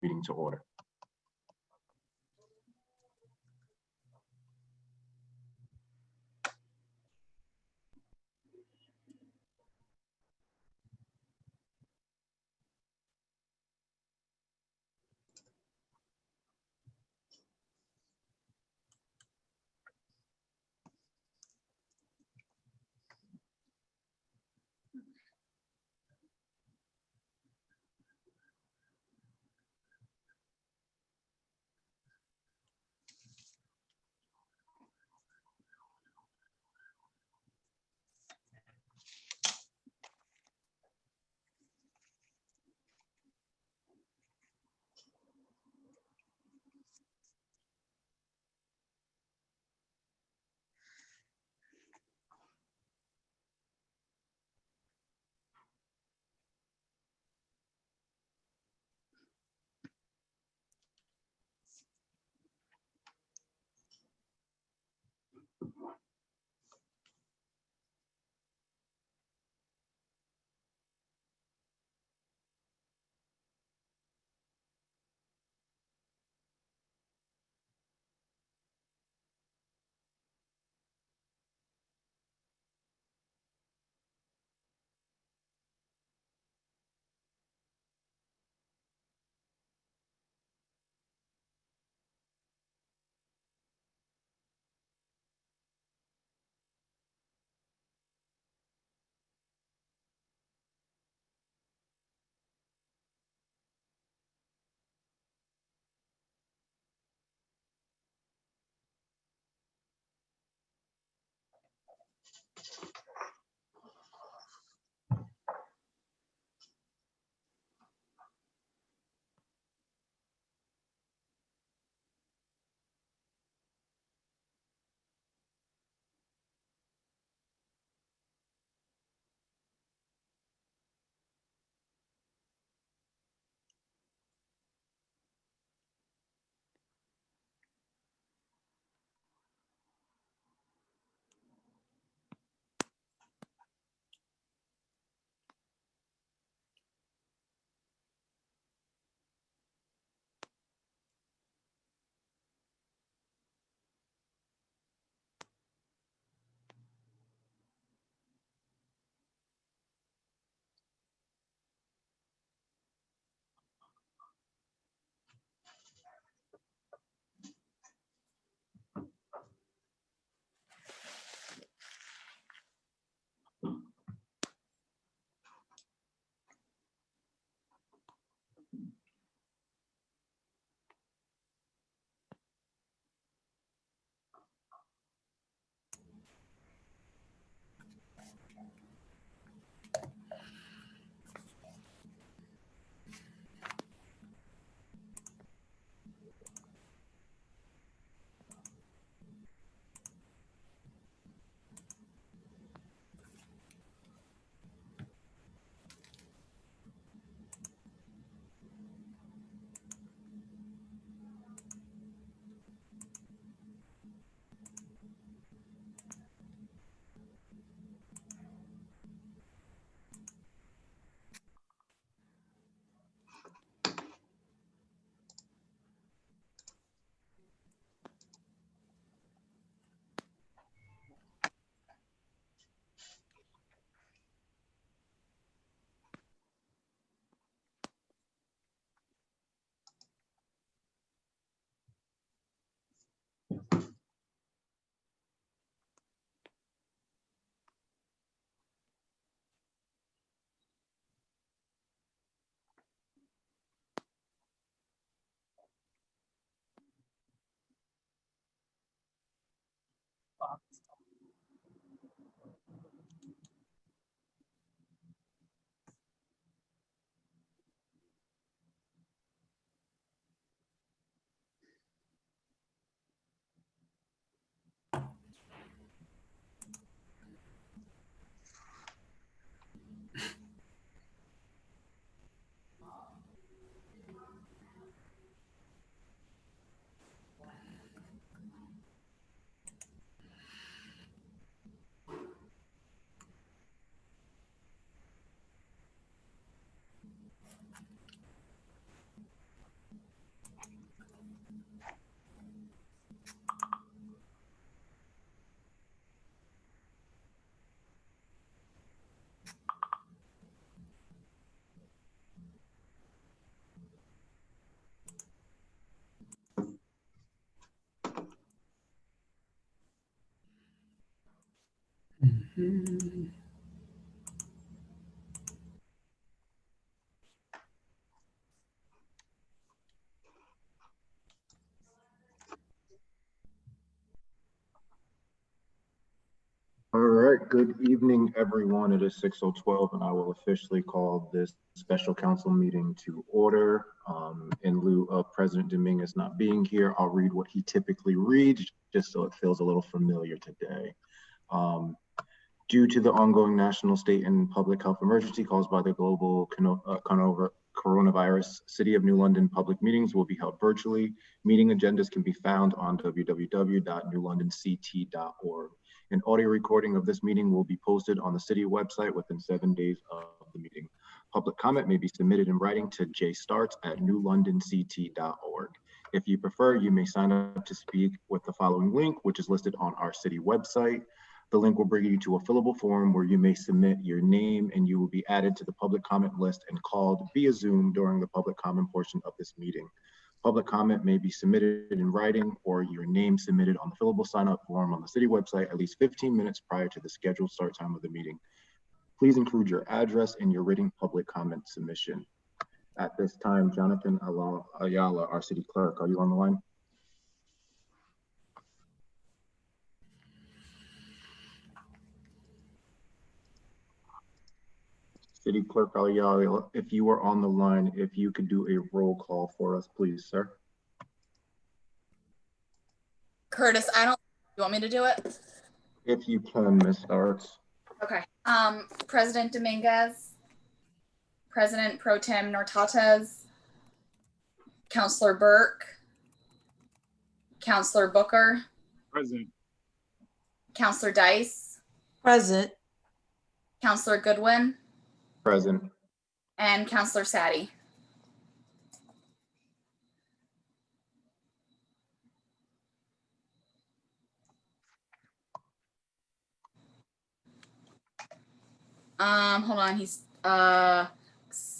meeting to order. All right, good evening, everyone. It is 6:12, and I will officially call this special council meeting to order. In lieu of President Dominguez not being here, I'll read what he typically reads, just so it feels a little familiar today. Due to the ongoing national, state, and public health emergency caused by the global coronavirus, City of New London public meetings will be held virtually. Meeting agendas can be found on www.newlondonct.org. An audio recording of this meeting will be posted on the city website within 7 days of the meeting. Public comment may be submitted in writing to jstarts@newlondonct.org. If you prefer, you may sign up to speak with the following link, which is listed on our city website. The link will bring you to a fillable form where you may submit your name and you will be added to the public comment list and called via Zoom during the public comment portion of this meeting. Public comment may be submitted in writing or your name submitted on the fillable sign-up form on the city website at least 15 minutes prior to the scheduled start time of the meeting. Please include your address in your written public comment submission. At this time, Jonathan Ayala, our city clerk, are you on the line? City Clerk Ayala, if you are on the line, if you could do a roll call for us, please, sir. Curtis, you want me to do it? If you can, Ms. Starks. Okay. President Dominguez, President Pro Tem Nortates, Councilor Burke, Councilor Booker. Present. Councilor Dice. Present. Councilor Goodwin. Present. And Councilor Sadi. Hold on.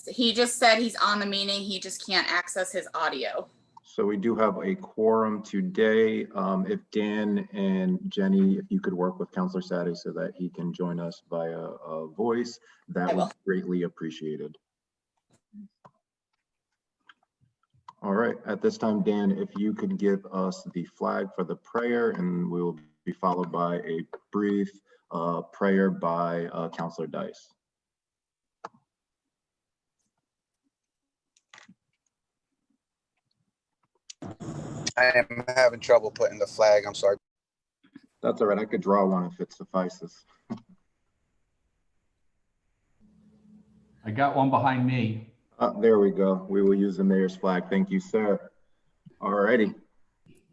He just said he's on the meeting. He just can't access his audio. So we do have a quorum today. If Dan and Jenny, if you could work with Councilor Sadi so that he can join us via voice, that would be greatly appreciated. All right, at this time, Dan, if you could give us the flag for the prayer, and we will be followed by a brief prayer by Councilor Dice. I am having trouble putting the flag. I'm sorry. That's all right. I could draw one if it suffices. I got one behind me. There we go. We will use the mayor's flag. Thank you, sir. All righty.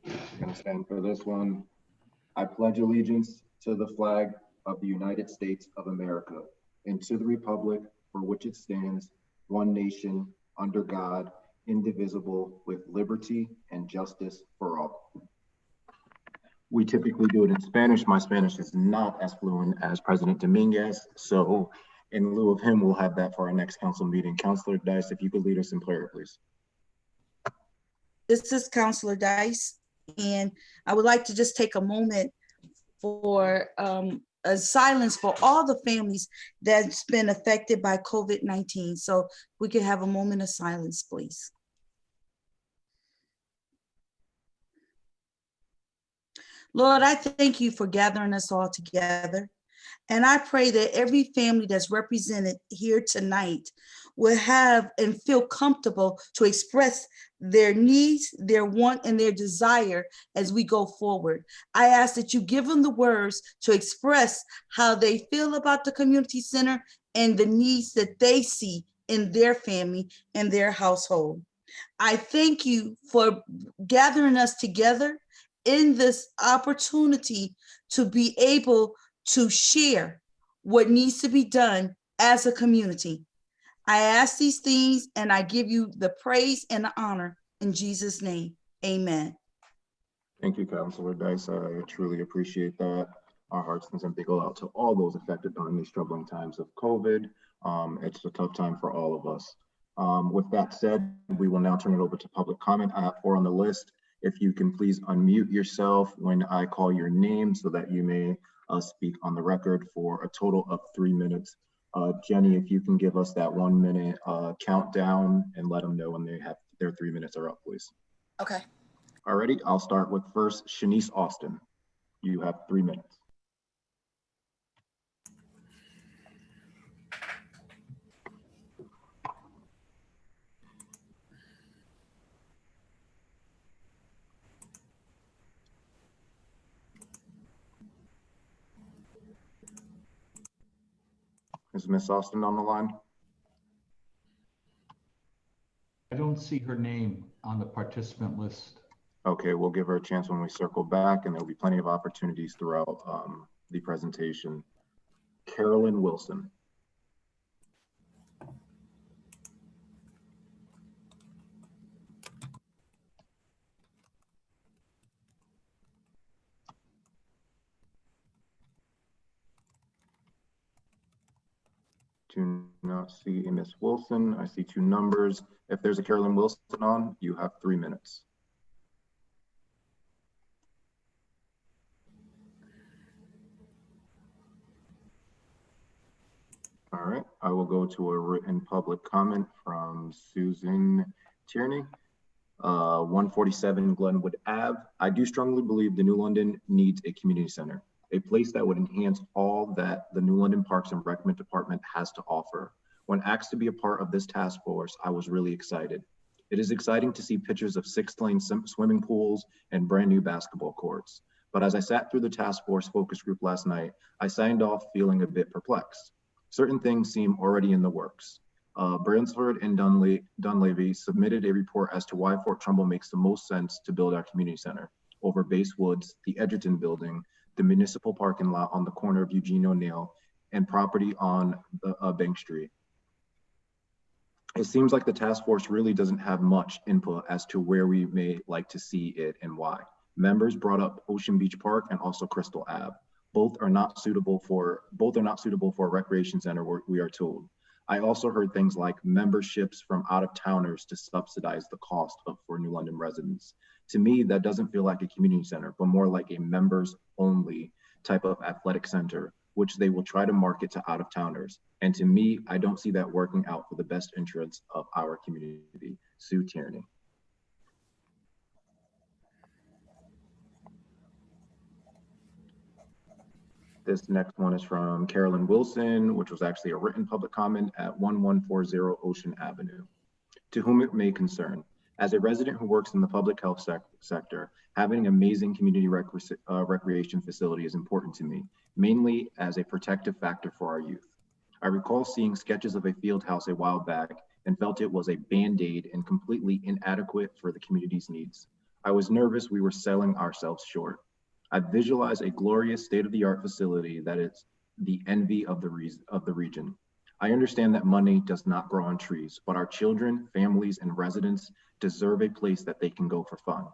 I'm going to stand for this one. I pledge allegiance to the flag of the United States of America and to the republic for which it stands, one nation, under God, indivisible, with liberty and justice for all. We typically do it in Spanish. My Spanish is not as fluent as President Dominguez, so in lieu of him, we'll have that for our next council meeting. Councilor Dice, if you could lead us in prayer, please. This is Councilor Dice, and I would like to just take a moment for a silence for all the families that's been affected by COVID-19. So we could have a moment of silence, please. Lord, I thank you for gathering us all together. And I pray that every family that's represented here tonight will have and feel comfortable to express their needs, their want, and their desire as we go forward. I ask that you give them the words to express how they feel about the community center and the needs that they see in their family and their household. I thank you for gathering us together in this opportunity to be able to share what needs to be done as a community. I ask these things and I give you the praise and the honor in Jesus' name. Amen. Thank you, Councilor Dice. I truly appreciate that. Our hearts and sympathy go out to all those affected during these troubling times of COVID. It's a tough time for all of us. With that said, we will now turn it over to public comment. I have 4 on the list. If you can please unmute yourself when I call your name so that you may speak on the record for a total of 3 minutes. Jenny, if you can give us that 1 minute countdown and let them know when they have their 3 minutes are up, please. Okay. Alrighty, I'll start with first Shanice Austin. You have 3 minutes. Is Miss Austin on the line? I don't see her name on the participant list. Okay, we'll give her a chance when we circle back, and there'll be plenty of opportunities throughout the presentation. Carolyn Wilson. Do not see a Miss Wilson. I see 2 numbers. If there's a Carolyn Wilson on, you have 3 minutes. All right, I will go to a written public comment from Susan Tierney. 147 Glenwood Ave. I do strongly believe the New London needs a community center, a place that would enhance all that the New London Parks and Rec Department has to offer. When asked to be a part of this task force, I was really excited. It is exciting to see pictures of 6-lane swimming pools and brand new basketball courts. But as I sat through the task force focus group last night, I signed off feeling a bit perplexed. Certain things seem already in the works. Bransford and Dunleavy submitted a report as to why Fort Trumbull makes the most sense to build our community center over Base Woods, the Edgerton building, the municipal parking lot on the corner of Eugene O'Neill, and property on Bank Street. It seems like the task force really doesn't have much input as to where we may like to see it and why. Members brought up Ocean Beach Park and also Crystal Ave. Both are not suitable for a recreation center, we are told. I also heard things like memberships from out-of-towners to subsidize the cost for New London residents. To me, that doesn't feel like a community center, but more like a members-only type of athletic center, which they will try to market to out-of-towners. And to me, I don't see that working out for the best interests of our community. Sue Tierney. This next one is from Carolyn Wilson, which was actually a written public comment at 1140 Ocean Avenue. To whom it may concern, as a resident who works in the public health sector, having an amazing community recreation facility is important to me, mainly as a protective factor for our youth. I recall seeing sketches of a field house a while back and felt it was a Band-Aid and completely inadequate for the community's needs. I was nervous we were selling ourselves short. I visualize a glorious state-of-the-art facility that is the envy of the region. I understand that money does not grow on trees, but our children, families, and residents deserve a place that they can go for fun.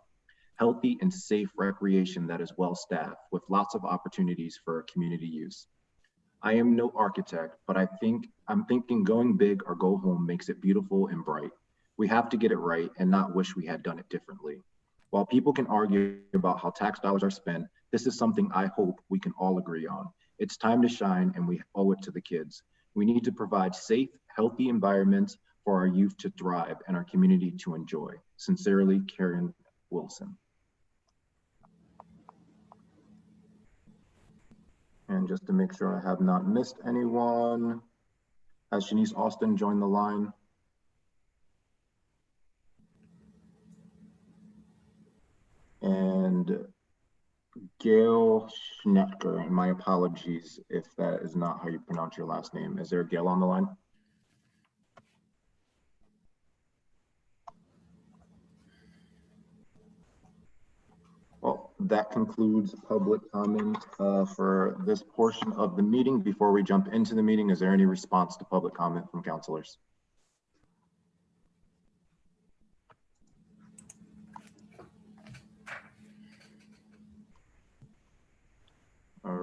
Healthy and safe recreation that is well-staffed with lots of opportunities for community use. I am no architect, but I'm thinking going big or go home makes it beautiful and bright. We have to get it right and not wish we had done it differently. While people can argue about how tax dollars are spent, this is something I hope we can all agree on. It's time to shine and we owe it to the kids. We need to provide safe, healthy environments for our youth to thrive and our community to enjoy. Sincerely, Karen Wilson. And just to make sure I have not missed anyone, has Shanice Austin joined the line? And Gail Schnecker, and my apologies if that is not how you pronounce your last name. Is there a Gail on the line? Well, that concludes public comment for this portion of the meeting. Before we jump into the meeting, is there any response to public comment from councilors?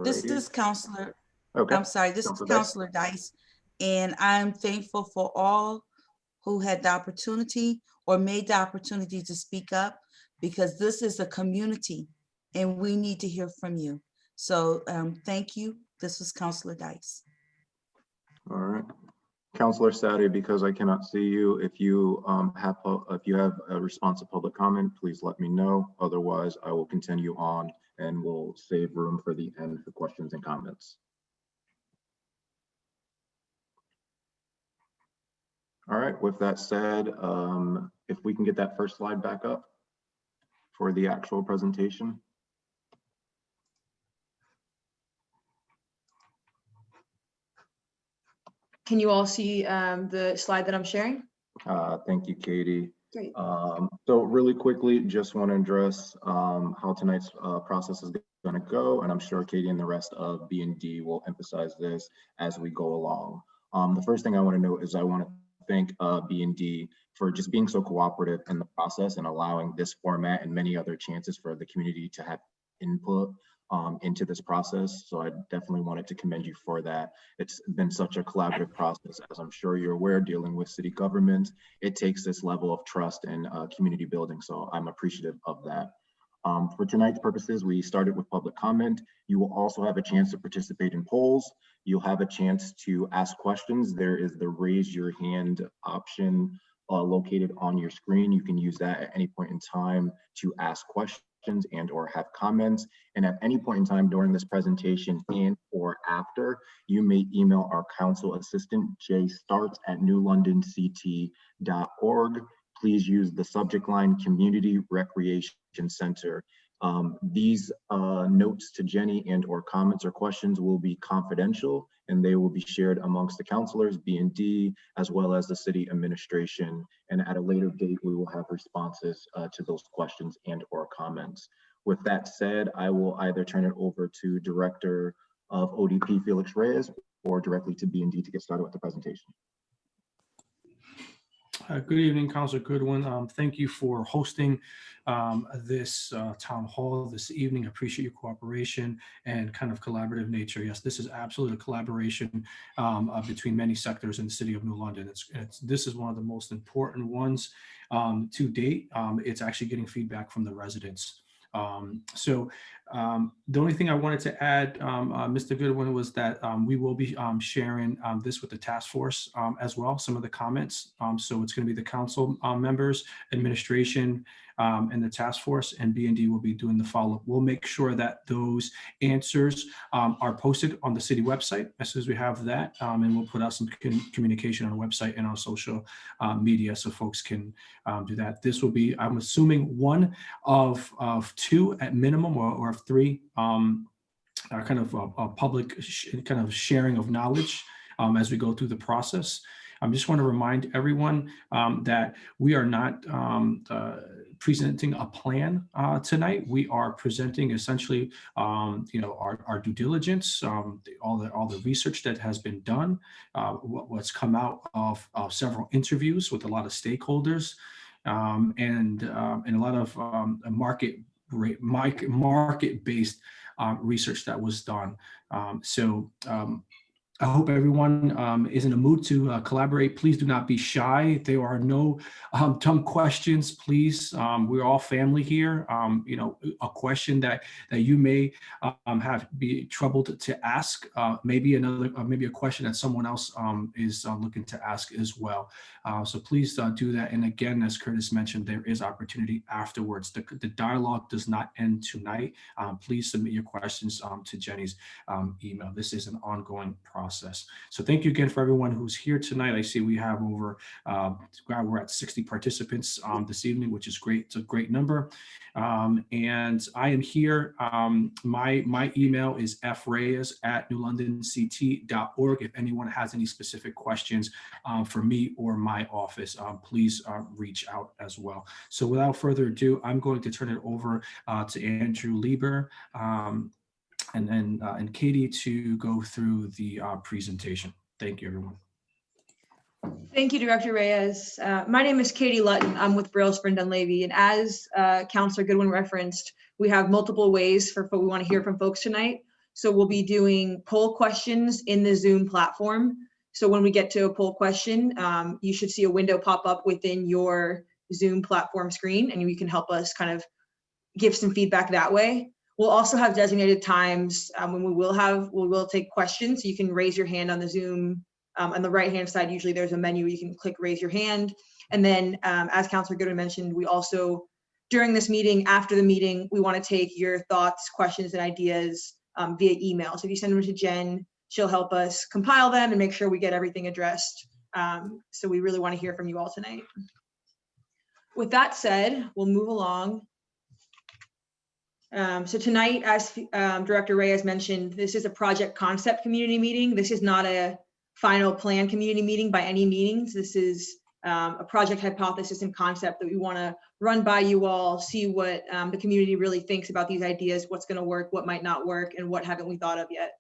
This is Counselor, Okay. I'm sorry, this is Counselor Dice. Counselor Dice. And I'm thankful for all who had the opportunity or made the opportunity to speak up, because this is a community and we need to hear from you. So thank you. This was Counselor Dice. All right. Counselor Sadi, because I cannot see you, if you have a response to public comment, please let me know. Otherwise, I will continue on and we'll save room for the end for questions and comments. All right, with that said, if we can get that first slide back up for the actual presentation. Can you all see the slide that I'm sharing? Thank you, Katie. Great. So really quickly, just want to address how tonight's process is going to go, and I'm sure Katie and the rest of B&D will emphasize this as we go along. The first thing I want to note is I want to thank B&D for just being so cooperative in the process and allowing this format and many other chances for the community to have input into this process. So I definitely wanted to commend you for that. It's been such a collaborative process, as I'm sure you're aware, dealing with city government. It takes this level of trust and community building. So I'm appreciative of that. For tonight's purposes, we started with public comment. You will also have a chance to participate in polls. You'll have a chance to ask questions. There is the raise your hand option located on your screen. You can use that at any point in time to ask questions and or have comments. And at any point in time during this presentation and or after, you may email our council assistant, jstarts@newlondonct.org. Please use the subject line Community Recreation Center. These notes to Jenny and or comments or questions will be confidential and they will be shared amongst the counselors, B&D, as well as the city administration. And at a later date, we will have responses to those questions and or comments. With that said, I will either turn it over to Director of ODP, Felix Reyes, or directly to B&D to get started with the presentation. Good evening, Councilor Goodwin. Thank you for hosting this town hall this evening. I appreciate your cooperation and kind of collaborative nature. Yes, this is absolutely a collaboration between many sectors in the city of New London. This is one of the most important ones to date. It's actually getting feedback from the residents. The only thing I wanted to add, Mr. Goodwin, was that we will be sharing this with the task force as well, some of the comments. So it's going to be the council members, administration, and the task force, and B&D will be doing the follow-up. We'll make sure that those answers are posted on the city website as soon as we have that, and we'll put out some communication on our website and our social media so folks can do that. This will be, I'm assuming, one of two at minimum, or of three kind of a public kind of sharing of knowledge as we go through the process. I just want to remind everyone that we are not presenting a plan tonight. We are presenting essentially, our due diligence, all the research that has been done, what's come out of several interviews with a lot of stakeholders, and a lot of market-based research that was done. I hope everyone is in a mood to collaborate. Please do not be shy. There are no dumb questions, please. We're all family here. A question that you may be troubled to ask, maybe a question that someone else is looking to ask as well. So please do that. And again, as Curtis mentioned, there is opportunity afterwards. The dialogue does not end tonight. Please submit your questions to Jenny's email. This is an ongoing process. So thank you again for everyone who's here tonight. I see we have over, we're at 60 participants this evening, which is great. It's a great number. And I am here. My email is freyes@newlondonct.org. If anyone has any specific questions for me or my office, please reach out as well. So without further ado, I'm going to turn it over to Andrew Lieber and Katie to go through the presentation. Thank you, everyone. Thank you, Director Reyes. My name is Katie Lutton. I'm with Brailsford Dunleavy, and as Councilor Goodwin referenced, we have multiple ways for what we want to hear from folks tonight. So we'll be doing poll questions in the Zoom platform. So when we get to a poll question, you should see a window pop up within your Zoom platform screen, and you can help us kind of give some feedback that way. We'll also have designated times when we will take questions. You can raise your hand on the Zoom. On the right-hand side, usually there's a menu where you can click raise your hand. And then as Councilor Goodwin mentioned, we also, during this meeting, after the meeting, we want to take your thoughts, questions, and ideas via email. So if you send them to Jen, she'll help us compile them and make sure we get everything addressed. So we really want to hear from you all tonight. With that said, we'll move along. So tonight, as Director Reyes mentioned, this is a project concept community meeting. This is not a final plan community meeting by any means. This is a project hypothesis and concept that we want to run by you all, see what the community really thinks about these ideas, what's going to work, what might not work, and what haven't we thought of yet.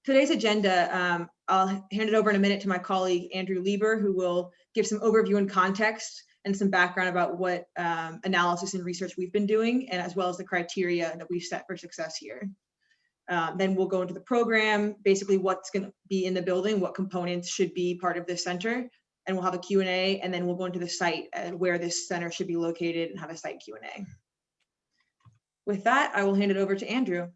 Today's agenda, I'll hand it over in a minute to my colleague, Andrew Lieber, who will give some overview and context and some background about what analysis and research we've been doing, and as well as the criteria that we've set for success here. Then we'll go into the program, basically what's going to be in the building, what components should be part of this center, and we'll have a Q&A, and then we'll go into the site and where this center should be located and have a site Q&A. With that, I will hand it over to Andrew.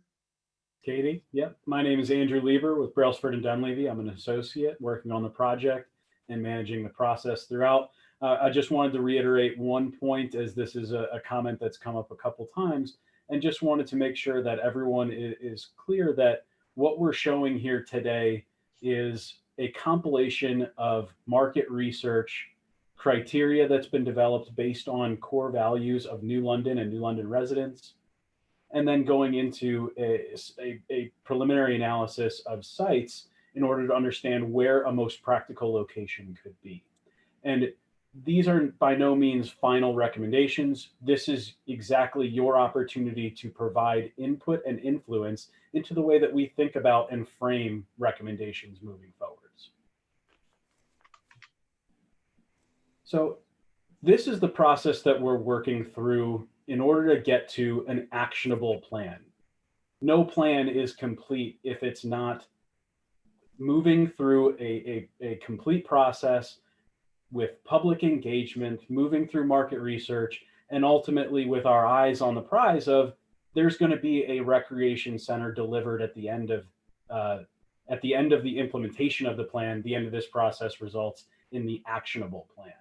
Katie, yep. My name is Andrew Lieber with Brailsford and Dunleavy. I'm an associate working on the project and managing the process throughout. I just wanted to reiterate one point, as this is a comment that's come up a couple times, and just wanted to make sure that everyone is clear that what we're showing here today is a compilation of market research criteria that's been developed based on core values of New London and New London residents, and then going into a preliminary analysis of sites in order to understand where a most practical location could be. And these are by no means final recommendations. This is exactly your opportunity to provide input and influence into the way that we think about and frame recommendations moving forwards. So this is the process that we're working through in order to get to an actionable plan. No plan is complete if it's not moving through a complete process with public engagement, moving through market research, and ultimately with our eyes on the prize of there's going to be a recreation center delivered at the end of the implementation of the plan. The end of this process results in the actionable plan.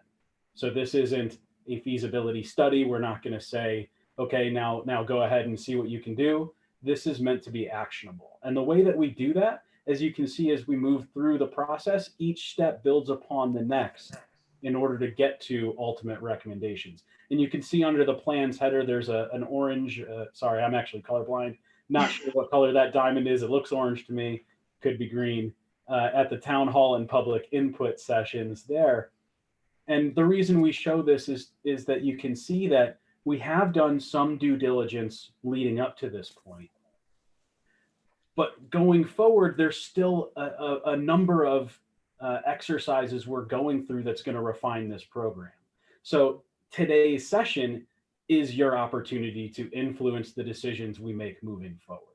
So this isn't a feasibility study. We're not going to say, okay, now go ahead and see what you can do. This is meant to be actionable. And the way that we do that, as you can see, as we move through the process, each step builds upon the next in order to get to ultimate recommendations. And you can see under the plans header, there's an orange, sorry, I'm actually colorblind. Not sure what color that diamond is. It looks orange to me, could be green, at the town hall and public input sessions there. And the reason we show this is that you can see that we have done some due diligence leading up to this point. But going forward, there's still a number of exercises we're going through that's going to refine this program. So today's session is your opportunity to influence the decisions we make moving forward.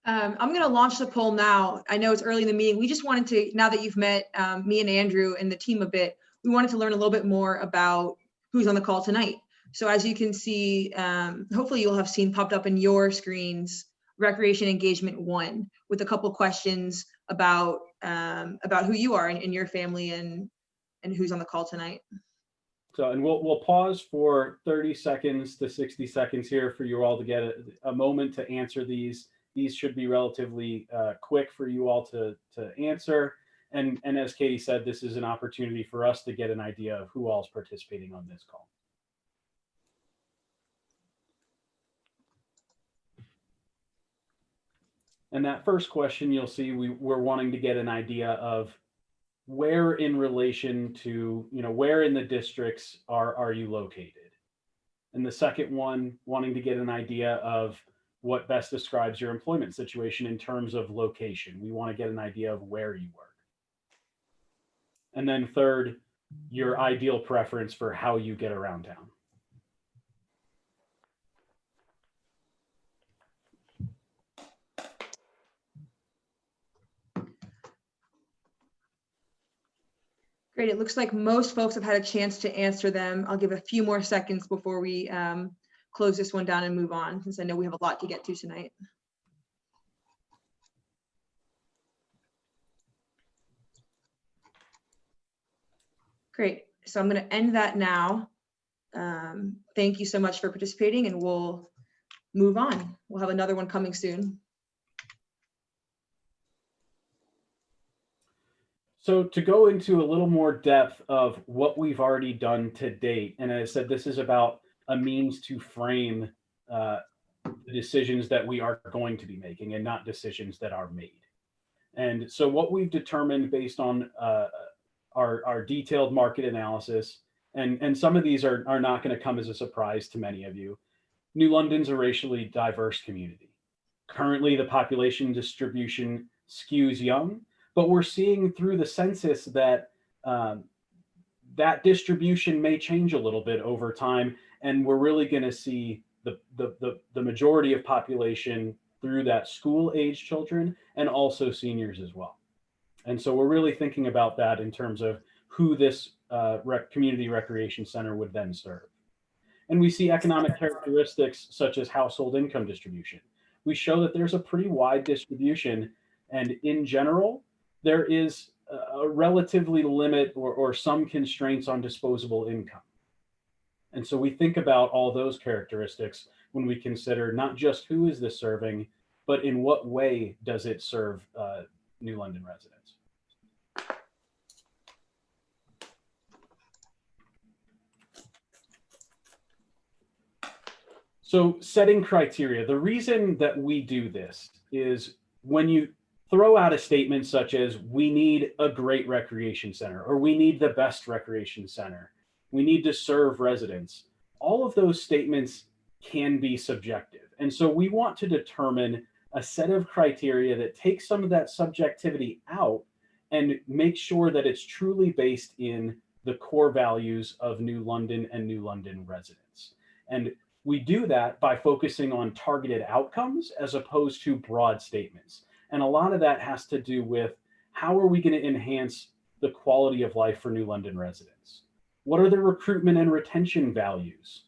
I'm going to launch the poll now. I know it's early in the meeting. We just wanted to, now that you've met me and Andrew and the team a bit, we wanted to learn a little bit more about who's on the call tonight. So as you can see, hopefully you'll have seen popped up in your screens, Recreation Engagement 1, with a couple questions about who you are and your family and who's on the call tonight. So, and we'll pause for 30 seconds to 60 seconds here for you all to get a moment to answer these. These should be relatively quick for you all to answer. And as Katie said, this is an opportunity for us to get an idea of who all is participating on this call. And that first question, you'll see we're wanting to get an idea of where in relation to, where in the districts are you located? And the second one, wanting to get an idea of what best describes your employment situation in terms of location. We want to get an idea of where you work. And then third, your ideal preference for how you get around town. Great. It looks like most folks have had a chance to answer them. I'll give a few more seconds before we close this one down and move on, since I know we have a lot to get to tonight. Great. So I'm going to end that now. Thank you so much for participating, and we'll move on. We'll have another one coming soon. So to go into a little more depth of what we've already done to date, and as I said, this is about a means to frame the decisions that we are going to be making and not decisions that are made. And so what we've determined based on our detailed market analysis, and some of these are not going to come as a surprise to many of you. New London's a racially diverse community. Currently, the population distribution skews young, but we're seeing through the census that that distribution may change a little bit over time, and we're really going to see the majority of population through that school-age children and also seniors as well. And so we're really thinking about that in terms of who this community recreation center would then serve. And we see economic characteristics such as household income distribution. We show that there's a pretty wide distribution, and in general, there is a relatively limit or some constraints on disposable income. And so we think about all those characteristics when we consider not just who is this serving, but in what way does it serve New London residents. So setting criteria, the reason that we do this is when you throw out a statement such as we need a great recreation center, or we need the best recreation center, we need to serve residents, all of those statements can be subjective. And so we want to determine a set of criteria that takes some of that subjectivity out and make sure that it's truly based in the core values of New London and New London residents. And we do that by focusing on targeted outcomes as opposed to broad statements. And a lot of that has to do with how are we going to enhance the quality of life for New London residents? What are the recruitment and retention values?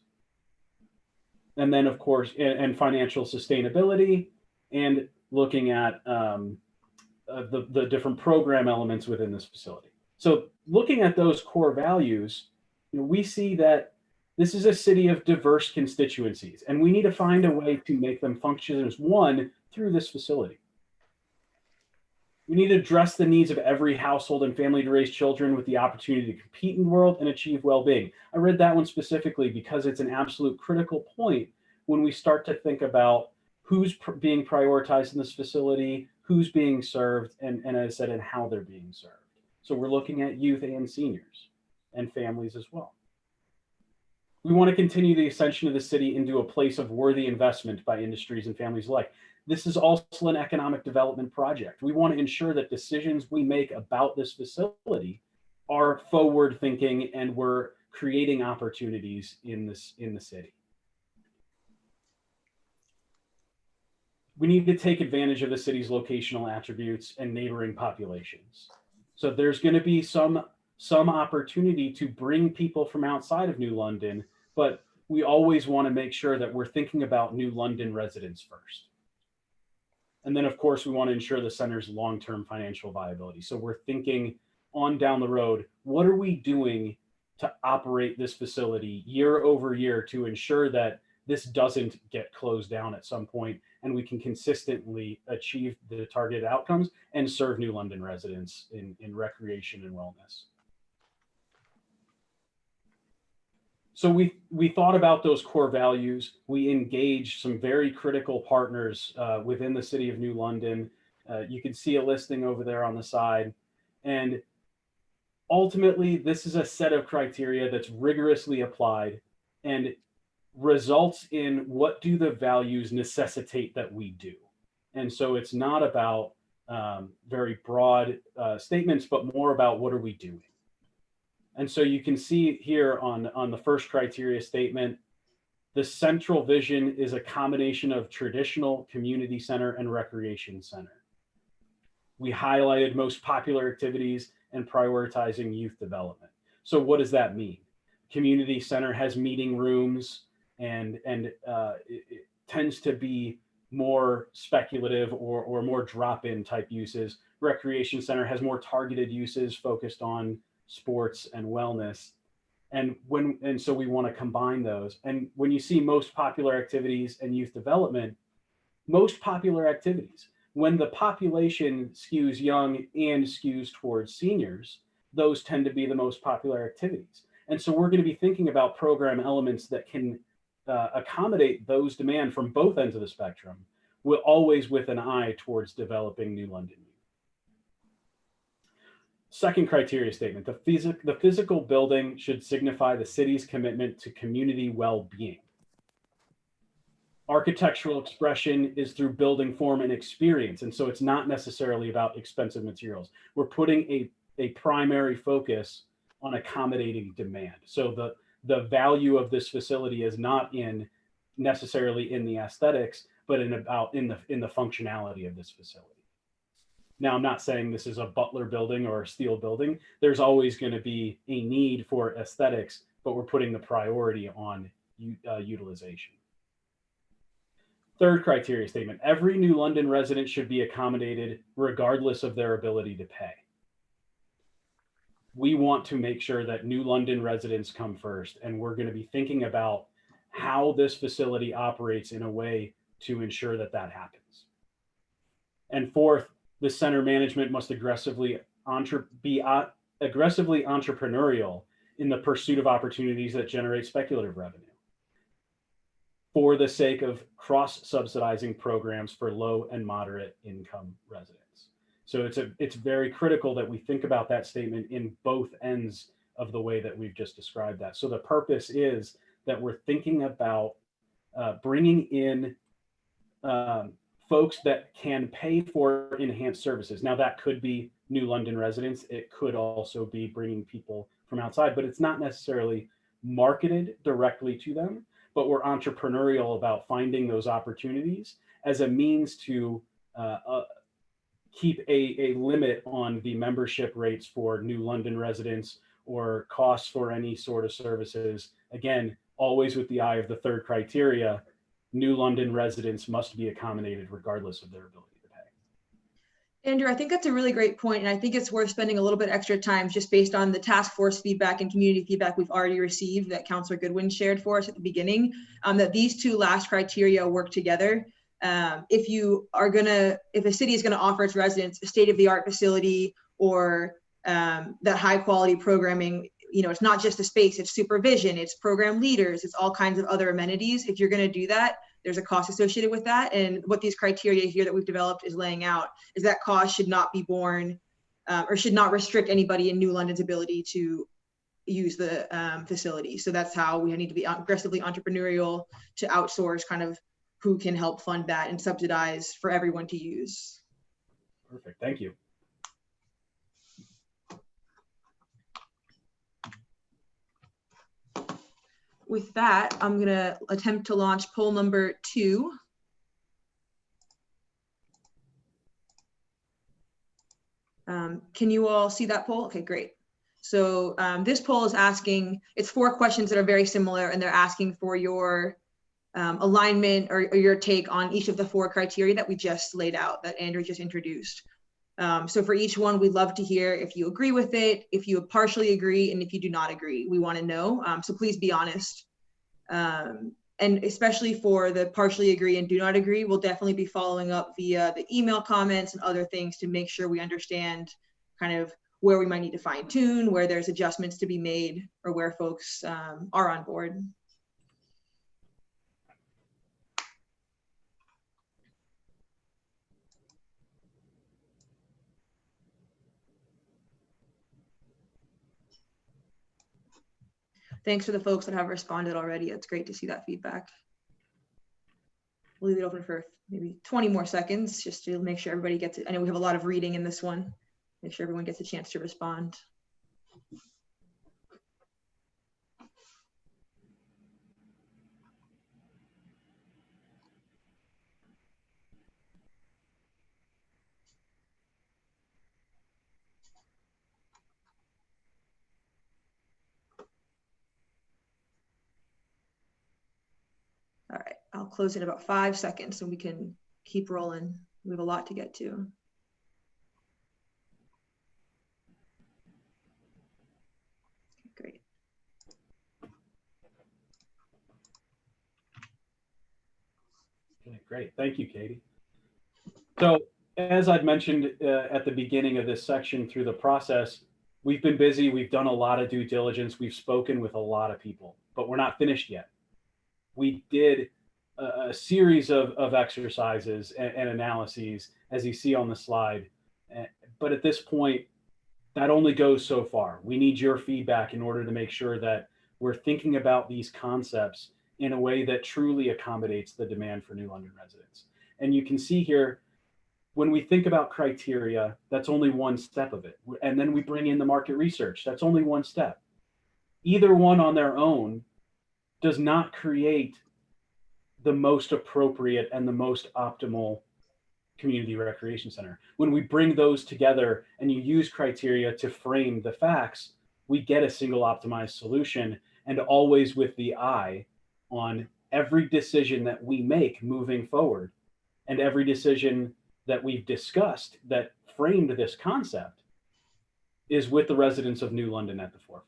And then, of course, and financial sustainability, and looking at the different program elements within this facility. So looking at those core values, we see that this is a city of diverse constituencies, and we need to find a way to make them function as one through this facility. We need to address the needs of every household and family to raise children with the opportunity to compete in the world and achieve well-being. I read that one specifically because it's an absolute critical point when we start to think about who's being prioritized in this facility, who's being served, and as I said, and how they're being served. So we're looking at youth and seniors and families as well. We want to continue the ascension of the city into a place of worthy investment by industries and families alike. This is also an economic development project. We want to ensure that decisions we make about this facility are forward thinking and we're creating opportunities in the city. We need to take advantage of the city's locational attributes and neighboring populations. So there's going to be some opportunity to bring people from outside of New London, but we always want to make sure that we're thinking about New London residents first. And then, of course, we want to ensure the center's long-term financial viability. So we're thinking on down the road, what are we doing to operate this facility year over year to ensure that this doesn't get closed down at some point and we can consistently achieve the targeted outcomes and serve New London residents in recreation and wellness. So we thought about those core values. We engaged some very critical partners within the city of New London. You can see a listing over there on the side. And ultimately, this is a set of criteria that's rigorously applied and results in what do the values necessitate that we do. And so it's not about very broad statements, but more about what are we doing. And so you can see here on the first criteria statement, the central vision is a combination of traditional community center and recreation center. We highlighted most popular activities and prioritizing youth development. So what does that mean? Community center has meeting rooms, and it tends to be more speculative or more drop-in type uses. Recreation center has more targeted uses focused on sports and wellness. And so we want to combine those. And when you see most popular activities and youth development, most popular activities, when the population skews young and skews towards seniors, those tend to be the most popular activities. And so we're going to be thinking about program elements that can accommodate those demand from both ends of the spectrum, always with an eye towards developing New London youth. Second criteria statement, the physical building should signify the city's commitment to community well-being. Architectural expression is through building form and experience. And so it's not necessarily about expensive materials. We're putting a primary focus on accommodating demand. So the value of this facility is not necessarily in the aesthetics, but in the functionality of this facility. Now, I'm not saying this is a Butler building or a Steele building. There's always going to be a need for aesthetics, but we're putting the priority on utilization. Third criteria statement, every New London resident should be accommodated regardless of their ability to pay. We want to make sure that New London residents come first, and we're going to be thinking about how this facility operates in a way to ensure that that happens. And fourth, the center management must be aggressively entrepreneurial in the pursuit of opportunities that generate speculative revenue, for the sake of cross-subsidizing programs for low and moderate income residents. So it's very critical that we think about that statement in both ends of the way that we've just described that. So the purpose is that we're thinking about bringing in folks that can pay for enhanced services. Now that could be New London residents. It could also be bringing people from outside, but it's not necessarily marketed directly to them. But we're entrepreneurial about finding those opportunities as a means to keep a limit on the membership rates for New London residents or costs for any sort of services. Again, always with the eye of the third criteria, New London residents must be accommodated regardless of their ability to pay. Andrew, I think that's a really great point, and I think it's worth spending a little bit extra time just based on the task force feedback and community feedback we've already received that Councilor Goodwin shared for us at the beginning, that these two last criteria work together. If a city is gonna offer its residents a state-of-the-art facility or that high quality programming, it's not just the space, it's supervision, it's program leaders, it's all kinds of other amenities. If you're gonna do that, there's a cost associated with that. And what these criteria here that we've developed is laying out is that cost should not be borne or should not restrict anybody in New London's ability to use the facility. So that's how we need to be aggressively entrepreneurial to outsource kind of who can help fund that and subsidize for everyone to use. Perfect, thank you. With that, I'm gonna attempt to launch poll number 2. Can you all see that poll? Okay, great. So this poll is asking, it's 4 questions that are very similar, and they're asking for your alignment or your take on each of the 4 criteria that we just laid out, that Andrew just introduced. So for each one, we'd love to hear if you agree with it, if you partially agree, and if you do not agree. We want to know, so please be honest. And especially for the partially agree and do not agree, we'll definitely be following up via the email comments and other things to make sure we understand kind of where we might need to fine tune, where there's adjustments to be made, or where folks are on board. Thanks for the folks that have responded already. It's great to see that feedback. We'll leave it open for maybe 20 more seconds just to make sure everybody gets it. I know we have a lot of reading in this one. Make sure everyone gets a chance to respond. close in about 5 seconds and we can keep rolling. We have a lot to get to. Great. Okay, great. Thank you, Katie. So as I'd mentioned at the beginning of this section through the process, we've been busy. We've done a lot of due diligence. We've spoken with a lot of people, but we're not finished yet. We did a series of exercises and analyses, as you see on the slide. But at this point, that only goes so far. We need your feedback in order to make sure that we're thinking about these concepts in a way that truly accommodates the demand for New London residents. And you can see here, when we think about criteria, that's only one step of it. And then we bring in the market research. That's only one step. Either one on their own does not create the most appropriate and the most optimal community recreation center. When we bring those together and you use criteria to frame the facts, we get a single optimized solution, and always with the eye on every decision that we make moving forward and every decision that we've discussed that framed this concept is with the residents of New London at the forefront.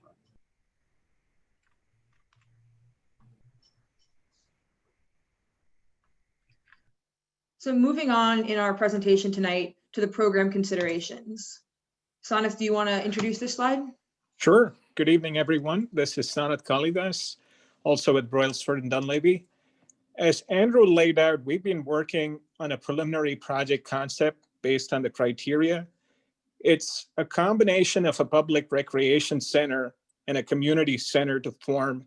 So moving on in our presentation tonight to the program considerations. Sanath, do you want to introduce this slide? Sure. Good evening, everyone. This is Sanath Kalidas, also with Brailsford and Dunleavy. As Andrew laid out, we've been working on a preliminary project concept based on the criteria. It's a combination of a public recreation center and a community center to form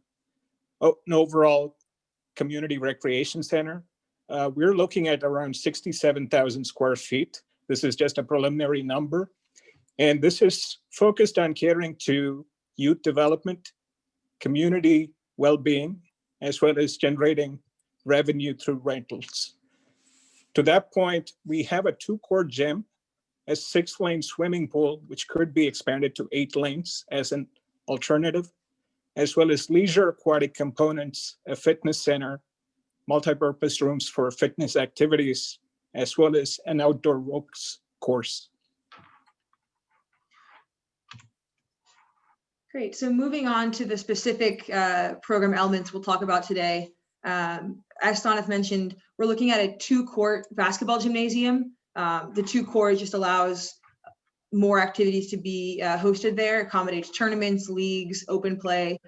an overall community recreation center. We're looking at around 67,000 square feet. This is just a preliminary number. And this is focused on catering to youth development, community well-being, as well as generating revenue through rentals. To that point, we have a 2-court gym, a 6-lane swimming pool, which could be expanded to 8 lanes as an alternative, as well as leisure aquatic components, a fitness center, multi-purpose rooms for fitness activities, as well as an outdoor ropes course. Great. So moving on to the specific program elements we'll talk about today. As Sanath mentioned, we're looking at a 2-court basketball gymnasium. The 2-court just allows more activities to be hosted there, accommodates tournaments, leagues, open play,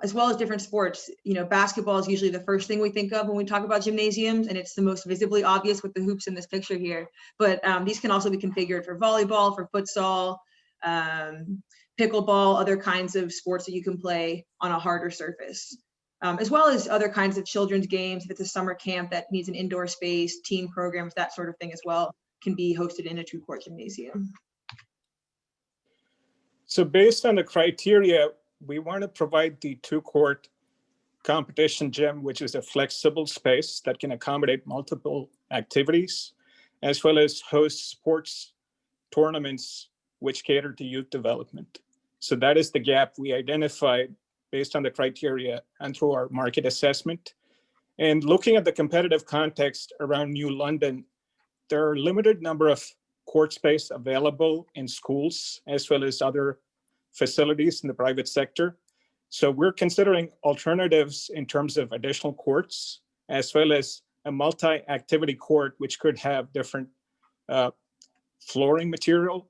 as well as different sports. You know, basketball is usually the first thing we think of when we talk about gymnasiums, and it's the most visibly obvious with the hoops in this picture here. But these can also be configured for volleyball, for futsal, pickleball, other kinds of sports that you can play on a harder surface, as well as other kinds of children's games. If it's a summer camp that needs an indoor space, team programs, that sort of thing as well, can be hosted in a 2-court gymnasium. So based on the criteria, we want to provide the 2-court competition gym, which is a flexible space that can accommodate multiple activities, as well as host sports tournaments which cater to youth development. So that is the gap we identified based on the criteria and through our market assessment. And looking at the competitive context around New London, there are a limited number of court space available in schools, as well as other facilities in the private sector. So we're considering alternatives in terms of additional courts, as well as a multi-activity court, which could have different flooring material,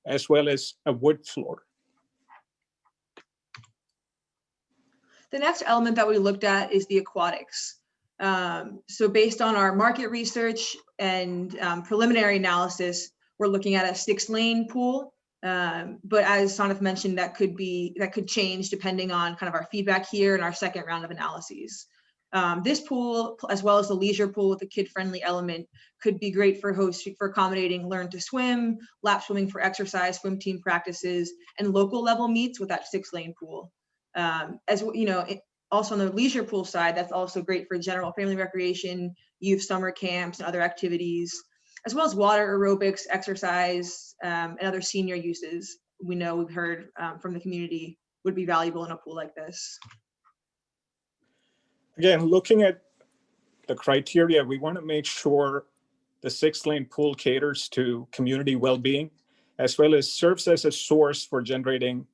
as well as a wood floor. The next element that we looked at is the aquatics. So based on our market research and preliminary analysis, we're looking at a 6-lane pool. But as Sanath mentioned, that could change depending on kind of our feedback here and our second round of analyses. This pool, as well as the leisure pool with the kid-friendly element, could be great for accommodating learn to swim, lap swimming for exercise, swim team practices, and local level meets with that 6-lane pool. As you know, also on the leisure pool side, that's also great for general family recreation, youth summer camps, and other activities, as well as water aerobics, exercise, and other senior uses. We've heard from the community would be valuable in a pool like this. Again, looking at the criteria, we want to make sure the 6-lane pool caters to community well-being, as well as serves as a source for generating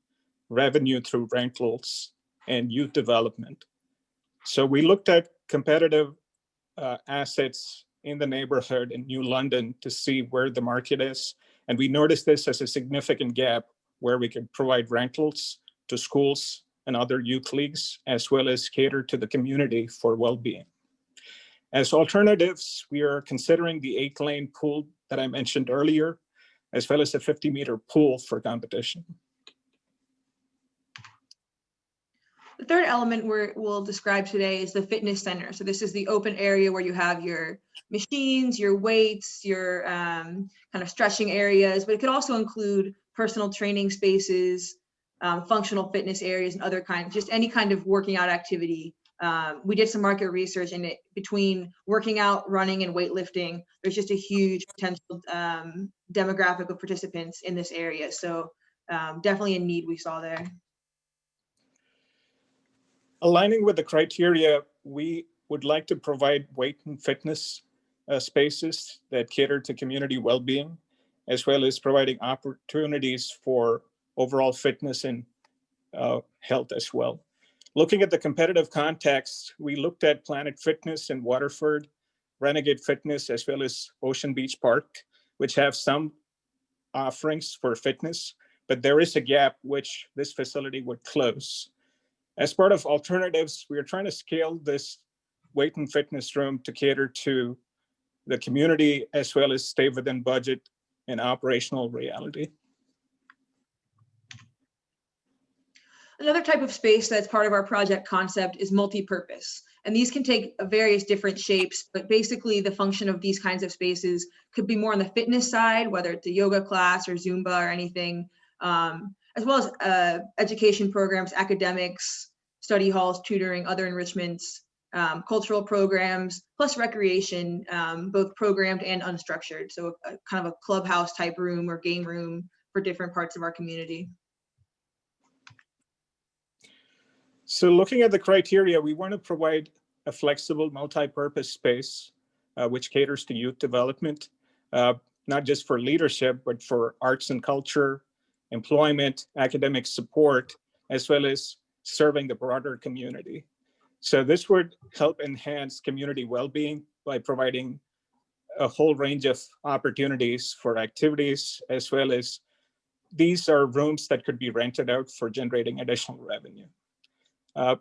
revenue through rentals and youth development. So we looked at competitive assets in the neighborhood in New London to see where the market is. And we noticed this as a significant gap where we could provide rentals to schools and other youth leagues, as well as cater to the community for well-being. As alternatives, we are considering the 8-lane pool that I mentioned earlier, as well as a 50-meter pool for competition. The third element we'll describe today is the fitness center. So this is the open area where you have your machines, your weights, your kind of stretching areas, but it could also include personal training spaces, functional fitness areas, and other kinds, just any kind of working out activity. We did some market research, and between working out, running, and weightlifting, there's just a huge potential demographic of participants in this area. So definitely a need we saw there. Aligning with the criteria, we would like to provide weight and fitness spaces that cater to community well-being, as well as providing opportunities for overall fitness and health as well. Looking at the competitive context, we looked at Planet Fitness in Waterford, Renegade Fitness, as well as Ocean Beach Park, which have some offerings for fitness, but there is a gap which this facility would close. As part of alternatives, we are trying to scale this weight and fitness room to cater to the community, as well as stay within budget and operational reality. Another type of space that's part of our project concept is multi-purpose. And these can take various different shapes, but basically the function of these kinds of spaces could be more on the fitness side, whether it's a yoga class or Zumba or anything, as well as education programs, academics, study halls, tutoring, other enrichments, cultural programs, plus recreation, both programmed and unstructured. So kind of a clubhouse type room or game room for different parts of our community. So looking at the criteria, we want to provide a flexible multi-purpose space which caters to youth development, not just for leadership, but for arts and culture, employment, academic support, as well as serving the broader community. So this would help enhance community well-being by providing a whole range of opportunities for activities, as well as these are rooms that could be rented out for generating additional revenue.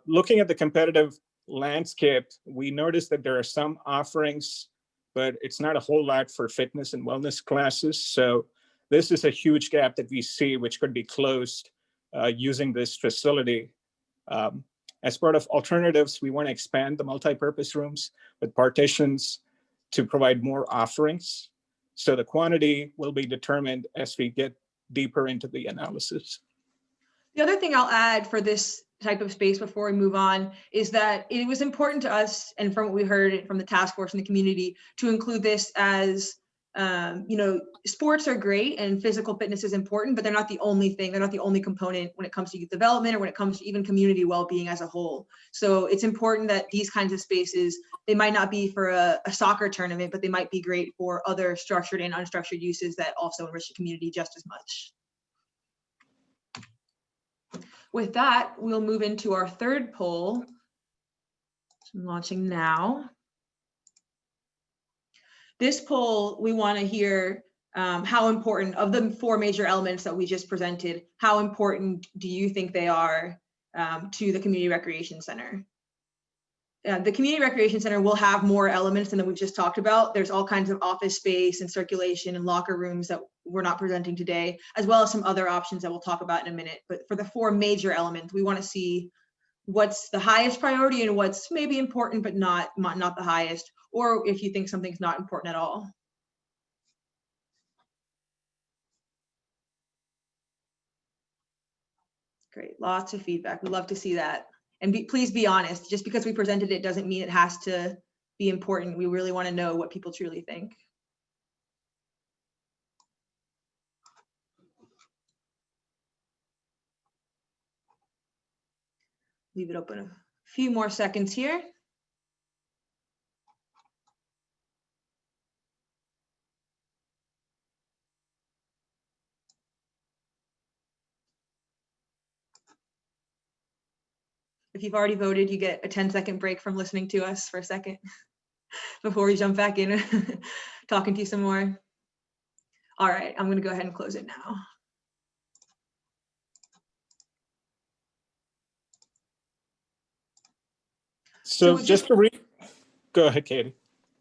Looking at the competitive landscape, we noticed that there are some offerings, but it's not a whole lot for fitness and wellness classes. So this is a huge gap that we see, which could be closed using this facility. As part of alternatives, we want to expand the multi-purpose rooms with partitions to provide more offerings. So the quantity will be determined as we get deeper into the analysis. The other thing I'll add for this type of space before we move on is that it was important to us, and from what we heard from the task force and the community, to include this as, sports are great and physical fitness is important, but they're not the only thing. They're not the only component when it comes to youth development or when it comes to even community well-being as a whole. So it's important that these kinds of spaces, they might not be for a soccer tournament, but they might be great for other structured and unstructured uses that also enrich the community just as much. With that, we'll move into our third poll. I'm launching now. This poll, we want to hear how important, of the 4 major elements that we just presented, how important do you think they are to the Community Recreation Center? The Community Recreation Center will have more elements than that we've just talked about. There's all kinds of office space and circulation and locker rooms that we're not presenting today, as well as some other options that we'll talk about in a minute. But for the 4 major elements, we want to see what's the highest priority and what's maybe important, but not the highest, or if you think something's not important at all. Great, lots of feedback. We'd love to see that. And please be honest, just because we presented it doesn't mean it has to be important. We really want to know what people truly think. Leave it open a few more seconds here. If you've already voted, you get a 10-second break from listening to us for a second before we jump back in talking to you some more. All right, I'm going to go ahead and close it now. So So just to go ahead, Katie.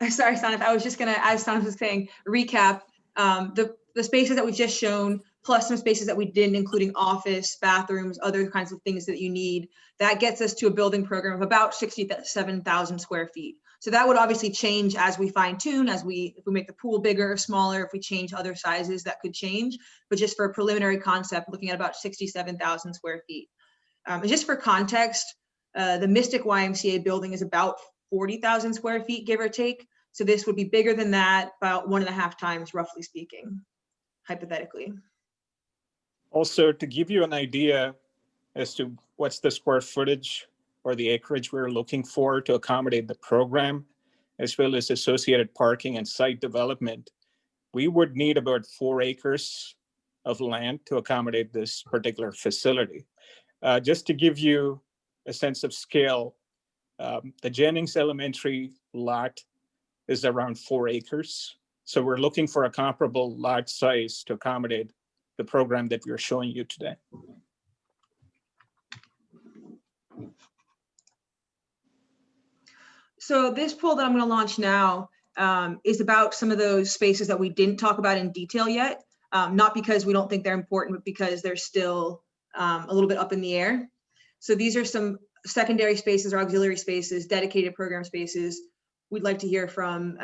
Sorry, Sanath, I was just gonna, as Sanath was saying, recap the spaces that we've just shown, plus some spaces that we didn't, including office, bathrooms, other kinds of things that you need. That gets us to a building program of about 67,000 square feet. So that would obviously change as we fine tune, if we make the pool bigger or smaller, if we change other sizes, that could change. But just for a preliminary concept, looking at about 67,000 square feet. And just for context, the Mystic YMCA building is about 40,000 square feet, give or take. So this would be bigger than that, about 1.5 times, roughly speaking, hypothetically. Also, to give you an idea as to what's the square footage or the acreage we're looking for to accommodate the program, as well as associated parking and site development, we would need about 4 acres of land to accommodate this particular facility. Just to give you a sense of scale, the Jennings Elementary lot is around 4 acres. So we're looking for a comparable lot size to accommodate the program that we're showing you today. So this poll that I'm going to launch now is about some of those spaces that we didn't talk about in detail yet, not because we don't think they're important, but because they're still a little bit up in the air. So these are some secondary spaces or auxiliary spaces, dedicated program spaces. We'd like to hear from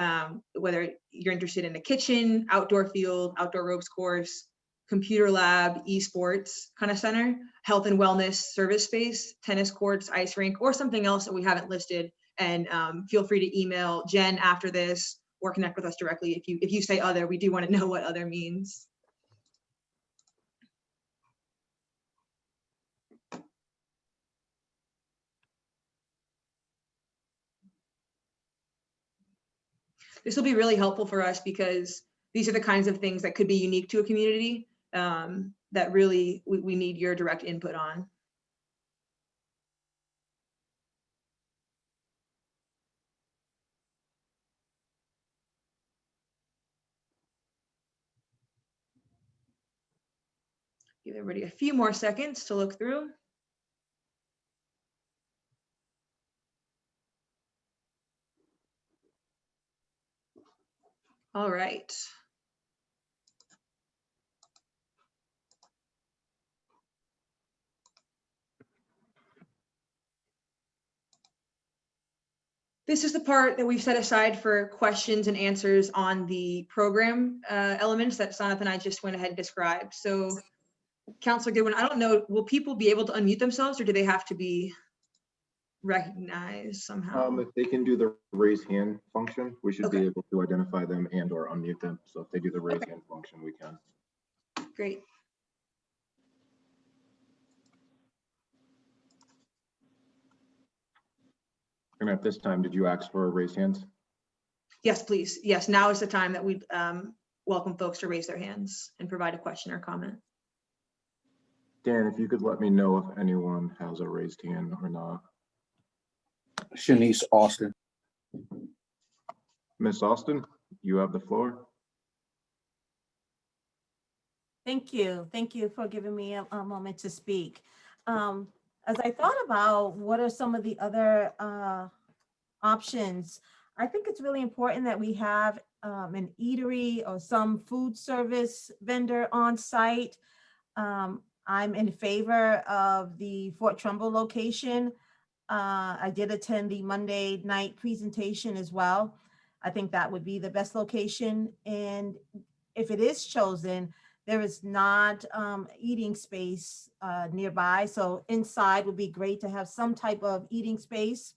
whether you're interested in a kitchen, outdoor field, outdoor ropes course, computer lab, esports kind of center, health and wellness service space, tennis courts, ice rink, or something else that we haven't listed. And feel free to email Jen after this or connect with us directly. If you say other, we do want to know what other means. This will be really helpful for us because these are the kinds of things that could be unique to a community that really we need your direct input on. Give everybody a few more seconds to look through. All right. This is the part that we've set aside for questions and answers on the program elements that Sanath and I just went ahead and described. So, Councilor Goodwin, I don't know, will people be able to unmute themselves or do they have to be recognized somehow? If they can do the raise hand function, we should Okay. be able to identify them and or unmute them. So if they do the raise hand function, we can. Great. And at this time, did you ask for raised hands? Yes, please. Yes, now is the time that we welcome folks to raise their hands and provide a question or comment. Dan, if you could let me know if anyone has a raised hand or not. Shanice Austin. Miss Austin, you have the floor. Thank you. Thank you for giving me a moment to speak. As I thought about what are some of the other options, I think it's really important that we have an eatery or some food service vendor on site. I'm in favor of the Fort Trumbull location. I did attend the Monday night presentation as well. I think that would be the best location. And if it is chosen, there is not eating space nearby. So inside would be great to have some type of eating space.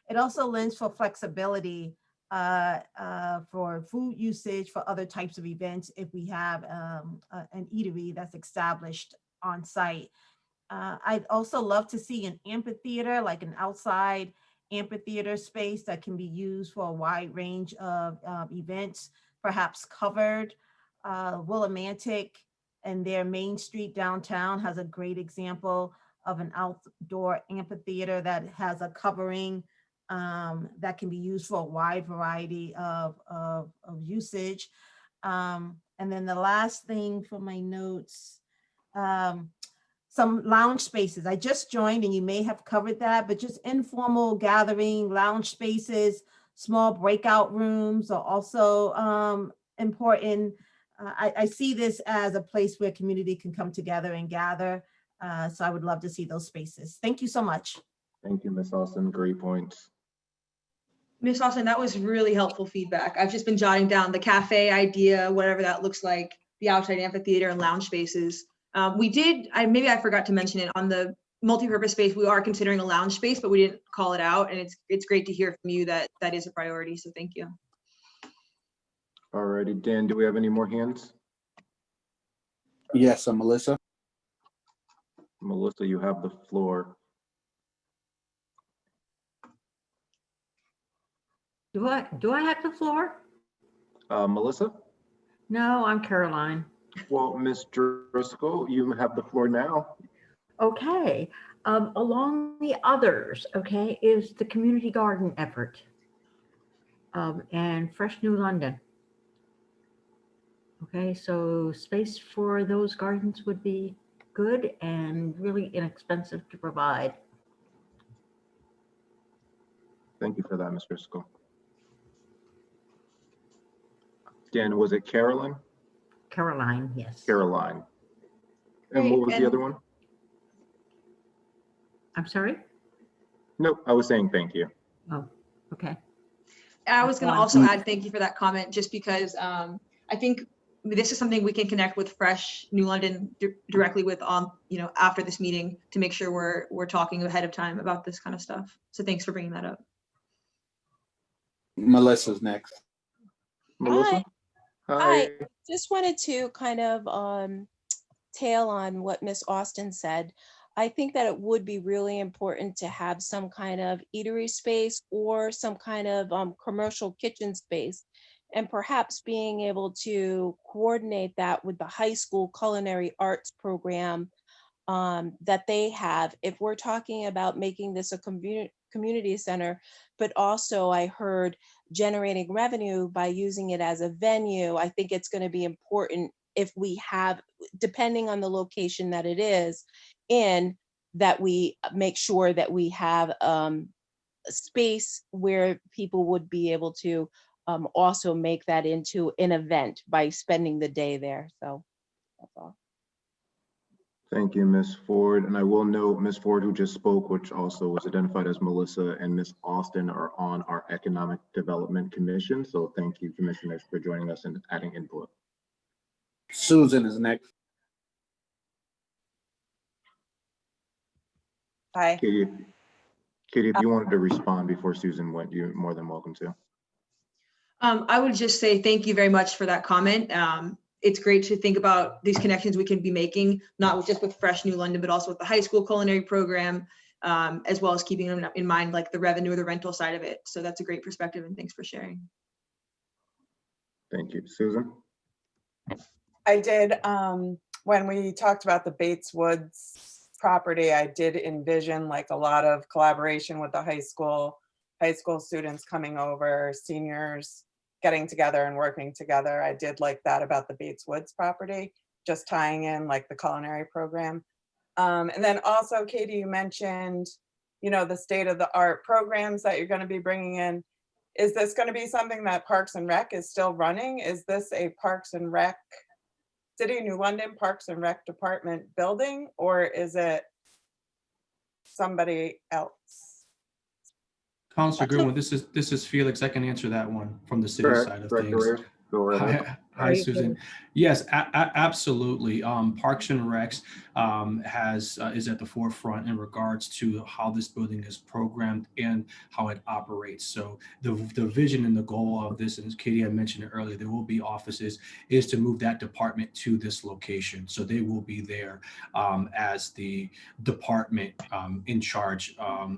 It also lends for flexibility for food usage for other types of events if we have an eatery that's established on site. I'd also love to see an amphitheater, like an outside amphitheater space that can be used for a wide range of events, perhaps covered. Willimantic and their Main Street downtown has a great example of an outdoor amphitheater that has a covering that can be used for a wide variety of usage. And then the last thing for my notes, some lounge spaces. I just joined and you may have covered that, but just informal gathering, lounge spaces, small breakout rooms are also important. I see this as a place where community can come together and gather. So I would love to see those spaces. Thank you so much. Thank you, Ms. Austin. Great points. Ms. Austin, that was really helpful feedback. I've just been jotting down the cafe idea, whatever that looks like, the outside amphitheater and lounge spaces. Maybe I forgot to mention it on the multi-purpose space. We are considering a lounge space, but we didn't call it out. And it's great to hear from you that that is a priority. So thank you. All righty, Dan, do we have any more hands? Yes, I'm Melissa. Melissa, you have the floor. Do I have the floor? Melissa? No, I'm Caroline. Well, Ms. Driscoll, you have the floor now. Okay. Along the others, okay, is the community garden effort and Fresh New London. Okay, so space for those gardens would be good and really inexpensive to provide. Thank you for that, Ms. Driscoll. Dan, was it Carolyn? Caroline, yes. Caroline. And Great, what was the and- other one? I'm sorry? Nope, I was saying thank you. Oh, okay. I was going to One. also add thank you for that comment, just because I think this is something we can connect with Fresh New London directly with after this meeting to make sure we're talking ahead of time about this kind of stuff. So thanks for bringing that up. Melissa's next. Melissa? Hi. Just wanted to kind of tail on what Miss Austin said. I think that it would be really important to have some kind of eatery space or some kind of commercial kitchen space, and perhaps being able to coordinate that with the high school culinary arts program that they have. If we're talking about making this a community center, but also I heard generating revenue by using it as a venue, I think it's going to be important if we have, depending on the location that it is in, that we make sure that we have a space where people would be able to also make that into an event by spending the day there. So that's all. Thank you, Ms. Ford. And I will note Ms. Ford, who just spoke, which also was identified as Melissa, and Ms. Austin are on our Economic Development Commission. So thank you, commissioners, for joining us and adding input. Susan is next. Hi. Katie, if you wanted to respond before Susan went, you're more than welcome to. I would just say thank you very much for that comment. It's great to think about these connections we can be making, not just with Fresh New London, but also with the high school culinary program, as well as keeping in mind like the revenue or the rental side of it. So that's a great perspective, and thanks for sharing. Thank you. Susan? I did, when we talked about the Bates Woods property, I did envision like a lot of collaboration with the high school students coming over, seniors getting together and working together. I did like that about the Bates Woods property, just tying in like the culinary program. And then also, Katie, you mentioned, the state of the art programs that you're going to be bringing in. Is this going to be something that Parks and Rec is still running? Is this a Parks and Rec, City of New London Parks and Rec Department building, or is it somebody else? Councilor Goodwin, this is Felix. I can answer that one from the city side of things. Go right ahead. Hi, Susan. Yes, absolutely. Parks and Recs is at the forefront in regards to how this building is programmed and how it operates. So the vision and the goal of this, and as Katie had mentioned it earlier, there will be offices, is to move that department to this location. So they will be there as the department in charge,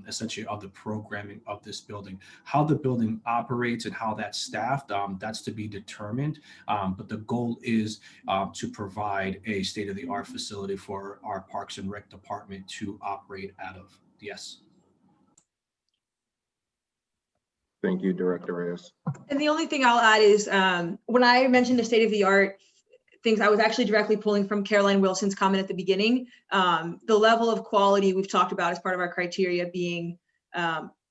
essentially, of the programming of this building. How the building operates and how that's staffed, that's to be determined. but the goal is to provide a state-of-the-art facility for our Parks and Rec department to operate out of. Yes. Thank you, Director Reyes. And the only thing I'll add is when I mentioned the state of the art things, I was actually directly pulling from Caroline Wilson's comment at the beginning. The level of quality we've talked about as part of our criteria being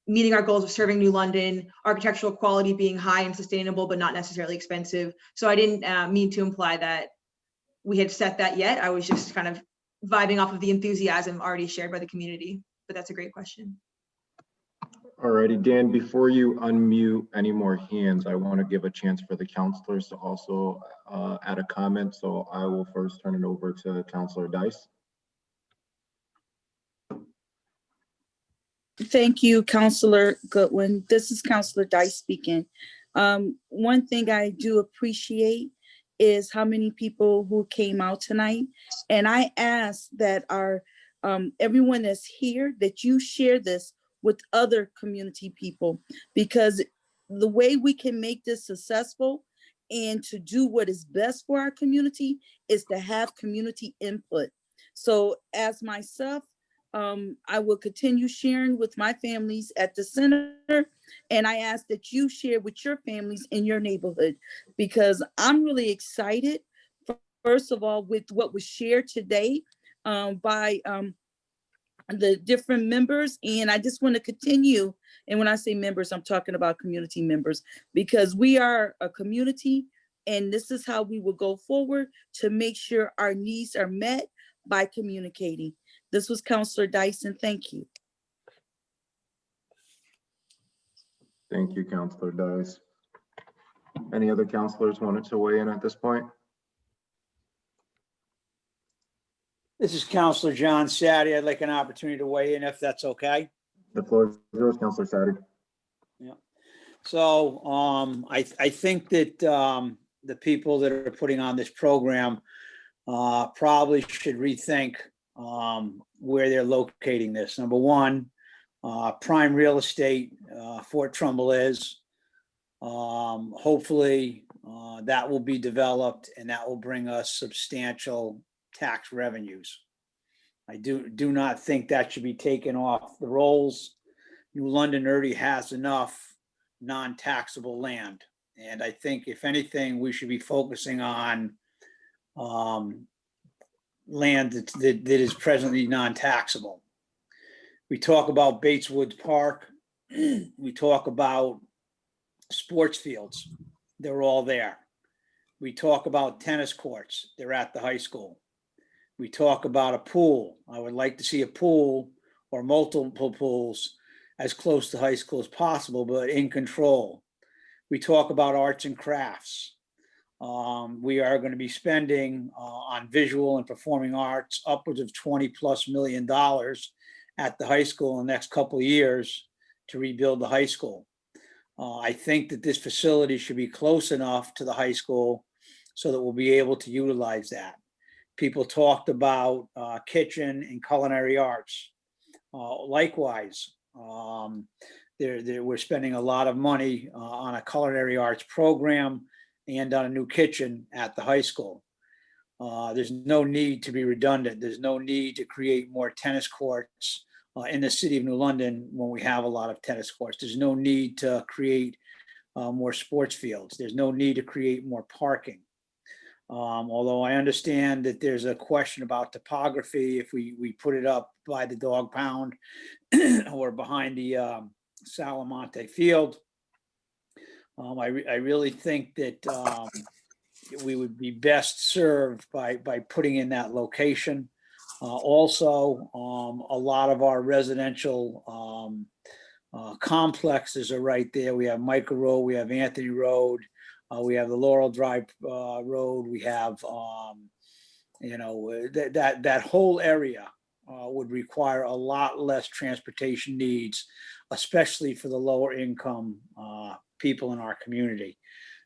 meeting our goals of serving New London, architectural quality being high and sustainable, but not necessarily expensive. So I didn't mean to imply that we had set that yet. I was just kind of vibing off of the enthusiasm already shared by the community, but that's a great question. Alrighty, Dan, before you unmute any more hands, I want to give a chance for the counselors to also add a comment. So I will first turn it over to Counselor Dice. Thank you, Counselor Goodwin. This is Counselor Dice speaking. One thing I do appreciate is how many people who came out tonight. And I ask that our everyone that's here, that you share this with other community people, because the way we can make this successful and to do what is best for our community is to have community input. So as myself, I will continue sharing with my families at the center, and I ask that you share with your families in your neighborhood, because I'm really excited, first of all, with what was shared today by the different members. And I just want to continue. And when I say members, I'm talking about community members, because we are a community, and this is how we will go forward to make sure our needs are met by communicating. This was Counselor Dyson. Thank you. Thank you, Counselor Dice. Any other counselors wanted to weigh in at this point? This is Counselor John Sadie. I'd like an opportunity to weigh in if that's okay. The floor is yours, Counselor Sadie. Yeah. So I think that the people that are putting on this program probably should rethink where they're locating this. Number one, prime real estate, Fort Trumbull is. Hopefully that will be developed, and that will bring us substantial tax revenues. I do not think that should be taken off the rolls. New London already has enough non-taxable land. And I think if anything, we should be focusing on land that is presently non-taxable. We talk about Bates Woods Park. We talk about sports fields. They're all there. We talk about tennis courts. They're at the high school. We talk about a pool. I would like to see a pool or multiple pools as close to high school as possible, but in control. We talk about arts and crafts. We are going to be spending on visual and performing arts upwards of $20+ million at the high school in the next couple of years to rebuild the high school. I think that this facility should be close enough to the high school so that we'll be able to utilize that. People talked about kitchen and culinary arts. Likewise, we're spending a lot of money on a culinary arts program and on a new kitchen at the high school. There's no need to be redundant. There's no need to create more tennis courts in the city of New London when we have a lot of tennis courts. There's no need to create more sports fields. There's no need to create more parking. Although I understand that there's a question about topography if we put it up by the dog pound or behind the Salamonte field. I really think that we would be best served by putting in that location. Also, a lot of our residential complexes are right there. We have Michael Road, we have Anthony Road, we have the Laurel Drive Road. We have, that whole area would require a lot less transportation needs, especially for the lower income people in our community.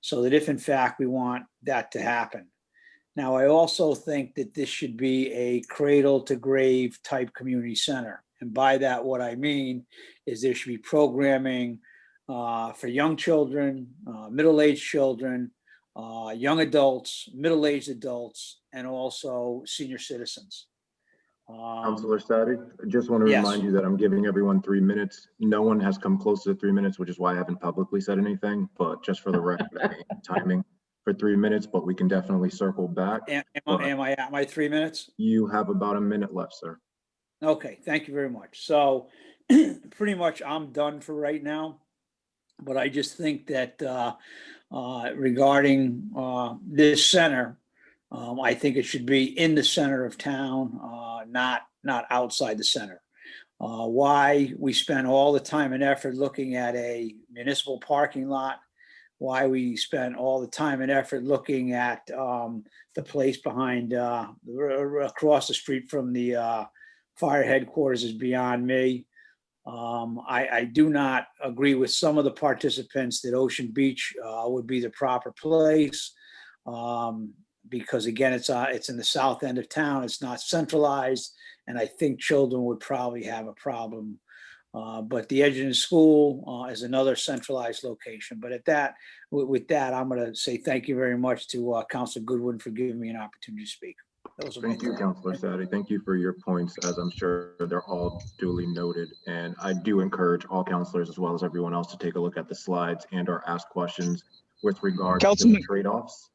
So that if in fact we want that to happen. Now, I also think that this should be a cradle to grave type community center. And by that, what I mean is there should be programming for young children, middle-aged children, young adults, middle-aged adults, and also senior citizens. Counselor Sadi, I just want to Yes. remind you that I'm giving everyone 3 minutes. No one has come close to 3 minutes, which is why I haven't publicly said anything, but just for the record, I mean, timing for 3 minutes, but we can definitely circle back. Am I at my 3 minutes? You have about a minute left, sir. Okay, thank you very much. So pretty much I'm done for right now. But I just think that regarding this center, I think it should be in the center of town, not outside the center. Why we spend all the time and effort looking at a municipal parking lot, why we spend all the time and effort looking at the place behind across the street from the fire headquarters is beyond me. I do not agree with some of the participants that Ocean Beach would be the proper place. Because again, it's in the south end of town, it's not centralized, and I think children would probably have a problem. But the Edgerton School is another centralized location. But with that, I'm gonna say thank you very much to Councilor Goodwin for giving me an opportunity to speak. Thank you, Counselor Sadi. Thank you for your points, as I'm sure they're all duly noted. And I do encourage all counselors, as well as everyone else, to take a look at the slides and or ask questions with regard to the trade-offs.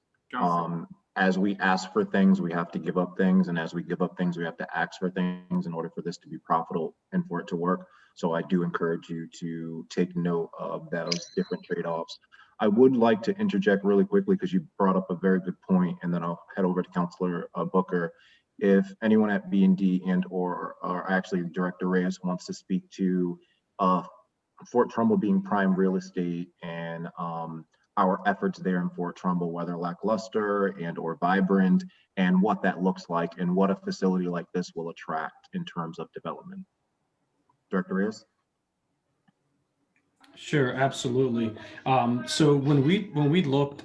As we ask for things, we have to give up things. And as we give up things, we have to ask for things in order for this to be profitable and for it to work. So I do encourage you to take note of those different trade-offs. I would like to interject really quickly because you brought up a very good point, and then I'll head over to Councilor Booker. If anyone at B&D and or actually Director Reyes wants to speak to Fort Trumbull being prime real estate and our efforts there in Fort Trumbull, whether lackluster and or vibrant, and what that looks like and what a facility like this will attract in terms of development. Director Reyes? Sure, absolutely. So when we looked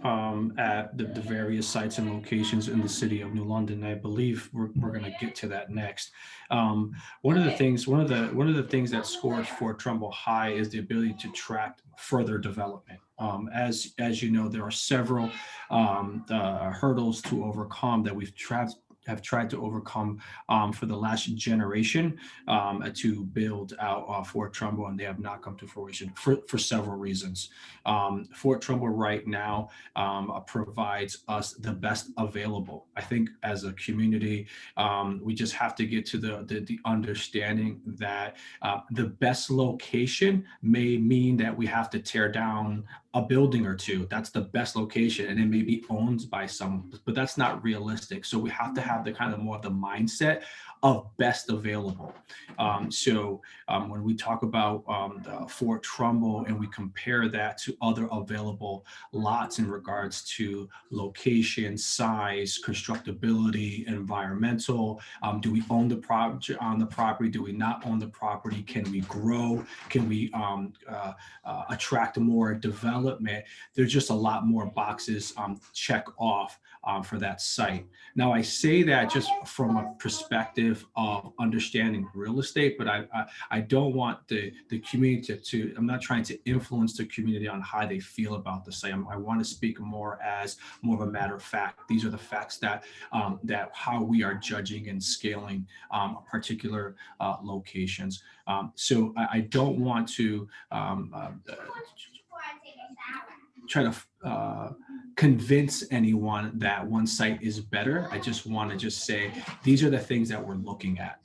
at the various sites and locations in the city of New London, I believe we're going to get to that next. One of the things that scores Fort Trumbull high is the ability to attract further development. As you know, there are several hurdles to overcome that have tried to overcome for the last generation to build out Fort Trumbull, and they have not come to fruition for several reasons. Fort Trumbull right now provides us the best available. I think as a community, we just have to get to the understanding that the best location may mean that we have to tear down a building or two. That's the best location, and it may be owned by some, but that's not realistic. So we have to have the kind of more of the mindset of best available. When we talk about Fort Trumbull and we compare that to other available lots in regards to location, size, constructability, environmental, do we own the project on the property? Do we not own the property? Can we grow? Can we attract more development? There's just a lot more boxes check off for that site. Now, I say that just from a perspective of understanding real estate, but I don't want the community to, I'm not trying to influence the community on how they feel about the site. I want to speak more as more of a matter of fact. These are the facts that how we are judging and scaling particular locations. So I don't want to try to convince anyone that one site is better. I just want to say these are the things that we're looking at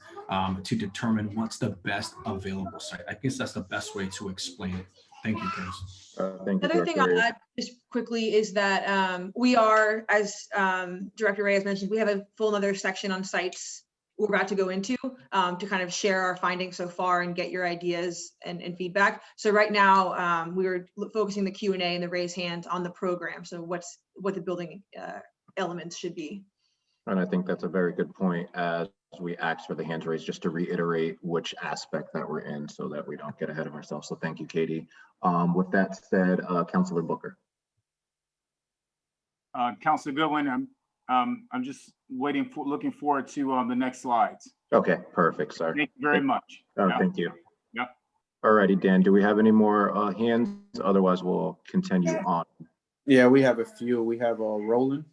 to determine what's the best available site. I guess that's the best way to explain it. Thank you, Chris. Thank you, Another thing I'll add just quickly is that we are, as Director Reyes mentioned, we have a full other section on sites we're about to go into to kind of share our findings so far and get your ideas and feedback. So right now we were focusing the Q&A and the raise hands on the program. So what the building elements should be. And I think that's a very good point as we ask for the hands raised, just to reiterate which aspect that we're in so that we don't get ahead of ourselves. So thank you, Katie. With that said, Councilor Booker. Councilor Goodwin, I'm just looking forward to the next slides. Okay, perfect, sir. Thank you very much. Thank you. Yep. All righty, Dan, do we have any more hands? Otherwise, we'll continue on. Yeah, we have a few. We have Roland.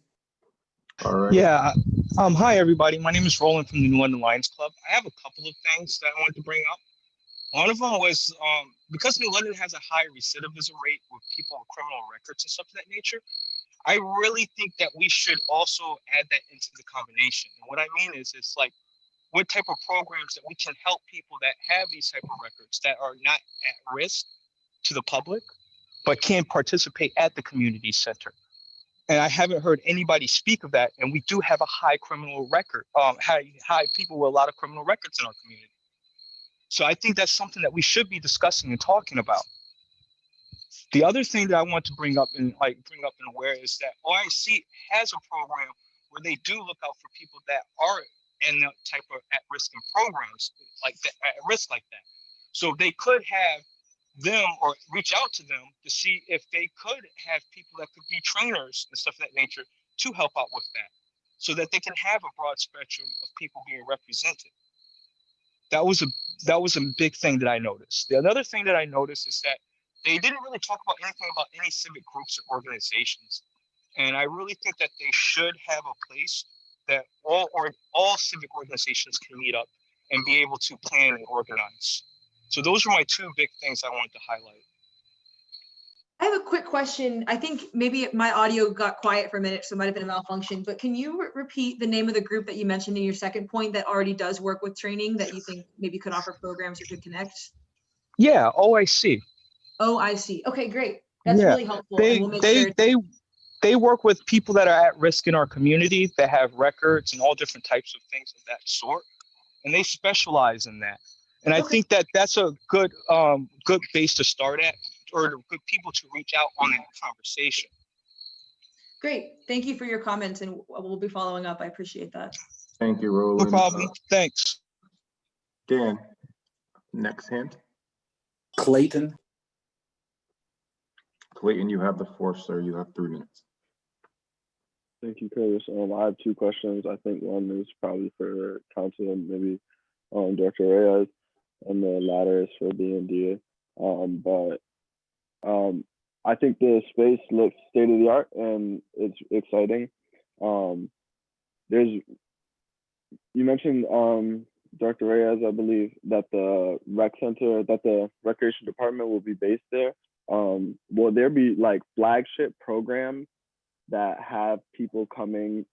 All right. Yeah. Hi, everybody. My name is Roland from the New London Lions Club. I have a couple of things that I wanted to bring up. One of them was because New London has a high recidivism rate with people with criminal records and stuff of that nature, I really think that we should also add that into the combination. And what I mean is, it's like what type of programs that we can help people that have these type of records that are not at risk to the public, but can participate at the community center. And I haven't heard anybody speak of that. And we do have a high criminal record, high people with a lot of criminal records in our community. So I think that's something that we should be discussing and talking about. The other thing that I want to bring up and aware is that OIC has a program where they do look out for people that are in the type of at-risk programs like that, at risk like that. So they could have them or reach out to them to see if they could have people that could be trainers and stuff of that nature to help out with that, so that they can have a broad spectrum of people being represented. That was a big thing that I noticed. The other thing that I noticed is that they didn't really talk about anything about any civic groups or organizations. And I really think that they should have a place that all civic organizations can meet up and be able to plan and organize. So those are my two big things I wanted to highlight. I have a quick question. I think maybe my audio got quiet for a minute, so it might have been a malfunction, but can you repeat the name of the group that you mentioned in your second point that already does work with training that you think maybe could offer programs or could connect? Yeah, OIC. OIC. Okay, great. That's really helpful. And we'll make sure They work with people that are at risk in our community that have records and all different types of things of that sort. And they specialize in that. And I think that that's a good base to start at, or good people to reach out on that conversation. Great. Thank you for your comments, and we'll be following up. I appreciate that. Thank you, Roland. No problem. Thanks. Dan, next hand. Clayton. Clayton, you have the floor, sir. You have 3 minutes. Thank you, Curtis. I have 2 questions. I think one is probably for council and maybe Director Reyes, and the latter is for BND. I think the space looks state of the art and it's exciting. You mentioned Director Reyes, I believe, that the recreation department will be based there. Will there be like flagship programs that have people coming,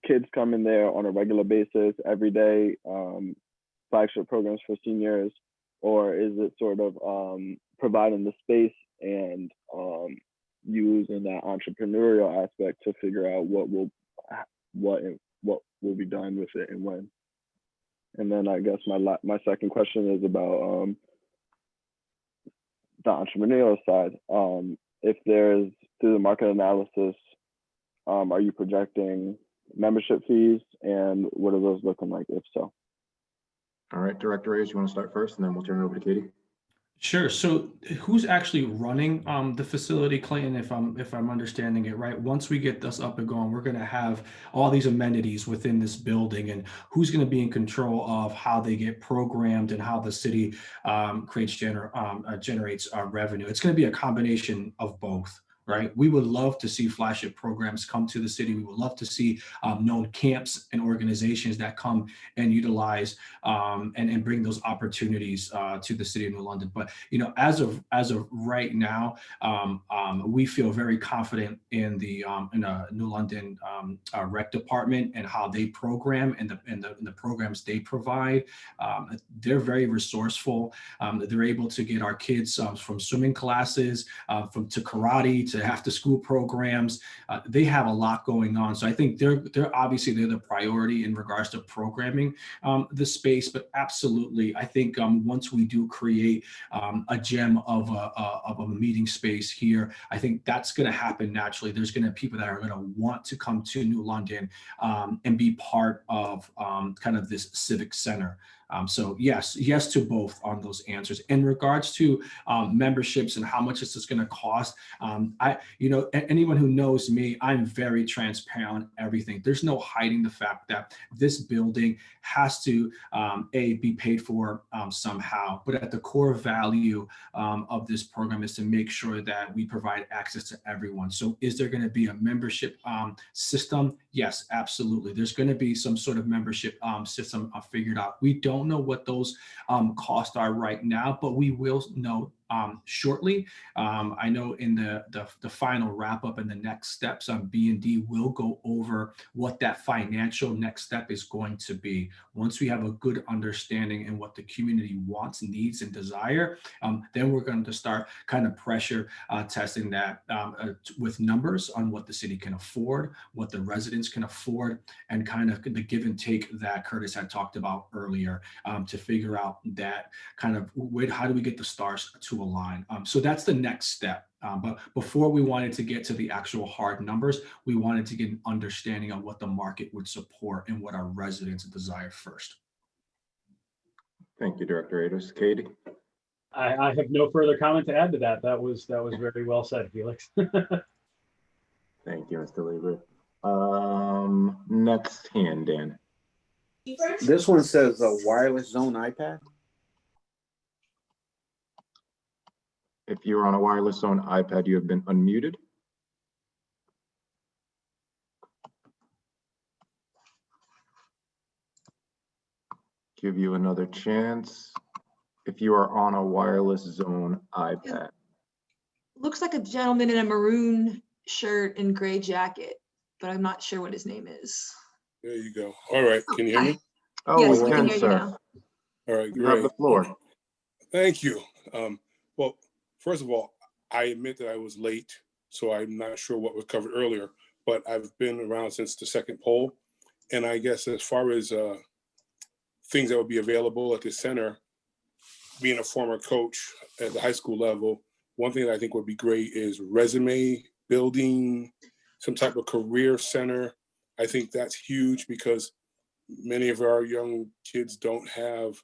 kids coming there on a regular basis every day, flagship programs for seniors, or is it sort of providing the space and using that entrepreneurial aspect to figure out what will be done with it and when? And then I guess my second question is about the entrepreneurial side. If there's, through the market analysis, are you projecting membership fees, and what are those looking like if so? All right, Director Reyes, you want to start first, and then we'll turn it over to Katie. Sure. So who's actually running the facility, Clayton, if I'm understanding it right? Once we get this up and going, we're going to have all these amenities within this building, and who's going to be in control of how they get programmed and how the city generates revenue. It's going to be a combination of both. Right? We would love to see flagship programs come to the city. We would love to see known camps and organizations that come and utilize and bring those opportunities to the city of New London. But as of right now, we feel very confident in the New London rec department and how they program and the programs they provide. They're very resourceful. They're able to get our kids from swimming classes, to karate, to after school programs. They have a lot going on. So I think they're obviously the priority in regards to programming the space, but absolutely, I think once we do create a gem of a meeting space here, I think that's going to happen naturally. There's going to be people that are going to want to come to New London and be part of kind of this civic center. So yes to both on those answers. In regards to memberships and how much this is going to cost, anyone who knows me, I'm very transparent on everything. There's no hiding the fact that this building has to be paid for somehow, but at the core value of this program is to make sure that we provide access to everyone. So is there going to be a membership system? Yes, absolutely. There's going to be some sort of membership system figured out. We don't know what those costs are right now, but we will know shortly. I know in the final wrap up and the next steps on B&D will go over what that financial next step is going to be. Once we have a good understanding and what the community wants, needs, and desire, then we're going to start kind of pressure testing that with numbers on what the city can afford, what the residents can afford, and kind of the give and take that Curtis had talked about earlier to figure out that kind of how do we get the stars to align. So that's the next step. But before we wanted to get to the actual hard numbers, we wanted to get an understanding of what the market would support and what our residents desire first. Thank you, Director Adams. Katie? I have no further comment to add to that. That was very well said, Felix. Thank you, Mr. Lieber. Next hand, Dan. This one says a wireless zone iPad. If you're on a wireless zone iPad, you have been unmuted. Give you another chance. If you are on a wireless zone iPad. Looks like a gentleman in a maroon shirt and gray jacket, but I'm not sure what his name is. There you go. All right. Can you hear me? Oh, Yes, we we can can, hear you sir. now. All right. You have the floor. Thank you. Well, first of all, I admit that I was late, so I'm not sure what was covered earlier, but I've been around since the second poll. And I guess as far as things that would be available at the center, being a former coach at the high school level, one thing that I think would be great is resume building, some type of career center. I think that's huge because many of our young kids don't have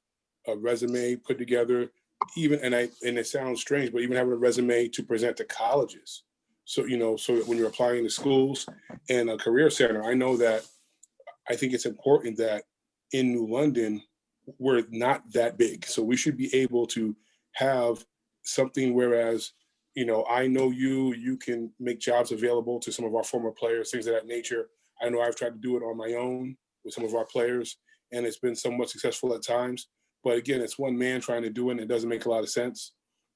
a resume put together, and it sounds strange, but even having a resume to present to colleges. So, so when you're applying to schools and a career center, I know that I think it's important that in New London, we're not that big. So we should be able to have something whereas, I know you can make jobs available to some of our former players, things of that nature. I know I've tried to do it on my own with some of our players, and it's been somewhat successful at times. But again, it's one man trying to do it, and it doesn't make a lot of sense.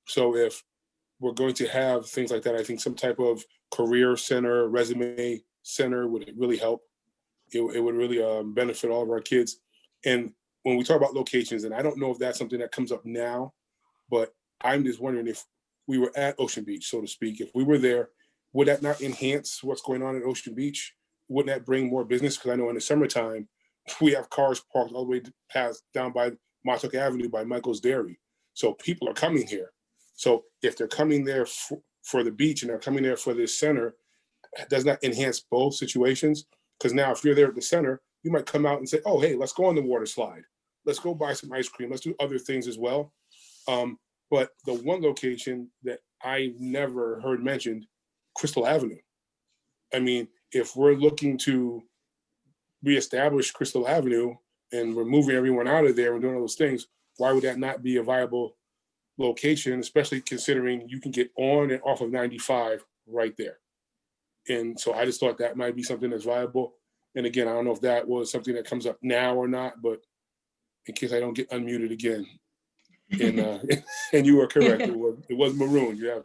So if we're going to have things like that, I think some type of career center, resume center would really help. It would really benefit all of our kids. And when we talk about locations, and I don't know if that's something that comes up now, but I'm just wondering if we were at Ocean Beach, so to speak, if we were there, would that not enhance what's going on at Ocean Beach? Wouldn't that bring more business? Because I know in the summertime, we have cars parked all the way past down by Montauk Avenue by Michael's Dairy. So people are coming here. So if they're coming there for the beach and they're coming there for this center, does that enhance both situations? Because now if you're there at the center, you might come out and say, oh, hey, let's go on the water slide. Let's go buy some ice cream. Let's do other things as well. But the one location that I never heard mentioned, Crystal Avenue. I mean, if we're looking to reestablish Crystal Avenue and we're moving everyone out of there and doing all those things, why would that not be a viable location, especially considering you can get on and off of 95 right there? And so I just thought that might be something that's viable. And again, I don't know if that was something that comes up now or not, but in case I don't get unmuted again. And you are correct. It was maroon. Yeah.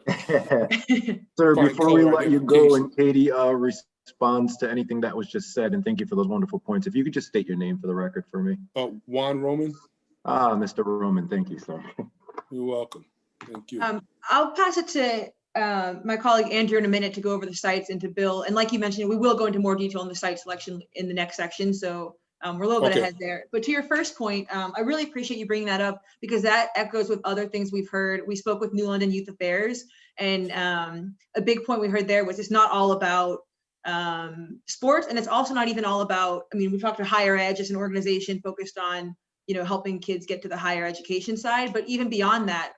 Sir, Fine before we color let you go and Katie responds to anything that was just said, and thank you for those wonderful points. If you could just state your name for the record for me. Juan Roman. Mr. Roman, thank you, sir. You're welcome. Thank you. I'll pass it to my colleague Andrew in a minute to go over the sites and to Bill. And like you mentioned, we will go into more detail on the site selection in the next section. So we're a little bit ahead there. But to your first point, I really appreciate you bringing that up because that echoes with other things we've heard. We spoke with New London Youth Affairs, and a big point we heard there was it's not all about sports, and it's also not even all about, I mean, we talked to Higher Ed, just an organization focused on helping kids get to the higher education side. But even beyond that,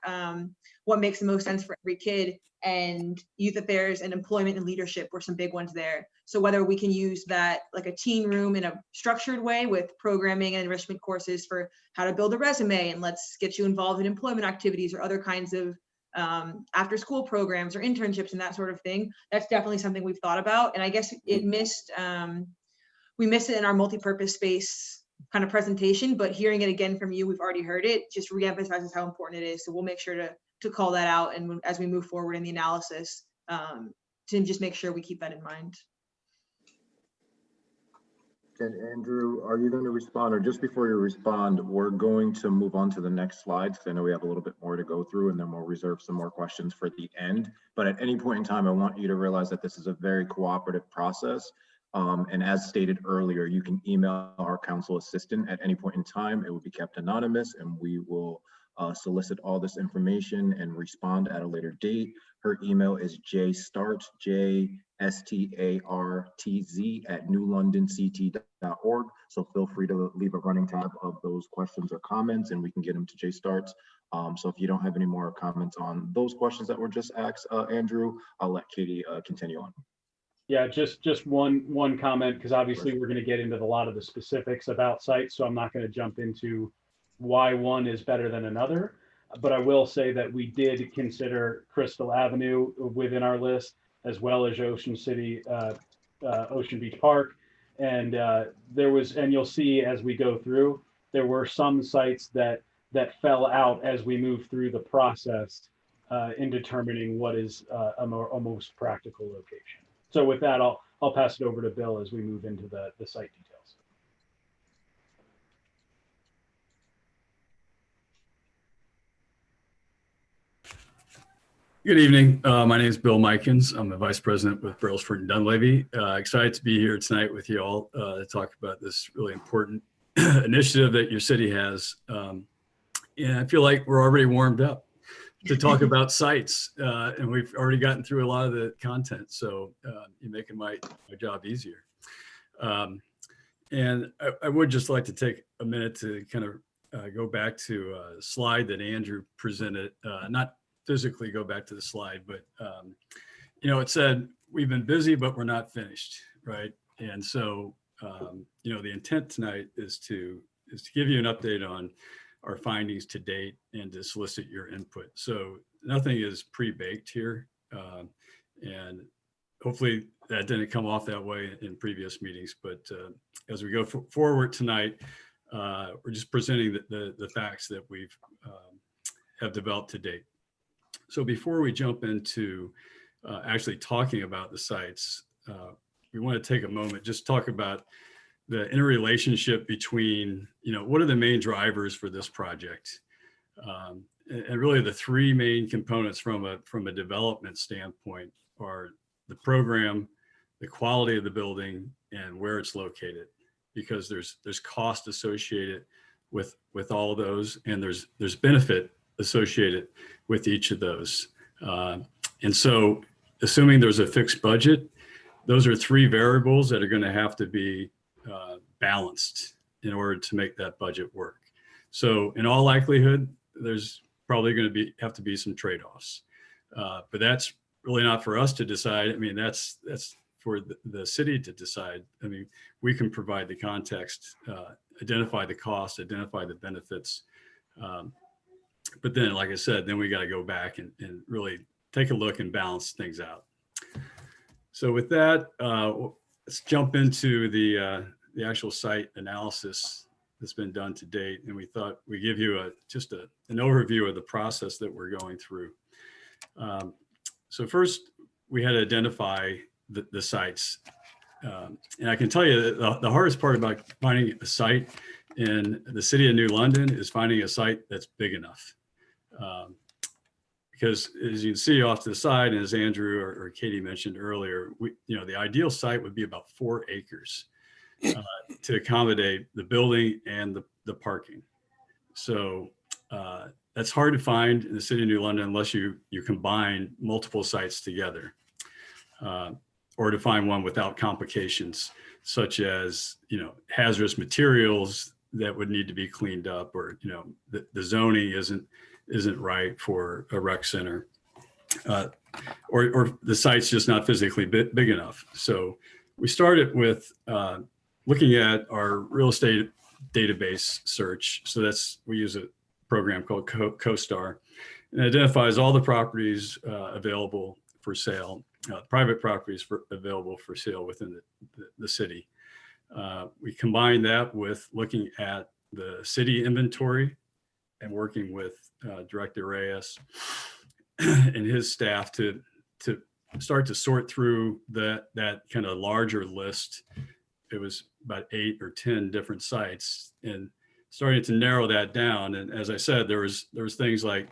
what makes the most sense for every kid, and youth affairs and employment and leadership were some big ones there. So whether we can use that like a teen room in a structured way with programming and enrichment courses for how to build a resume, and let's get you involved in employment activities or other kinds of after school programs or internships and that sort of thing, that's definitely something we've thought about. And I guess we missed it in our multi-purpose space kind of presentation, but hearing it again from you, we've already heard it, just reemphasizes how important it is. So we'll make sure to call that out, and as we move forward in the analysis, to just make sure we keep that in mind. And Andrew, are you going to respond, or just before you respond, we're going to move on to the next slides because I know we have a little bit more to go through, and then we'll reserve some more questions for the end. But at any point in time, I want you to realize that this is a very cooperative process. And as stated earlier, you can email our council assistant at any point in time. It will be kept anonymous, and we will solicit all this information and respond at a later date. Her email is jstartz, JSTARTZ @newlondonct.org. So feel free to leave a running tab of those questions or comments, and we can get them to JStartz. So if you don't have any more comments on those questions that were just asked, Andrew, I'll let Katie continue on. Yeah, just one comment, because obviously we're going to get into a lot of the specifics about sites, so I'm not going to jump into why one is better than another. But I will say that we did consider Crystal Avenue within our list, as well as Ocean Beach Park. And and you'll see as we go through, there were some sites that fell out as we move through the process in determining what is a most practical location. So with that, I'll pass it over to Bill as we move into the site details. Good evening. My name is Bill Mykins. I'm the Vice President with Brailsford and Dunleavy. Excited to be here tonight with you all to talk about this really important initiative that your city has. And I feel like we're already warmed up to talk about sites, and we've already gotten through a lot of the content. So you're making my job easier. And I would just like to take a minute to kind of go back to a slide that Andrew presented, not physically go back to the slide, but it said, we've been busy, but we're not finished, right? And so, the intent tonight is to give you an update on our findings to date and to solicit your input. So nothing is pre-baked here. And hopefully that didn't come off that way in previous meetings, but as we go forward tonight, we're just presenting the facts that we've have developed to date. So before we jump into actually talking about the sites, we want to take a moment, just talk about the interrelationship between, what are the main drivers for this project? And really the three main components from a development standpoint are the program, the quality of the building, and where it's located, because there's cost associated with all of those, and there's benefit associated with each of those. And so assuming there's a fixed budget, those are three variables that are going to have to be balanced in order to make that budget work. So in all likelihood, there's probably going to have to be some trade-offs, but that's really not for us to decide. I mean, that's for the city to decide. I mean, we can provide the context, identify the costs, identify the benefits. But then, like I said, then we got to go back and really take a look and balance things out. So with that, let's jump into the actual site analysis that's been done to date. And we thought we'd give you just an overview of the process that we're going through. So first, we had to identify the sites. And I can tell you that the hardest part about finding a site in the city of New London is finding a site that's big enough. Because as you can see off to the side, and as Andrew or Katie mentioned earlier, the ideal site would be about 4 acres to accommodate the building and the parking. So that's hard to find in the city of New London unless you combine multiple sites together, or to find one without complications such as hazardous materials, that would need to be cleaned up, or, you know, the zoning isn't right for a rec center. Or the site's just not physically big enough. So we started with looking at our real estate database search. So we use a program called CoStar, and identifies all the properties available for sale, private properties available for sale within the city. We combine that with looking at the city inventory and working with Director Reyes and his staff to start to sort through that kind of larger list. It was about 8 or 10 different sites, and starting to narrow that down. And as I said, there was things like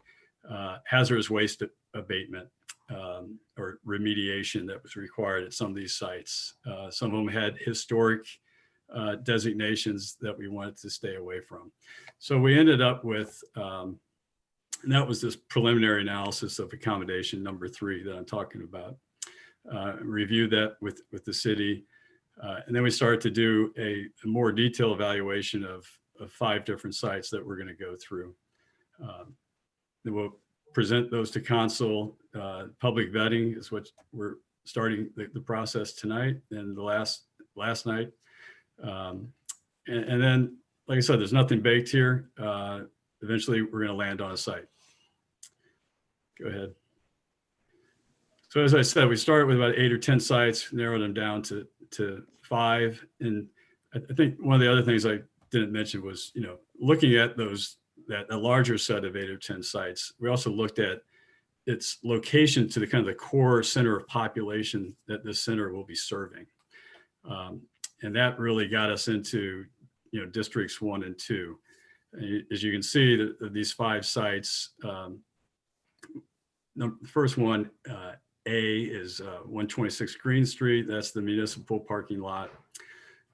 hazardous waste abatement or remediation that was required at some of these sites. Some of them had historic designations that we wanted to stay away from. So we ended up with, and that was this preliminary analysis of accommodation number 3 that I'm talking about. Reviewed that with the city. And then we started to do a more detailed evaluation of 5 different sites that we're going to go through. Then we'll present those to council. Public vetting is what we're starting the process tonight and the last night. And then, like I said, there's nothing baked here. Eventually, we're going to land on a site. Go ahead. So as I said, we started with about 8 or 10 sites, narrowed them down to 5. And I think one of the other things I didn't mention was, you know, looking at a larger set of 8 or 10 sites. We also looked at its location to the kind of the core center of population that this center will be serving. And that really got us into, you know, districts 1 and 2. As you can see, these 5 sites, the first one, A, is 126 Green Street. That's the municipal parking lot.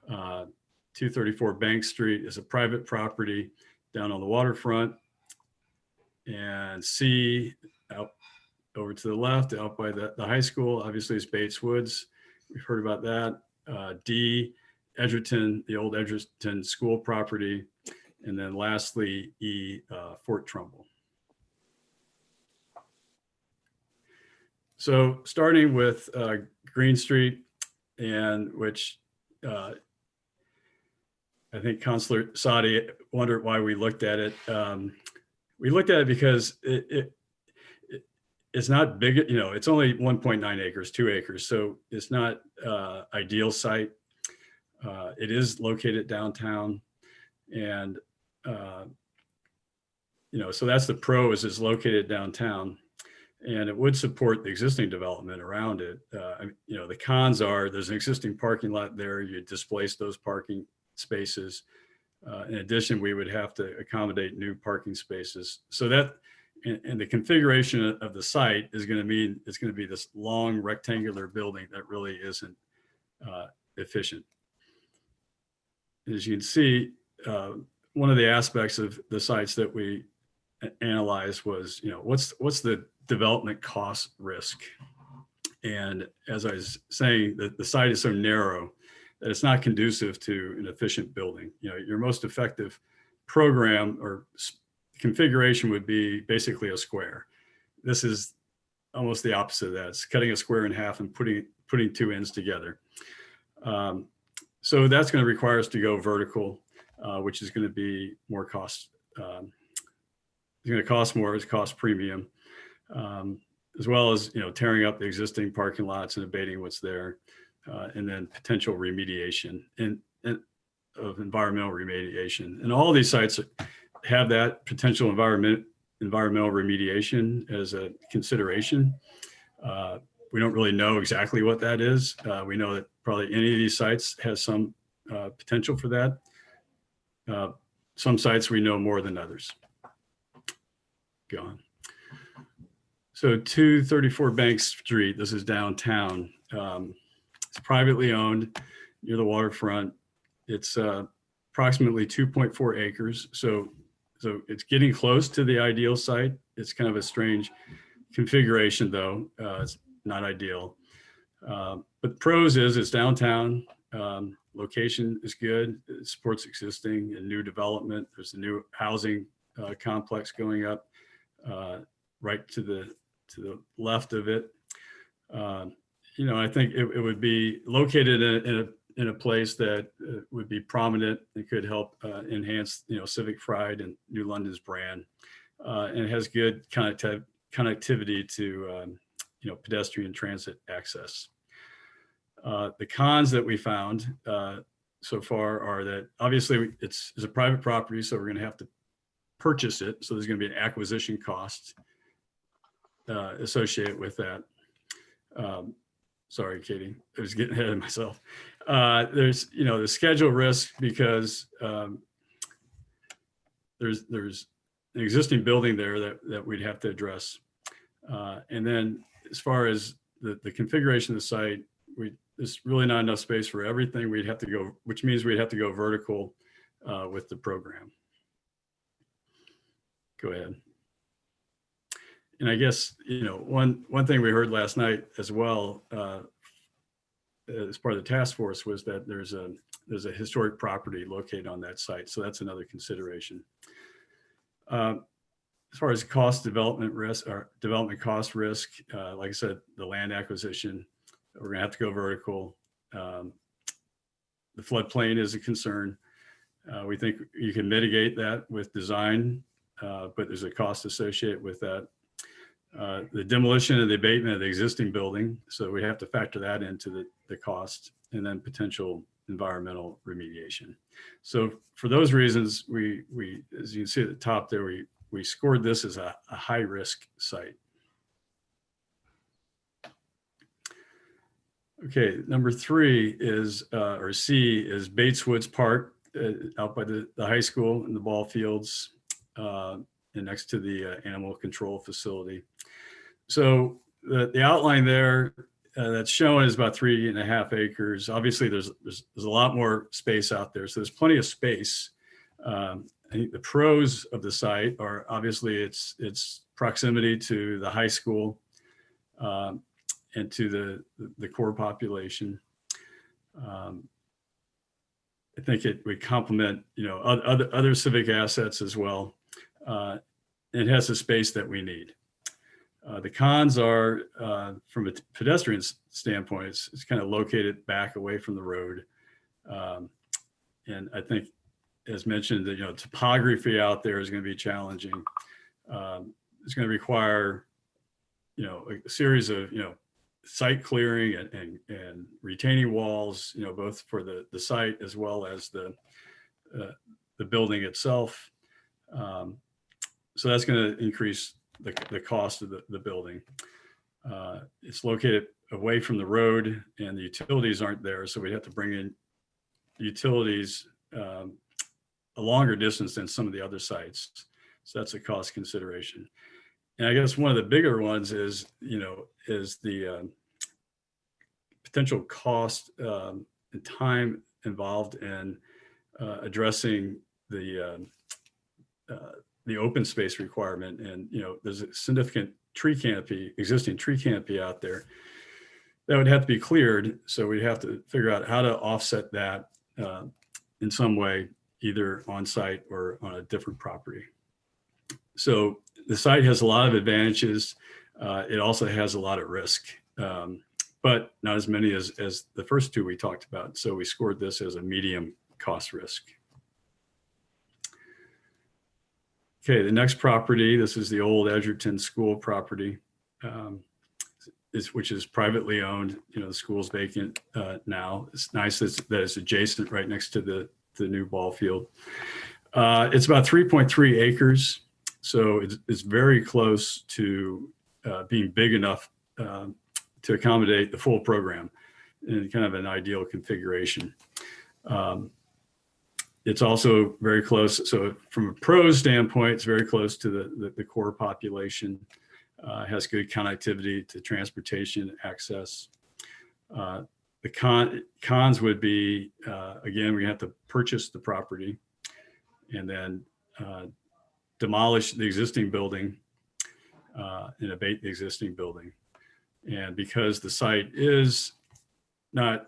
234 Bank Street is a private property down on the waterfront. And C, out over to the left, out by the high school, obviously is Bates Woods. We've heard about that. D, Edgerton, the old Edgerton school property. And then lastly, E, Fort Trumbull. So starting with Green Street, and which I think Councilor Sadi wondered why we looked at it. We looked at it because it's not big, you know, it's only 1.9 acres, 2 acres. So it's not ideal site. It is located downtown, and you know, so that's the pro, is it's located downtown, and it would support the existing development around it. You know, the cons are there's an existing parking lot there. You displace those parking spaces. In addition, we would have to accommodate new parking spaces. So that, and the configuration of the site is going to mean it's going to be this long rectangular building that really isn't efficient. As you can see, one of the aspects of the sites that we analyzed was, you know, what's the development cost risk? And as I was saying, the site is so narrow that it's not conducive to an efficient building. You know, your most effective program or configuration would be basically a square. This is almost the opposite of that. It's cutting a square in half and putting 2 ends together. So that's going to require us to go vertical, which is going to be more cost. It's going to cost more. It's cost premium, as well as, you know, tearing up the existing parking lots and abating what's there, and then potential remediation and of environmental remediation. And all these sites have that potential environmental remediation as a consideration. We don't really know exactly what that is. We know that probably any of these sites has some potential for that. Some sites we know more than others. Go on. So 234 Bank Street, this is downtown. It's privately owned near the waterfront. It's approximately 2.4 acres. So it's getting close to the ideal site. It's kind of a strange configuration though. It's not ideal. But the pros is it's downtown. Location is good. It supports existing and new development. There's a new housing complex going up right to the left of it. I think it would be located in a place that would be prominent and could help enhance, civic pride and New London's brand. And it has good connectivity to, pedestrian transit access. The cons that we found so far are that obviously it's a private property, so we're going to have to purchase it. So there's going to be an acquisition cost associated with that. Sorry, Katie, I was getting ahead of myself. There's, the schedule risk because there's an existing building there that we'd have to address. And then as far as the configuration of the site, there's really not enough space for everything. We'd have to go, which means we'd have to go vertical with the program. Go ahead. And I guess, one thing we heard last night as well, as part of the task force, was that there's a historic property located on that site. So that's another consideration. As far as development risk or development cost risk, like I said, the land acquisition, we're gonna have to go vertical. The floodplain is a concern. We think you can mitigate that with design, but there's a cost associated with that. The demolition and the abatement of the existing building. So we have to factor that into the cost, and then potential environmental remediation. So for those reasons, we as you can see at the top there, we scored this as a high risk site. Okay, number 3 is, or C is Bates Woods Park out by the high school and the ball fields and next to the animal control facility. So the outline there that's shown is about 3.5 acres. Obviously there's a lot more space out there. So there's plenty of space. I think the pros of the site are obviously its proximity to the high school and to the core population. I think it would complement, other civic assets as well. It has the space that we need. The cons are, from a pedestrian standpoint, it's kind of located back away from the road. And I think, as mentioned, that, topography out there is going to be challenging. It's going to require, a series of, site clearing and retaining walls, both for the site as well as the building itself. So that's going to increase the cost of the building. It's located away from the road and the utilities aren't there. So we'd have to bring in utilities a longer distance than some of the other sites. So that's a cost consideration. And I guess one of the bigger ones is, is the potential cost and time involved in addressing the open space requirement. And, there's a significant existing tree canopy out there that would have to be cleared. So we have to figure out how to offset that in some way, either on site or on a different property. So the site has a lot of advantages. It also has a lot of risk, but not as many as the first two we talked about. So we scored this as a medium cost risk. Okay, the next property, this is the old Edgerton School property, which is privately owned. The school's vacant now. It's nice that it's adjacent right next to the new ball field. It's about 3.3 acres. So it's very close to being big enough to accommodate the full program in kind of an ideal configuration. It's also very close. So from a pros standpoint, it's very close to the core population, has good connectivity to transportation access. The cons would be, again, we have to purchase the property and then demolish the existing building and abate the existing building. And because the site is not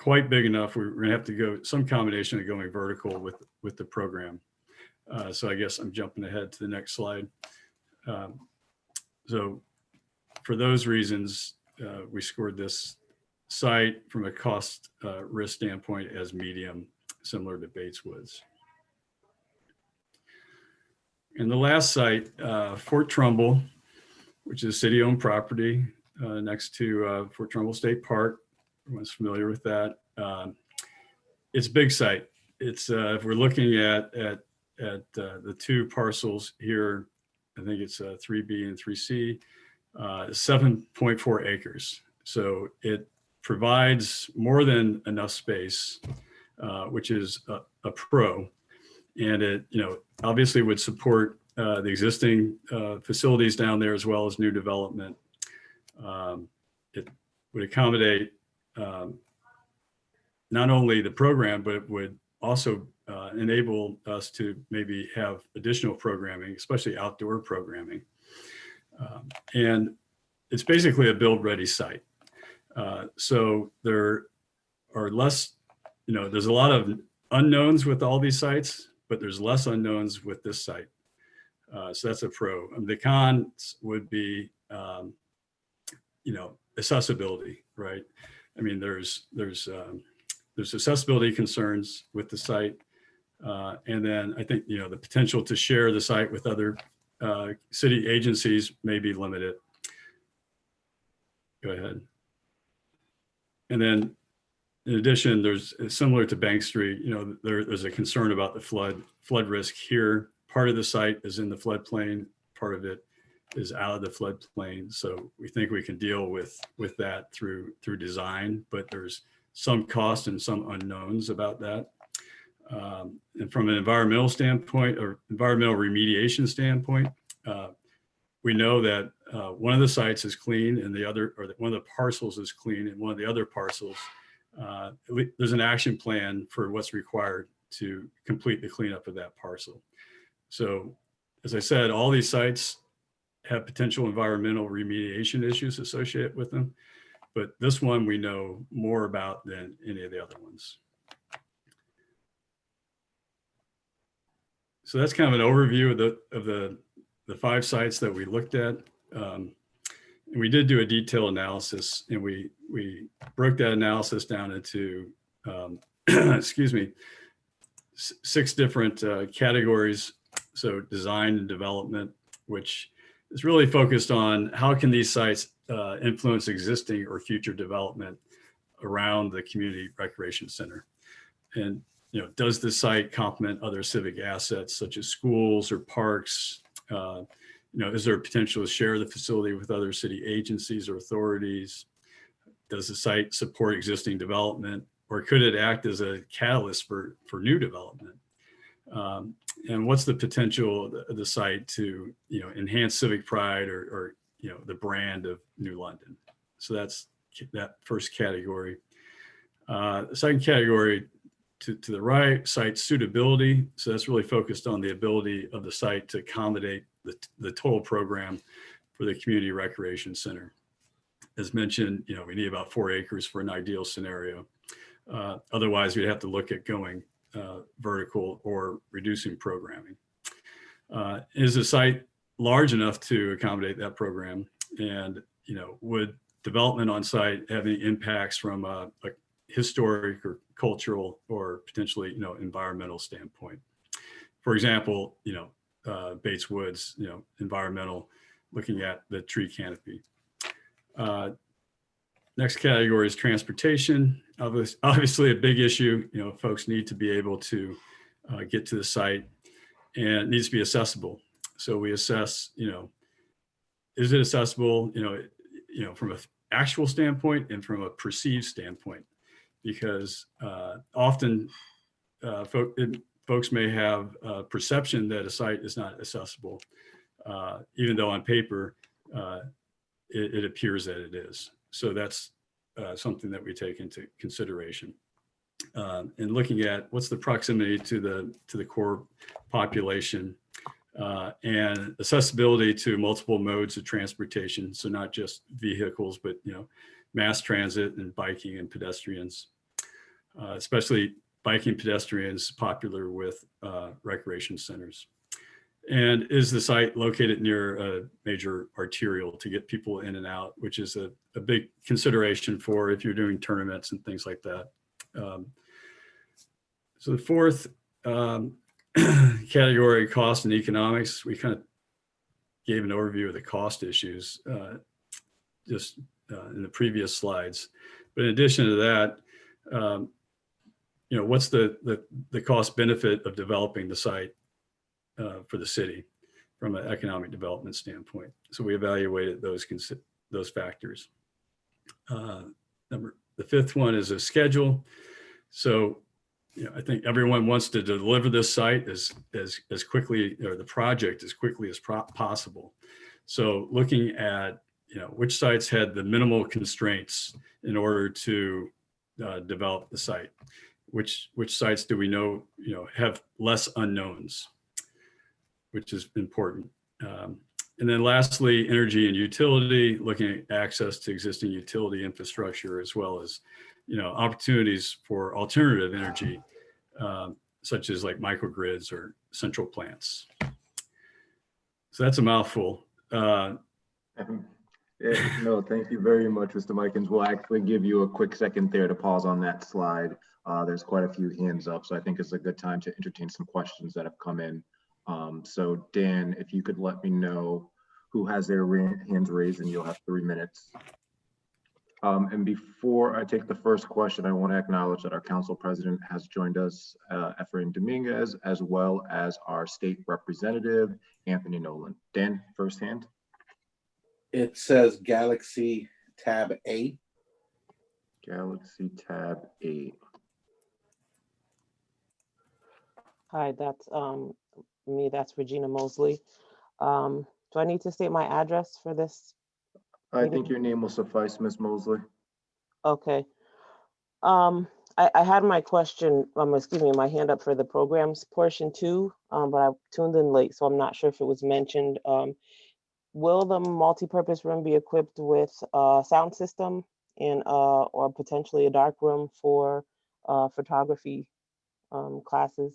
quite big enough. We're gonna have to go some combination of going vertical with the program. So I guess I'm jumping ahead to the next slide. So for those reasons, we scored this site from a cost risk standpoint as medium, similar to Bates Woods. And the last site, Fort Trumbull, which is city-owned property next to Fort Trumbull State Park. Everyone's familiar with that. It's a big site. It's if we're looking at the two parcels here, I think it's 3B and 3C, 7.4 acres. So it provides more than enough space, which is a pro. And it, obviously would support the existing facilities down there as well as new development. It would accommodate not only the program, but it would also enable us to maybe have additional programming, especially outdoor programming. And it's basically a build-ready site. So there are less, there's a lot of unknowns with all these sites, but there's less unknowns with this site. So that's a pro. The cons would be, accessibility, right? I mean, there's accessibility concerns with the site. And then I think, the potential to share the site with other city agencies may be limited. Go ahead. And then in addition, there's similar to Bank Street, there's a concern about the flood risk here. Part of the site is in the floodplain, part of it is out of the floodplain. So we think we can deal with that through design, but there's some cost and some unknowns about that. And from an environmental standpoint or environmental remediation standpoint, we know that one of the sites is clean and the other, or one of the parcels is clean, and one of the other parcels, there's an action plan for what's required to complete the cleanup of that parcel. So as I said, all these sites have potential environmental remediation issues associated with them, but this one we know more about than any of the other ones. So that's kind of an overview of the 5 sites that we looked at. And we did do a detailed analysis, and we broke that analysis down into, 6 different categories. So design and development, which is really focused on how can these sites influence existing or future development around the community recreation center. And, does the site complement other civic assets such as schools or parks? Is there a potential to share the facility with other city agencies or authorities? Does the site support existing development, or could it act as a catalyst for new development? And what's the potential of the site to, enhance civic pride or the brand of New London? So that's that first category. The second category to the right, site suitability. So that's really focused on the ability of the site to accommodate the total program for the community recreation center. As mentioned, we need about 4 acres for an ideal scenario. Otherwise, we'd have to look at going vertical or reducing programming. Is the site large enough to accommodate that program? And, would development on site have any impacts from a historic or cultural or potentially, environmental standpoint? For example, Bates Woods, environmental, looking at the tree canopy. Next category is transportation. Obviously a big issue. Folks need to be able to get to the site, and it needs to be accessible. So we assess, is it accessible, from an actual standpoint and from a perceived standpoint? Because often folks may have a perception that a site is not accessible, even though on paper it appears that it is. So that's something that we take into consideration. And looking at what's the proximity to the core population, and accessibility to multiple modes of transportation. So not just vehicles, but mass transit and biking and pedestrians. especially biking pedestrians popular with recreation centers. And is the site located near a major arterial to get people in and out, which is a big consideration for if you're doing tournaments and things like that. So the fourth category, cost and economics, we kind of gave an overview of the cost issues just in the previous slides. But in addition to that, what's the cost benefit of developing the site for the city from an economic development standpoint? So we evaluated those factors. The fifth one is a schedule. So I think everyone wants to deliver this site as quickly, or the project as quickly as possible. So looking at which sites had the minimal constraints in order to develop the site, which sites do we know have less unknowns, which is important. And then lastly, energy and utility, looking at access to existing utility infrastructure, as well as opportunities for alternative energy, such as like microgrids or central plants. So that's a mouthful. No, thank you very much, Mr. Mikens. We'll actually give you a quick second there to pause on that slide. There's quite a few hands up, so I think it's a good time to entertain some questions that have come in. So Dan, if you could let me know who has their hands raised, and you'll have 3 minutes. And before I take the first question, I want to acknowledge that our council president has joined us, Efrain Dominguez, as well as our state representative, Anthony Nolan. Dan, first hand. It says Galaxy Tab 8. Galaxy Tab 8. Hi, that's me. That's Regina Mosley. Do I need to state my address for this? I think your name will suffice, Ms. Mosley. Okay. I had my question, excuse me, my hand up for the programs portion too, but I tuned in late, so I'm not sure if it was mentioned. Will the multipurpose room be equipped with a sound system and or potentially a dark room for photography classes?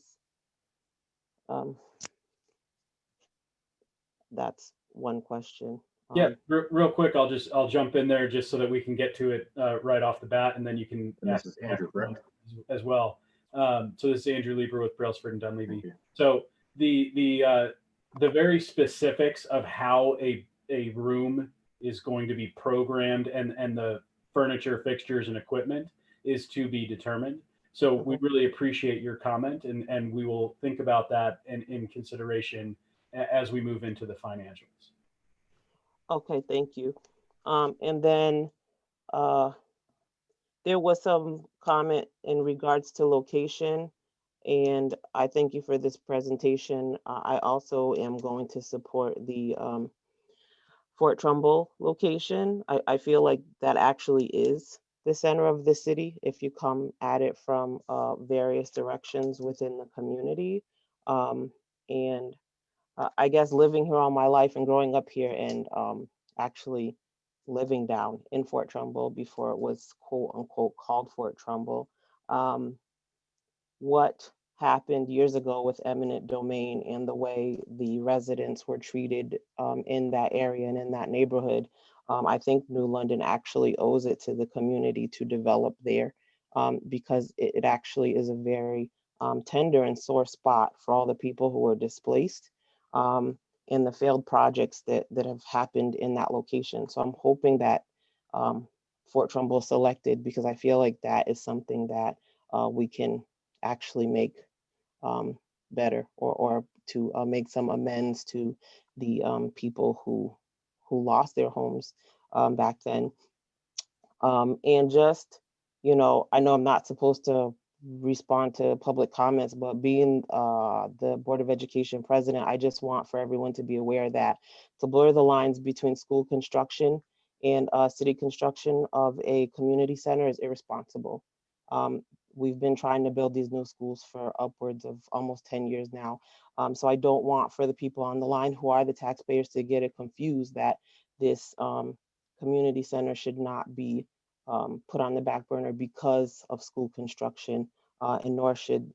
That's one question. Yeah, real quick, I'll jump in there just so that we can get to it right off the bat, and then you can ask Andrew as well. So this is Andrew Lieber with Brailsford and Dunleavy. So the very specifics of how a room is going to be programmed and the furniture, fixtures, and equipment is to be determined. So we really appreciate your comment, and we will think about that in consideration as we move into the financials. Okay, thank you. And then there was some comment in regards to location, and I thank you for this presentation. I also am going to support the Fort Trumbull location. I feel like that actually is the center of the city if you come at it from various directions within the community. And I guess living here all my life and growing up here and actually living down in Fort Trumbull before it was quote unquote called Fort Trumbull. What happened years ago with eminent domain and the way the residents were treated in that area and in that neighborhood, I think New London actually owes it to the community to develop there because it actually is a very tender and sore spot for all the people who were displaced. And the failed projects that have happened in that location. So I'm hoping that Fort Trumbull is selected because I feel like that is something that we can actually make better or to make some amends to the people who lost their homes back then. And just, I know I'm not supposed to respond to public comments, but being the Board of Education president, I just want for everyone to be aware that to blur the lines between school construction and city construction of a community center is irresponsible. We've been trying to build these new schools for upwards of almost 10 years now. So I don't want for the people on the line who are the taxpayers to get it confused that this community center should not be put on the back burner because of school construction, and nor should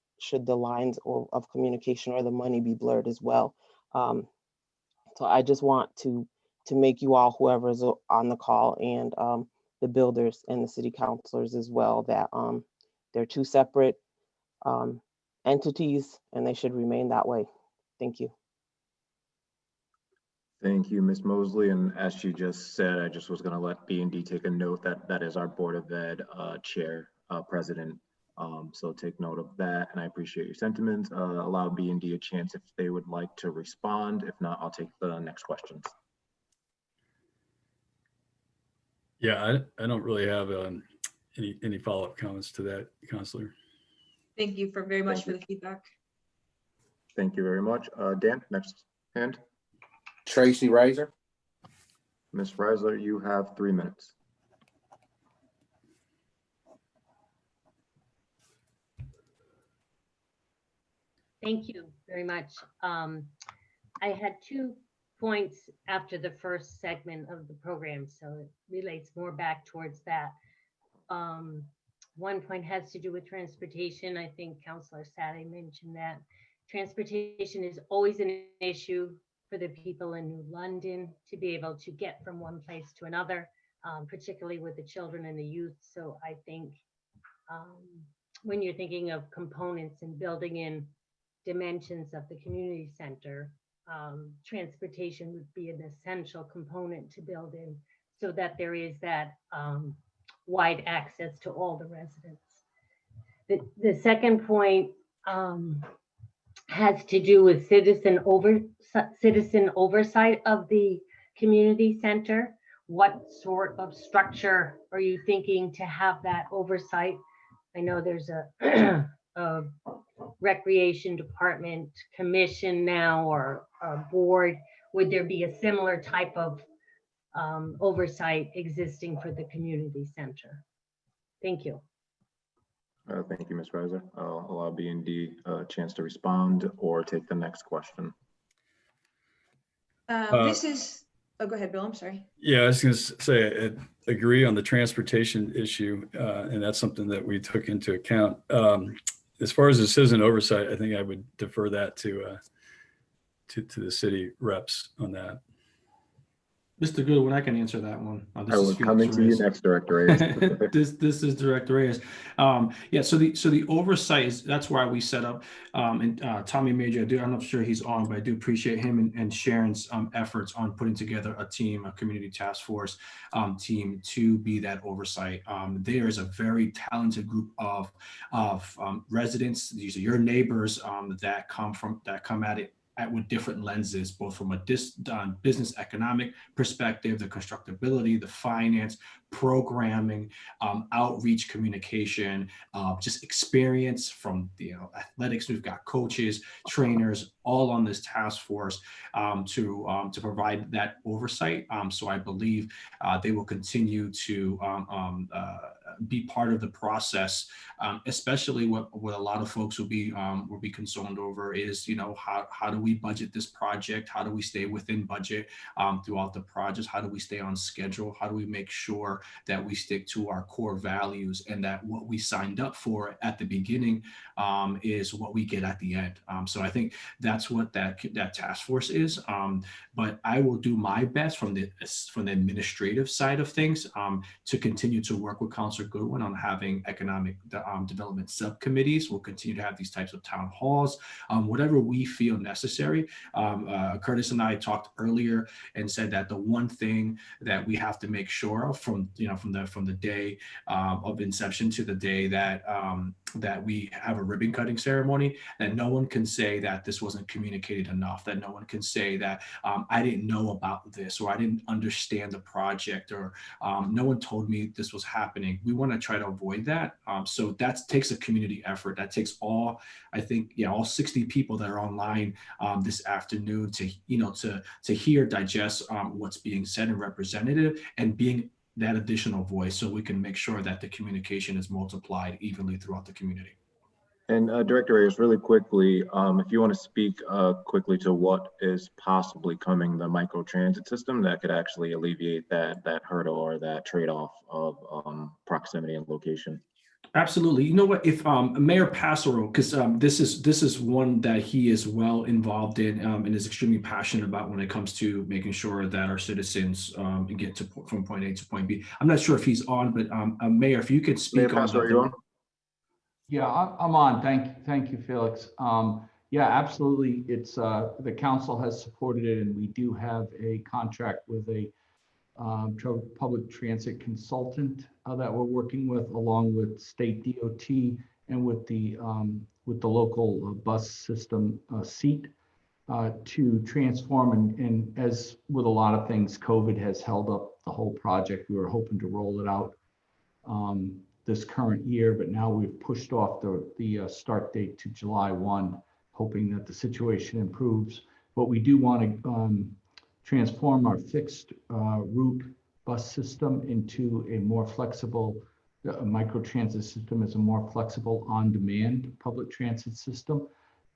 the lines of communication or the money be blurred as well. So I just want to make you all, whoever's on the call, and the builders and the city councilors as well, that they're two separate entities, and they should remain that way. Thank you. Thank you, Ms. Mosley. And as she just said, I just was going to let B&D take a note that that is our Board of Ed chair, president. So take note of that, and I appreciate your sentiments. Allow B&D a chance if they would like to respond. If not, I'll take the next questions. Yeah, I don't really have any follow-up comments to that, Counselor. Thank you very much for the feedback. Thank you very much. Dan, next hand. Tracy Reiser. Ms. Reisler, you have 3 minutes. Thank you very much. I had 2 points after the first segment of the program, so it relates more back towards that. 1 point has to do with transportation. I think Councilor Sade mentioned that transportation is always an issue for the people in New London to be able to get from one place to another, particularly with the children and the youth. So I think when you're thinking of components and building in dimensions of the community center, transportation would be an essential component to build in so that there is that wide access to all the residents. The second point has to do with citizen oversight of the community center. What sort of structure are you thinking to have that oversight? I know there's a recreation department commission now, or a board. Would there be a similar type of oversight existing for the community center? Thank you. Thank you, Ms. Reiser. I'll allow B&D a chance to respond or take the next question. This is, oh, go ahead, Bill, I'm sorry. Yeah, I was going to say, I agree on the transportation issue, and that's something that we took into account. As far as the citizen oversight, I think I would defer that to the city reps on that. Mr. Goodwin, I can answer that one. I was coming to you next, Director Reyes. This is Director Reyes. Yeah, so the oversight is, that's why we set up, and Tommy Major, I'm not sure he's on, but I do appreciate him and Sharon's efforts on putting together a team, a community task force team to be that oversight. There is a very talented group of residents. These are your neighbors that come at it with different lenses, both from a business economic perspective, the constructability, the finance, programming, outreach, communication, just experience from the athletics. We've got coaches, trainers, all on this task force to provide that oversight. So I believe they will continue to be part of the process, especially what a lot of folks will be concerned over is, how do we budget this project? How do we stay within budget throughout the project? How do we stay on schedule? How do we make sure that we stick to our core values and that what we signed up for at the beginning is what we get at the end? So I think that's what that task force is. But I will do my best from the administrative side of things to continue to work with Councilor Goodwin on having economic development subcommittees. We'll continue to have these types of town halls, whatever we feel necessary. Curtis and I talked earlier and said that the one thing that we have to make sure of from the day of inception to the day that that we have a ribbon cutting ceremony, that no one can say that this wasn't communicated enough, that no one can say that I didn't know about this, or I didn't understand the project, or no one told me this was happening. We want to try to avoid that. So that takes a community effort. That takes all 60 people that are online this afternoon to hear, digest what's being said and representative, and being that additional voice so we can make sure that the communication is multiplied evenly throughout the community. And Director Reyes, really quickly, if you want to speak quickly to what is possibly coming, the micro transit system that could actually alleviate that hurdle or that trade-off of proximity and location. Absolutely. You know what? If Mayor Passero, because this is one that he is well involved in and is extremely passionate about when it comes to making sure that our citizens get to from point A to point B. I'm not sure if he's on, but Mayor, if you could speak Mayor on Passero, are you on? Yeah, I'm on. Thank you, Felix. Yeah, absolutely. It's the council has supported it, and we do have a contract with a public transit consultant that we're working with, along with state DOT and with the local bus system seat to transform. And as with a lot of things, COVID has held up the whole project. We were hoping to roll it out this current year, but now we've pushed off the start date to July 1, hoping that the situation improves. But we do want to transform our fixed route bus system into a more flexible microtransit system, as a more flexible on-demand public transit system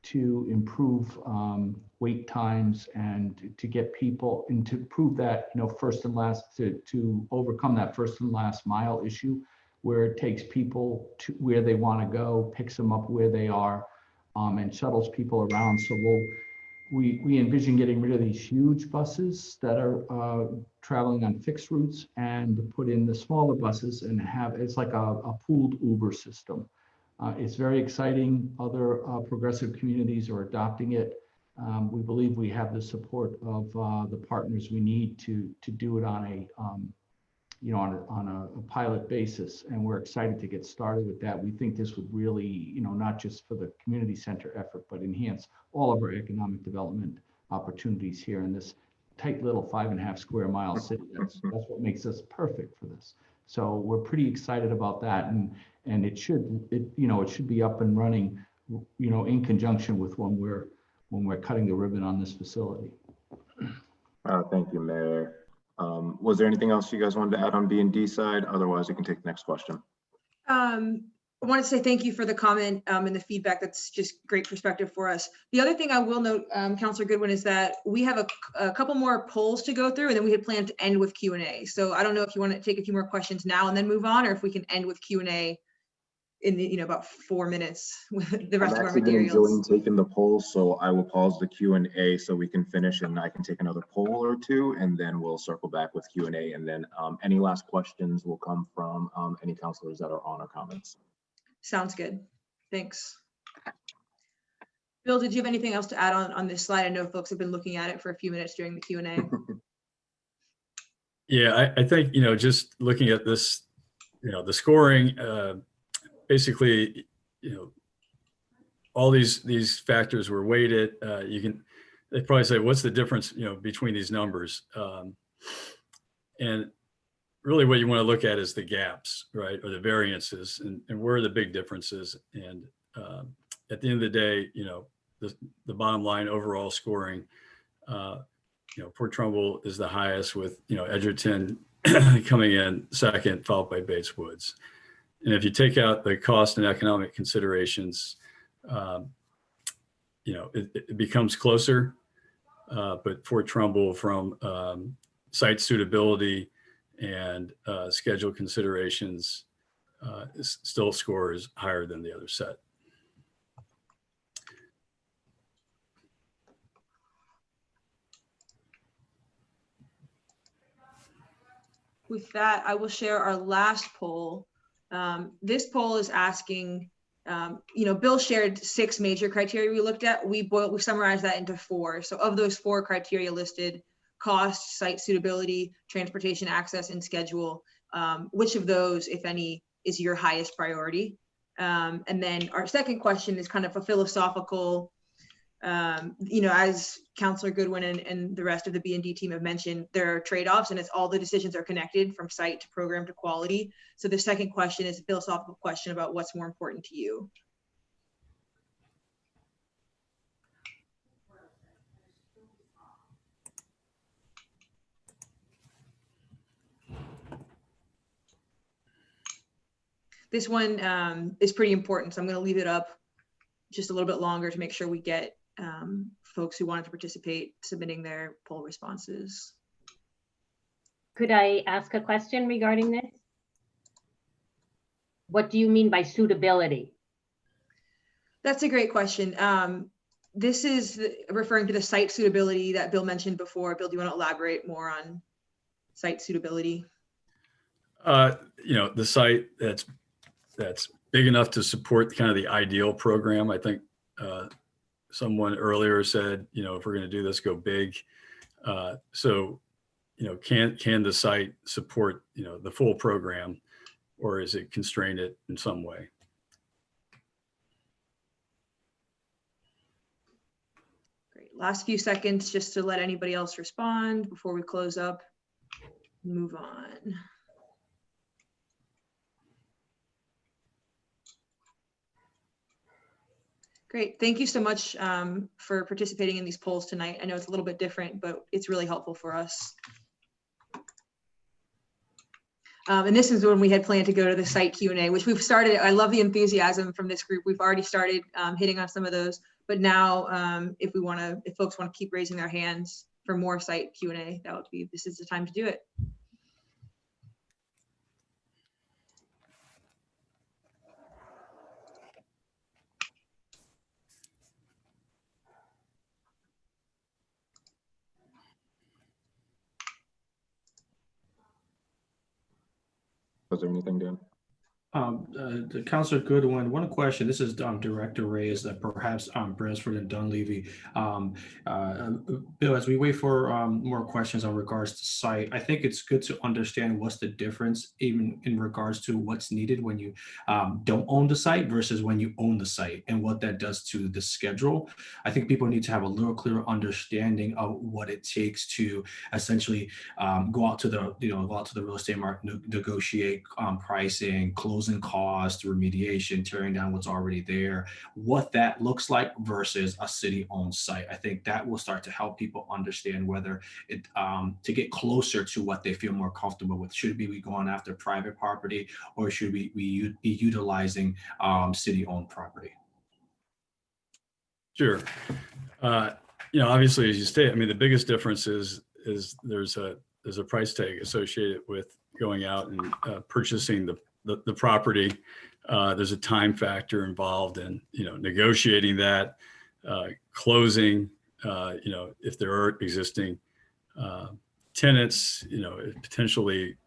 to improve wait times and to get people and to prove that, first and last, to overcome that first and last mile issue, where it takes people to where they want to go, picks them up where they are, and shuttles people around. So we envision getting rid of these huge buses that are traveling on fixed routes and put in the smaller buses and it's like a pooled Uber system. It's very exciting. Other progressive communities are adopting it. We believe we have the support of the partners we need to do it on a pilot basis, and we're excited to get started with that. We think this would really, not just for the community center effort, but enhance all of our economic development opportunities here in this tight little 5.5 square mile city. That's what makes us perfect for this. So we're pretty excited about that, and it should be up and running, in conjunction with when we're cutting the ribbon on this facility. Thank you, Mayor. Was there anything else you guys wanted to add on B&D side? Otherwise, we can take the next question. I want to say thank you for the comment and the feedback. That's just great perspective for us. The other thing I will note, Councilor Goodwin, is that we have a couple more polls to go through, and then we had planned to end with Q&A. So I don't know if you want to take a few more questions now and then move on, or if we can end with Q&A in about 4 minutes with the rest of our I'm actually been materials. enjoying taking the polls, so I will pause the Q&A so we can finish, and I can take another poll or two, and then we'll circle back with Q&A, and then any last questions will come from any councilors that are on or comments. Sounds good. Thanks. Bill, did you have anything else to add on this slide? I know folks have been looking at it for a few minutes during the Q&A. Yeah, I think, just looking at this, the scoring, basically, all these factors were weighted. They probably say, what's the difference, between these numbers? And really what you want to look at is the gaps, right? Or the variances and where are the big differences. And at the end of the day, the bottom line overall scoring, Port Trumbull is the highest, with, Edgerton coming in second, followed by Bates Woods. And if you take out the cost and economic considerations, it becomes closer, but Port Trumbull, from site suitability and schedule considerations, still scores higher than the other set. With that, I will share our last poll. This poll is asking, Bill shared 6 major criteria we looked at. We summarized that into 4. So of those 4 criteria listed, cost, site suitability, transportation access, and schedule, which of those, if any, is your highest priority? And then our second question is kind of a philosophical, as Councilor Goodwin and the rest of the B&D team have mentioned, there are trade-offs, and it's all the decisions are connected from site to program to quality. So the second question is a philosophical question about what's more important to you. This one is pretty important, so I'm going to leave it up just a little bit longer to make sure we get folks who wanted to participate submitting their poll responses. Could I ask a question regarding this? What do you mean by suitability? That's a great question. This is referring to the site suitability that Bill mentioned before. Bill, do you want to elaborate more on site suitability? The site that's big enough to support kind of the ideal program. I think someone earlier said, if we're going to do this, go big. So, can the site support, the full program, or is it constrained it in some way? Great. Last few seconds just to let anybody else respond before we close up. Move on. Great. Thank you so much for participating in these polls tonight. I know it's a little bit different, but it's really helpful for us. And this is when we had planned to go to the site Q&A, which we've started. I love the enthusiasm from this group. We've already started hitting on some of those, but now if folks want to keep raising their hands for more site Q&A, this is the time to do it. Was there anything, Dan? Councilor Goodwin, one question. This is Director Reyes, that perhaps Brailsford and Dunleavy. Bill, as we wait for more questions on regards to site, I think it's good to understand what's the difference even in regards to what's needed when you don't own the site versus when you own the site, and what that does to the schedule. I think people need to have a little clearer understanding of what it takes to essentially go out to the real estate market, negotiate pricing, closing costs, remediation, tearing down what's already there, what that looks like versus a city-owned site. I think that will start to help people understand whether it to get closer to what they feel more comfortable with. Should we be going after private property, or should we be utilizing city-owned property? Sure. Obviously, as you state, the biggest difference is there's a price tag associated with going out and purchasing the property. There's a time factor involved in negotiating that, closing, if there are existing tenants, potentially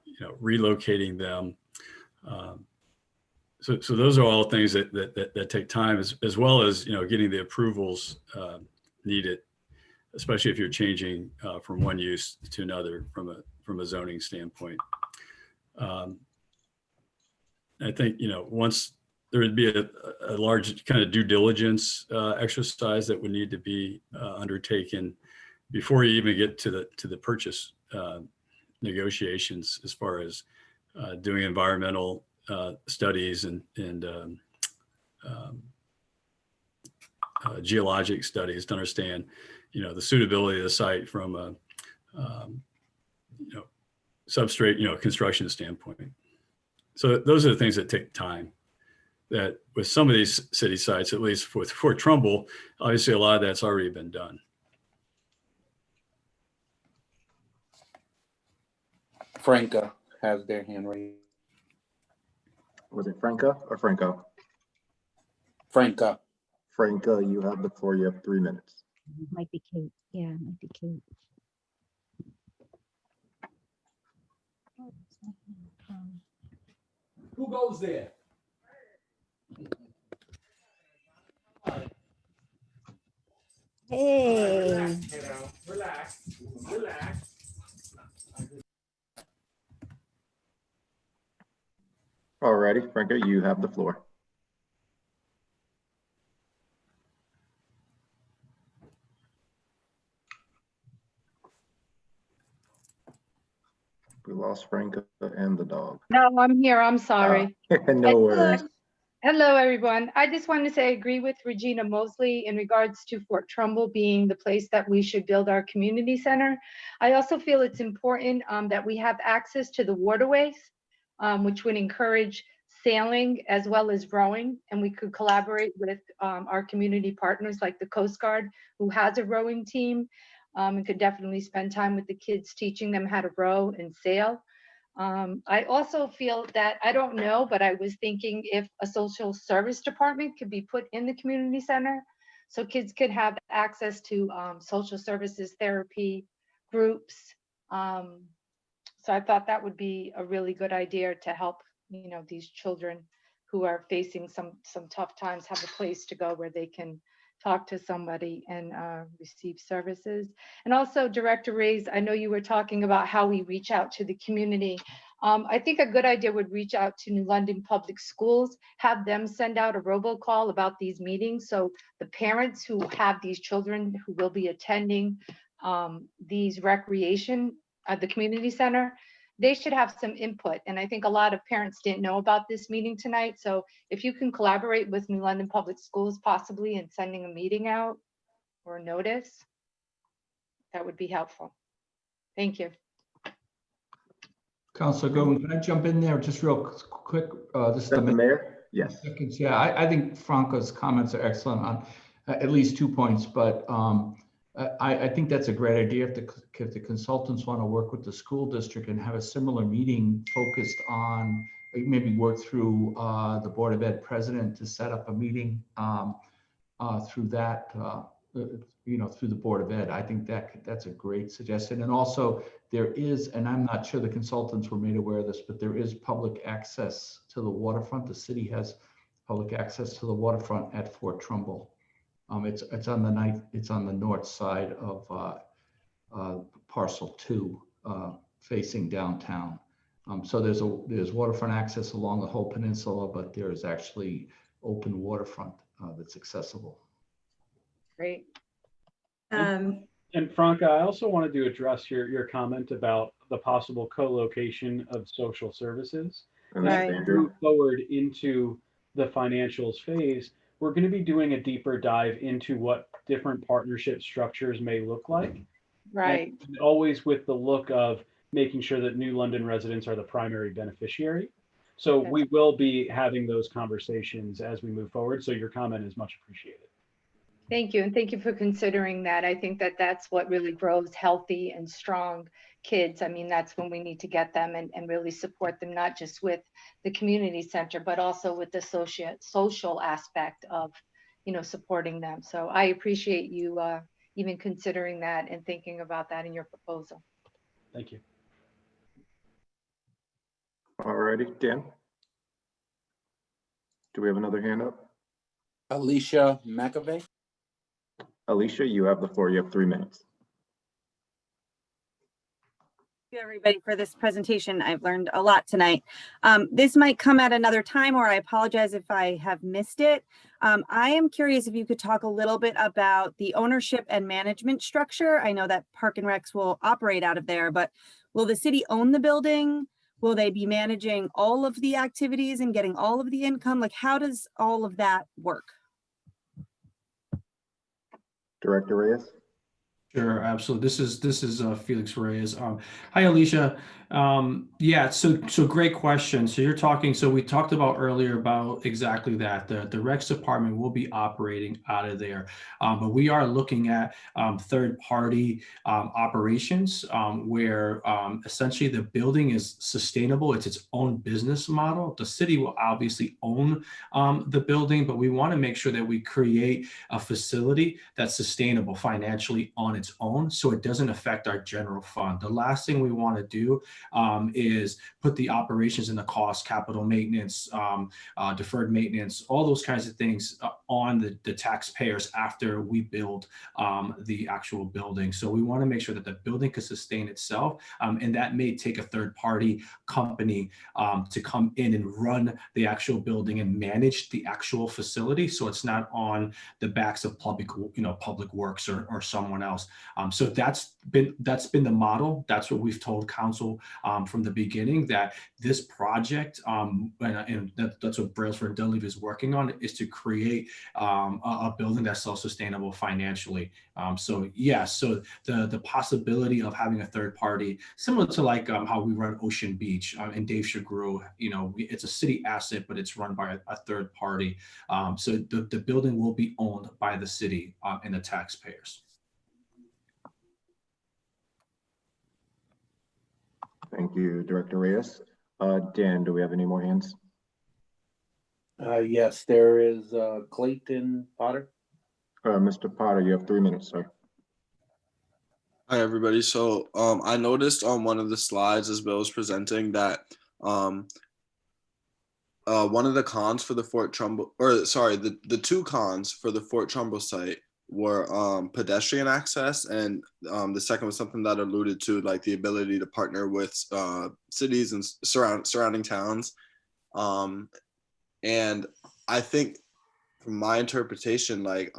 relocating them. So those are all things that take time, as well as getting the approvals needed, especially if you're changing from one use to another from a zoning standpoint. I think, once there would be a large kind of due diligence exercise that would need to be undertaken before you even get to the purchase negotiations, as far as doing environmental studies and geologic studies to understand, the suitability of the site from a substrate, construction standpoint. So those are the things that take time. That with some of these city sites, at least with Fort Trumbull, obviously a lot of that's already been done. Franca has their hand raised. Was it Franca or Franco? Franca. Franca, you have the floor. You have 3 minutes. Might be Kate. Yeah, it might be Kate. Who goes there? Hey. Relax. All righty, Franca, you have the floor. We lost Franca and the dog. No, I'm here. I'm sorry. No worries. Hello, everyone. I just wanted to say I agree with Regina Mosley in regards to Fort Trumbull being the place that we should build our community center. I also feel it's important that we have access to the waterways, which would encourage sailing as well as rowing, and we could collaborate with our community partners like the Coast Guard, who has a rowing team, and could definitely spend time with the kids, teaching them how to row and sail. I also feel that, I don't know, but I was thinking if a social service department could be put in the community center, so kids could have access to social services, therapy, groups. So I thought that would be a really good idea to help, you know, these children who are facing some tough times have a place to go where they can talk to somebody and receive services. And also, Director Reyes, I know you were talking about how we reach out to the community. I think a good idea would reach out to New London Public Schools, have them send out a robocall about these meetings. So the parents who have these children who will be attending these recreation at the community center, they should have some input. And I think a lot of parents didn't know about this meeting tonight. So if you can collaborate with New London Public Schools possibly in sending a meeting out or a notice, that would be helpful. Thank you. Councilor Goodwin, can I jump in there just real quick? This is the mayor. Yes. Seconds. Yeah, I think Franco's comments are excellent on at least 2 points, but I think that's a great idea. If the consultants want to work with the school district and have a similar meeting focused on, maybe work through the Board of Ed president to set up a meeting through that, you know, through the Board of Ed. I think that's a great suggestion. And also there is, and I'm not sure the consultants were made aware of this, but there is public access to the waterfront. The city has public access to the waterfront at Fort Trumbull. It's on the north side of parcel 2, facing downtown. So there's waterfront access along the whole peninsula, but there is actually open waterfront that's accessible. Great. And Franca, I also wanted to address your comment about the possible co-location of social services. Right. As we move forward into the financials phase, we're going to be doing a deeper dive into what different partnership structures may look like. Right. And always with the look of making sure that New London residents are the primary beneficiary. So we will be having those conversations as we move forward. So your comment is much appreciated. Thank you. And thank you for considering that. I think that that's what really grows healthy and strong kids. I mean, that's when we need to get them and really support them, not just with the community center, but also with the social aspect of, you know, supporting them. So I appreciate you even considering that and thinking about that in your proposal. Thank you. All righty, Dan. Do we have another hand up? Alicia McAvey. Alicia, you have the floor. You have 3 minutes. Thank you, everybody, for this presentation. I've learned a lot tonight. This might come at another time, or I apologize if I have missed it. I am curious if you could talk a little bit about the ownership and management structure. I know that Park and Recs will operate out of there, but will the city own the building? Will they be managing all of the activities and getting all of the income? Like, how does all of that work? Director Reyes. Sure, absolutely. This is Felix Reyes. Hi, Alicia. Yeah, so great question. So you're talking. So we talked about earlier about exactly that. The Recs department will be operating out of there, but we are looking at third-party operations where essentially the building is sustainable. It's its own business model. The city will obviously own the building, but we want to make sure that we create a facility that's sustainable financially on its own, so it doesn't affect our general fund. The last thing we want to do is put the operations and the cost, capital maintenance, deferred maintenance, all those kinds of things on the taxpayers after we build the actual building. So we want to make sure that the building can sustain itself, and that may take a third-party company to come in and run the actual building and manage the actual facility, so it's not on the backs of public works or someone else. else. So that's been the model. That's what we've told council from the beginning, that this project, and that's what Brailsford and Dunleavy is working on, is to create a building that's self-sustainable financially. So the possibility of having a third party, similar to like how we run Ocean Beach and Dave Chagru, it's a city asset, but it's run by a third party. So the building will be owned by the city and the taxpayers. Thank you, Director Reyes. Dan, do we have any more hands? Yes, there is Clayton Potter. Mr. Potter, you have 3 minutes, sir. Hi, everybody. So I noticed on one of the slides as Bill was presenting that one of the cons for the Fort Trumbull, or sorry, the two cons for the Fort Trumbull site were pedestrian access, and the second was something that alluded to like the ability to partner with cities and surrounding towns. And I think from my interpretation, like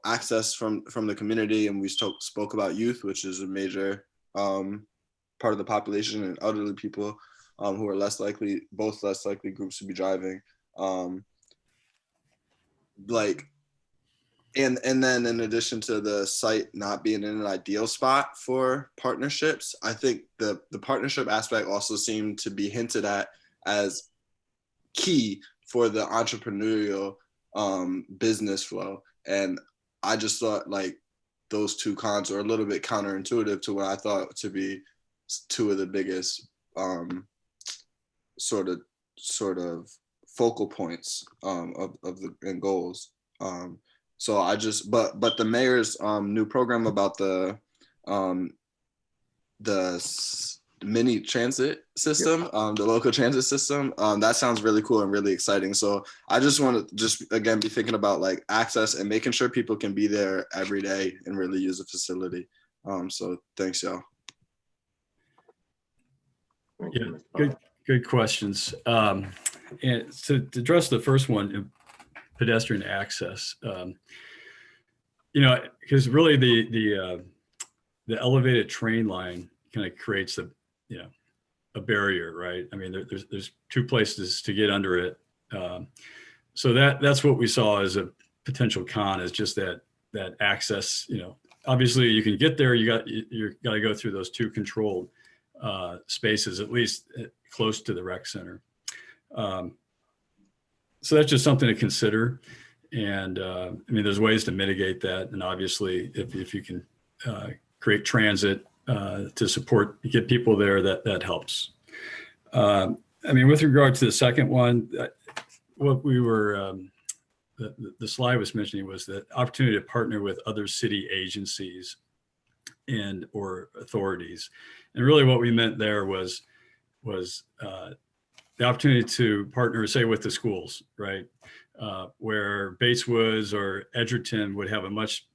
access from the community, and we spoke about youth, which is a major part of the population, and elderly people who are less likely groups to be driving. And then in addition to the site not being in an ideal spot for partnerships, I think the partnership aspect also seemed to be hinted at as key for the entrepreneurial business flow. And I just thought like those two cons are a little bit counterintuitive to what I thought to be two of the biggest sort of focal points of the and goals. So I just, but the mayor's new program about the mini transit system, the local transit system, that sounds really cool and really exciting. So I just want to again be thinking about like access and making sure people can be there every day and really use the facility. So thanks, y'all. Yeah, good questions. And to address the first one, pedestrian access, because really the elevated train line kind of creates a barrier, right? I mean, there's two places to get under it. So that's what we saw as a potential con, is just that access. Obviously you can get there. You got to go through those two controlled spaces, at least close to the rec center. So that's just something to consider. And I mean, there's ways to mitigate that. And obviously if you can create transit to support, get people there, that helps. I mean, with regard to the second one, what we were, the slide was mentioning was the opportunity to partner with other city agencies and or authorities. And really what we meant there was the opportunity to partner, say, with the schools, right? Where Bates Woods or Edgerton would have a much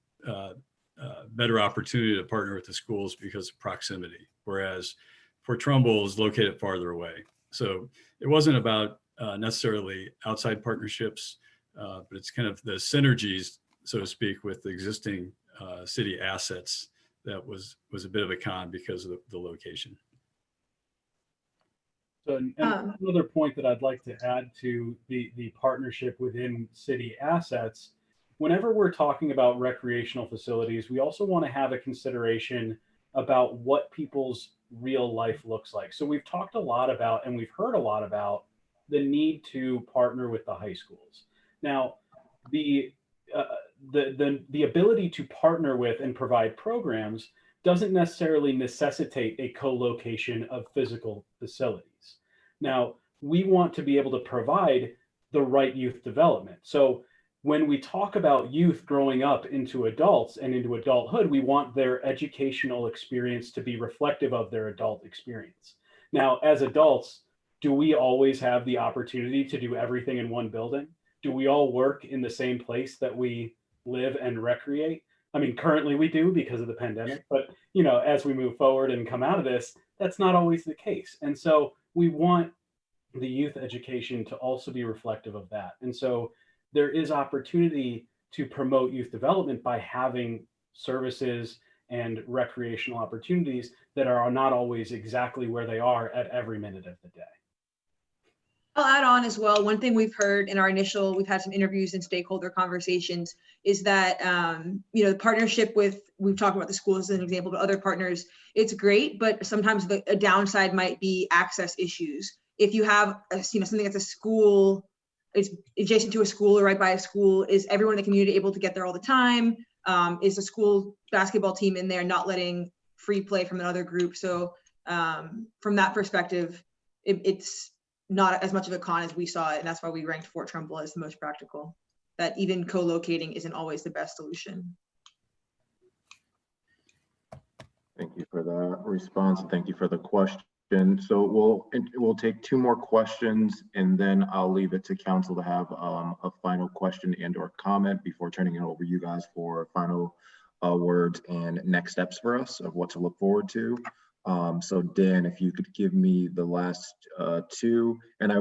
better opportunity to partner with the schools because of proximity, whereas Fort Trumbull is located farther away. So it wasn't about necessarily outside partnerships, but it's kind of the synergies, so to speak, with the existing city assets that was a bit of a con because of the location. So another point that I'd like to add to the partnership within city assets, whenever we're talking about recreational facilities, we also want to have a consideration about what people's real life looks like. So we've talked a lot about, and we've heard a lot about, the need to partner with the high schools. Now, the ability to partner with and provide programs doesn't necessarily necessitate a co-location of physical facilities. Now, we want to be able to provide the right youth development. So when we talk about youth growing up into adults and into adulthood, we want their educational experience to be reflective of their adult experience. Now, as adults, do we always have the opportunity to do everything in one building? Do we all work in the same place that we live and recreate? I mean, currently we do because of the pandemic, but as we move forward and come out of this, that's not always the case. And so we want the youth education to also be reflective of that. And so there is opportunity to promote youth development by having services and recreational opportunities that are not always exactly where they are at every minute of the day. I'll add on as well. One thing we've heard in our initial, we've had some interviews and stakeholder conversations, is that, the partnership with, we've talked about the schools as an example, but other partners, it's great, but sometimes a downside might be access issues. If you have, something that's a school, it's adjacent to a school or right by a school, is everyone in the community able to get there all the time? Is the school basketball team in there not letting free play from another group? So from that perspective, it's not as much of a con as we saw it, and that's why we ranked Fort Trumbull as the most practical. That even co-locating isn't always the best solution. Thank you for that response. Thank you for the question. So we'll take 2 more questions, and then I'll leave it to council to have a final question and or comment before turning it over to you guys for final words and next steps for us of what to look forward to. So Dan, if you could give me the last 2, and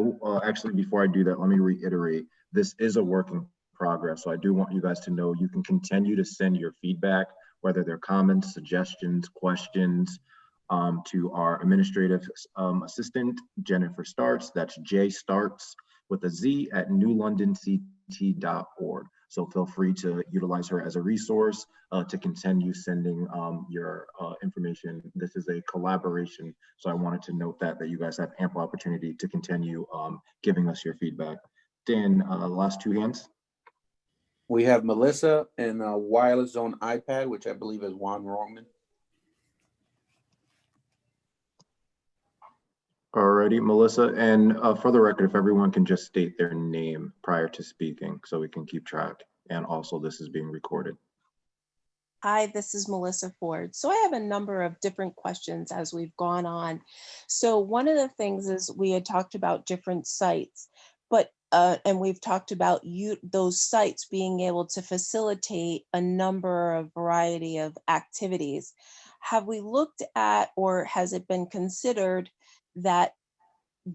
actually before I do that, let me reiterate, this is a work in progress. So I do want you guys to know you can continue to send your feedback, whether they're comments, suggestions, questions, to our administrative assistant, Jennifer Starts. That's J Starts with a Z at newlondonct.org. So feel free to utilize her as a resource to continue sending your information. This is a collaboration, so I wanted to note that you guys have ample opportunity to continue giving us your feedback. Dan, last 2 hands. We have Melissa and Wireless Zone iPad, which I believe is Juan Roman. Alrighty, Melissa, and for the record, if everyone can just state their name prior to speaking so we can keep track. And also this is being recorded. Hi, this is Melissa Ford. So I have a number of different questions as we've gone on. So one of the things is we had talked about different sites, but and we've talked about those sites being able to facilitate a number of variety of activities. Have we looked at, or has it been considered that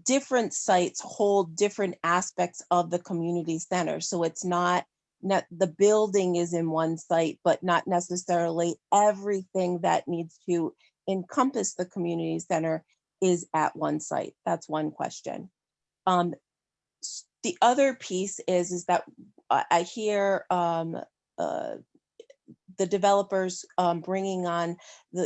different sites hold different aspects of the community center? So it's not the building is in one site, but not necessarily everything that needs to encompass the community center is at one site. That's one question. The other piece is that I hear the developers bringing on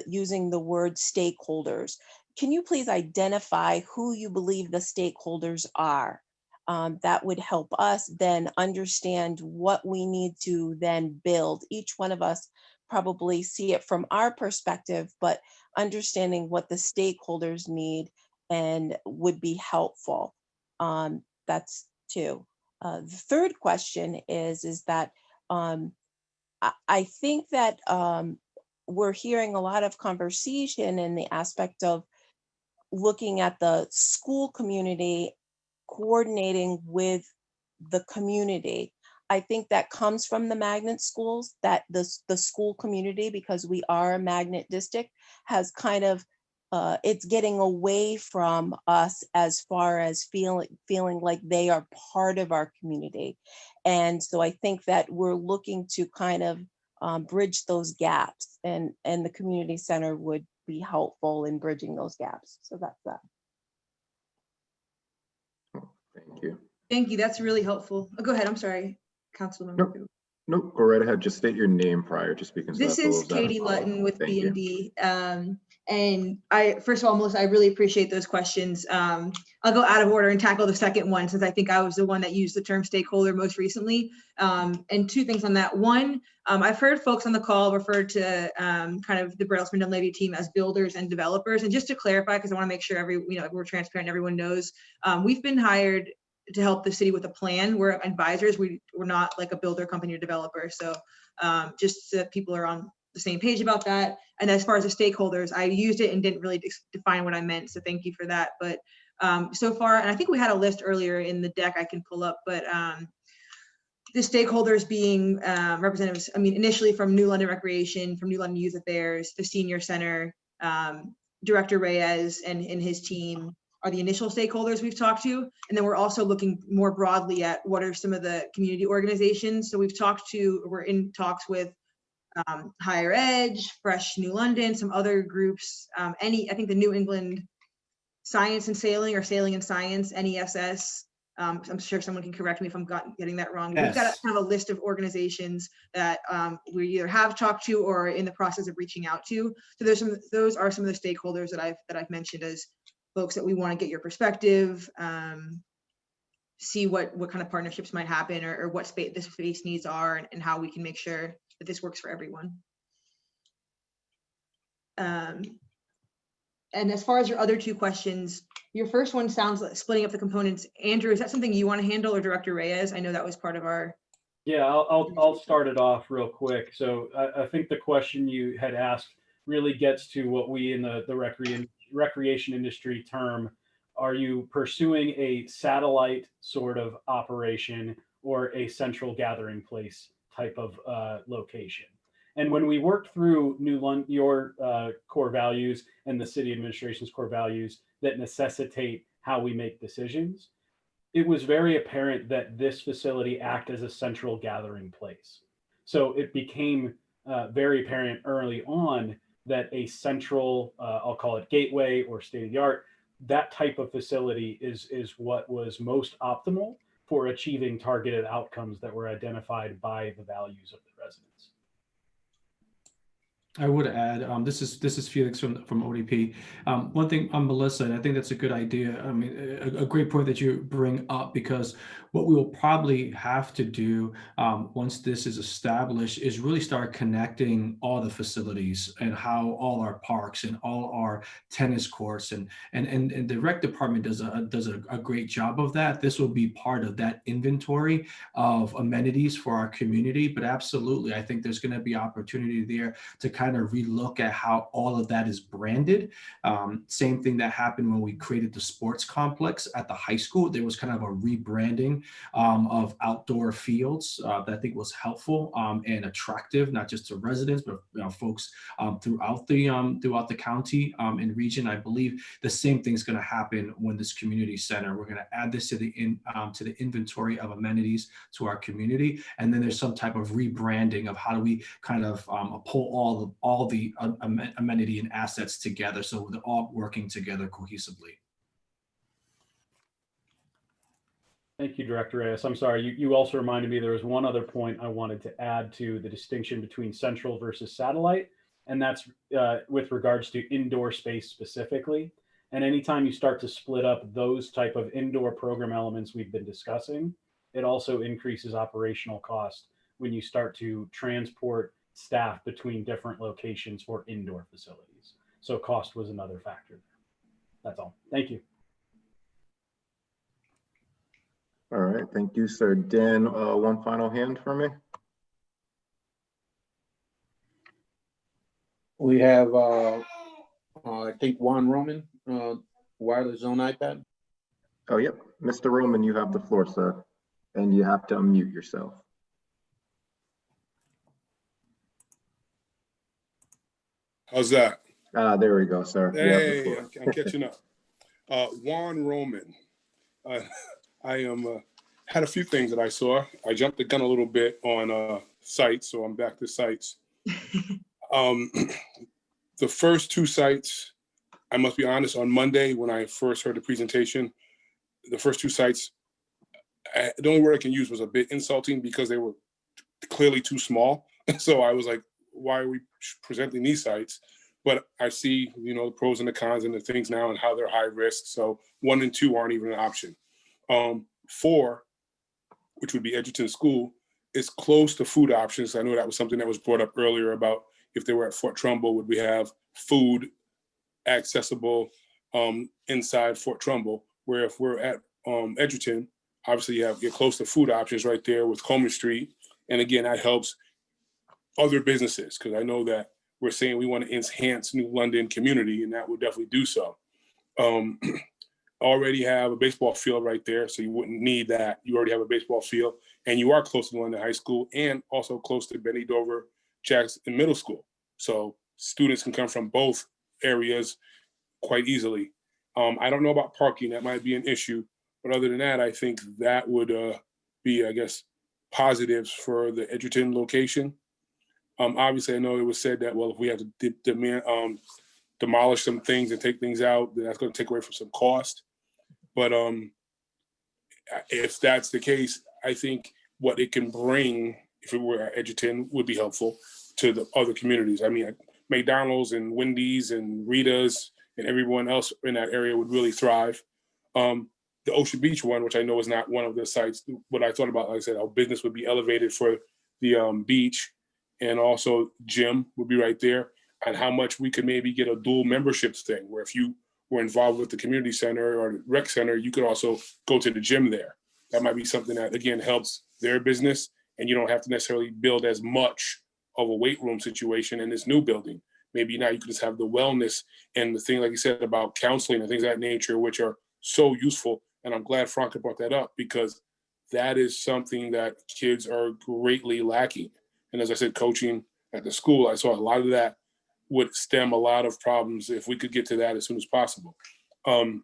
using the word stakeholders. Can you please identify who you believe the stakeholders are? That would help us then understand what we need to then build. Each one of us probably see it from our perspective, but understanding what the stakeholders need and would be helpful. That's 2. The third question is that I think that we're hearing a lot of conversation in the aspect of looking at the school community coordinating with the community. I think that comes from the magnet schools, that the school community, because we are a magnet district, has kind of, it's getting away from us as far as feeling like they are part of our community. And so I think that we're looking to kind of bridge those gaps, and the community center would be helpful in bridging those gaps. So that's that. Thank you. Thank you. That's really helpful. Oh, go ahead. I'm sorry, Councilmember. Nope, go right ahead. Just state your name prior to speaking. So This that is those that Katie follow. Lutton with Thank you. B&B. And first of all, Melissa, I really appreciate those questions. I'll go out of order and tackle the second one, since I think I was the one that used the term stakeholder most recently. And 2 things on that. One, I've heard folks on the call refer to kind of the Brailsford and Levy team as builders and developers. And just to clarify, because I want to make sure we're transparent, everyone knows, we've been hired to help the city with a plan. We're advisors. We're not like a builder company or developer. So just so that people are on the same page about that. And as far as the stakeholders, I used it and didn't really define what I meant. So thank you for that. But so far, and I think we had a list earlier in the deck I can pull up, but the stakeholders being representatives, initially from New London Recreation, from New London Youth Affairs, the Senior Center, Director Reyes and his team are the initial stakeholders we've talked to. And then we're also looking more broadly at what are some of the community organizations. So we're in talks with Higher Edge, Fresh New London, some other groups, I think the New England Science and Sailing or Sailing and Science, NESS. I'm sure someone can correct me if I'm getting that wrong. We've got Yes. kind of a list of organizations that we either have talked to or are in the process of reaching out to. So those are some of the stakeholders that I've mentioned as folks that we want to get your perspective, see what kind of partnerships might happen or what this space needs are and how we can make sure that this works for everyone. And as far as your other two questions, your first one sounds like splitting up the components. Andrew, is that something you want to handle, or Director Reyes? I know that was part of our. Yeah, I'll start it off real quick. So I think the question you had asked really gets to what we in the recreation industry term, are you pursuing a satellite sort of operation or a central gathering place type of location? And when we worked through your core values and the city administration's core values that necessitate how we make decisions, it was very apparent that this facility act as a central gathering place. So it became very apparent early on that a central, I'll call it gateway or state of the art, that type of facility is what was most optimal for achieving targeted outcomes that were identified by the values of the residents. I would add, this is Felix from ODP. One thing on Melissa, and I think that's a good idea. I mean, a great point that you bring up, because what we will probably have to do once this is established is really start connecting all the facilities and how all our parks and all our tennis courts and the rec department does a great job of that. This will be part of that inventory of amenities for our community. But absolutely, I think there's going to be opportunity there to kind of relook at how all of that is branded. Same thing that happened when we created the sports complex at the high school. There was kind of a rebranding of outdoor fields that I think was helpful and attractive, not just to residents, but folks throughout the county and region. I believe the same thing is going to happen when this community center. We're going to add this to the inventory of amenities to our community, and then there's some type of rebranding of how do we kind of pull all the amenity and assets together so they're all working together cohesively. Thank you, Director Reyes. I'm sorry, you also reminded me there was one other point I wanted to add to the distinction between central versus satellite, and that's with regards to indoor space specifically. And anytime you start to split up those type of indoor program elements we've been discussing, it also increases operational cost when you start to transport staff between different locations for indoor facilities. So cost was another factor there. That's all. Thank you. All right, thank you, sir. Dan, one final hand for me. We have, I think, Juan Roman, wireless zone iPad. Oh, yep. Mr. Roman, you have the floor, sir. And you have to unmute yourself. How's that? There we go, sir. Hey, I'm catching up. Juan Roman. I had a few things that I saw. I jumped the gun a little bit on sites, so I'm back to sites. The first two sites, I must be honest, on Monday when I first heard the presentation, the first two sites, the only word I can use was a bit insulting because they were clearly too small. So I was like, why are we presenting these sites? But I see, the pros and the cons and the things now and how they're high risk. So 1 and 2 aren't even an option. 4, which would be Edgerton School, is close to food options. I know that was something that was brought up earlier about if they were at Fort Trumbull, would we have food accessible inside Fort Trumbull? Where if we're at Edgerton, obviously you're close to food options right there with Coleman Street. And again, that helps other businesses, because I know that we're saying we want to enhance New London community, and that would definitely do so. Already have a baseball field right there, so you wouldn't need that. You already have a baseball field, and you are close to London High School and also close to Benny Dover Jackson Middle School. So students can come from both areas quite easily. I don't know about parking, that might be an issue, but other than that, I think that would be, I guess, positives for the Edgerton location. Obviously, I know it was said that, well, if we have to demolish some things and take things out, then that's going to take away from some cost. But if that's the case, I think what it can bring, if it were at Edgerton, would be helpful to the other communities. I mean, McDonald's and Wendy's and Rita's and everyone else in that area would really thrive. The Ocean Beach one, which I know is not one of the sites, what I thought about, like I said, our business would be elevated for the beach, and also gym would be right there, and how much we could maybe get a dual memberships thing, where if you were involved with the community center or the rec center, you could also go to the gym there. That might be something that, again, helps their business, and you don't have to necessarily build as much of a weight room situation in this new building. Maybe now you could just have the wellness and the thing, like you said, about counseling and things of that nature, which are so useful. And I'm glad Franca brought that up, because that is something that kids are greatly lacking. And as I said, coaching at the school, I saw a lot of that would stem a lot of problems if we could get to that as soon as possible. So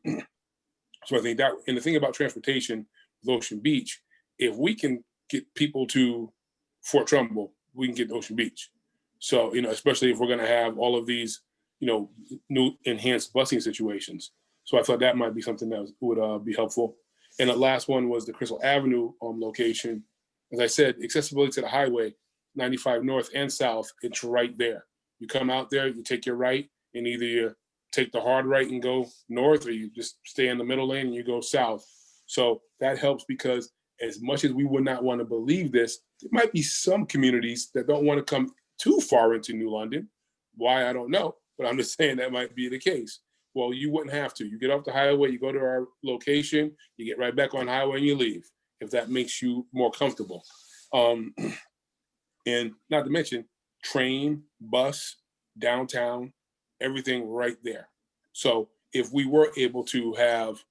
I think that, and the thing about transportation with Ocean Beach, if we can get people to Fort Trumbull, we can get to Ocean Beach. So, especially if we're going to have all of these, new enhanced busing situations. So I thought that might be something that would be helpful. And the last one was the Crystal Avenue location. As I said, accessibility to the highway, 95 north and south, it's right there. You come out there, you take your right, and either you take the hard right and go north, or you just stay in the middle lane and you go south. So that helps, because as much as we would not want to believe this, there might be some communities that don't want to come too far into New London. Why, I don't know, but I'm just saying that might be the case. Well, you wouldn't have to. You get off the highway, you go to our location, you get right back on highway and you leave, if that makes you more comfortable. And not to mention train, bus, downtown, everything right there. So if we were able to have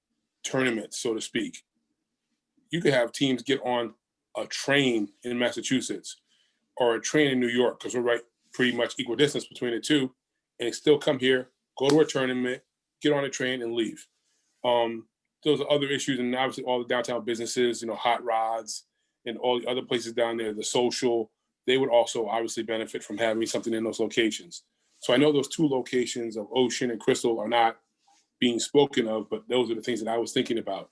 tournaments, so to speak, you could have teams get on a train in Massachusetts or a train in New York, because we're right pretty much equal distance between the two, and still come here, go to a tournament, get on a train and leave. Those are other issues, and obviously all the downtown businesses, Hot Rods and all the other places down there, the social, they would also obviously benefit from having something in those locations. So I know those two locations of Ocean and Crystal are not being spoken of, but those are the things that I was thinking about.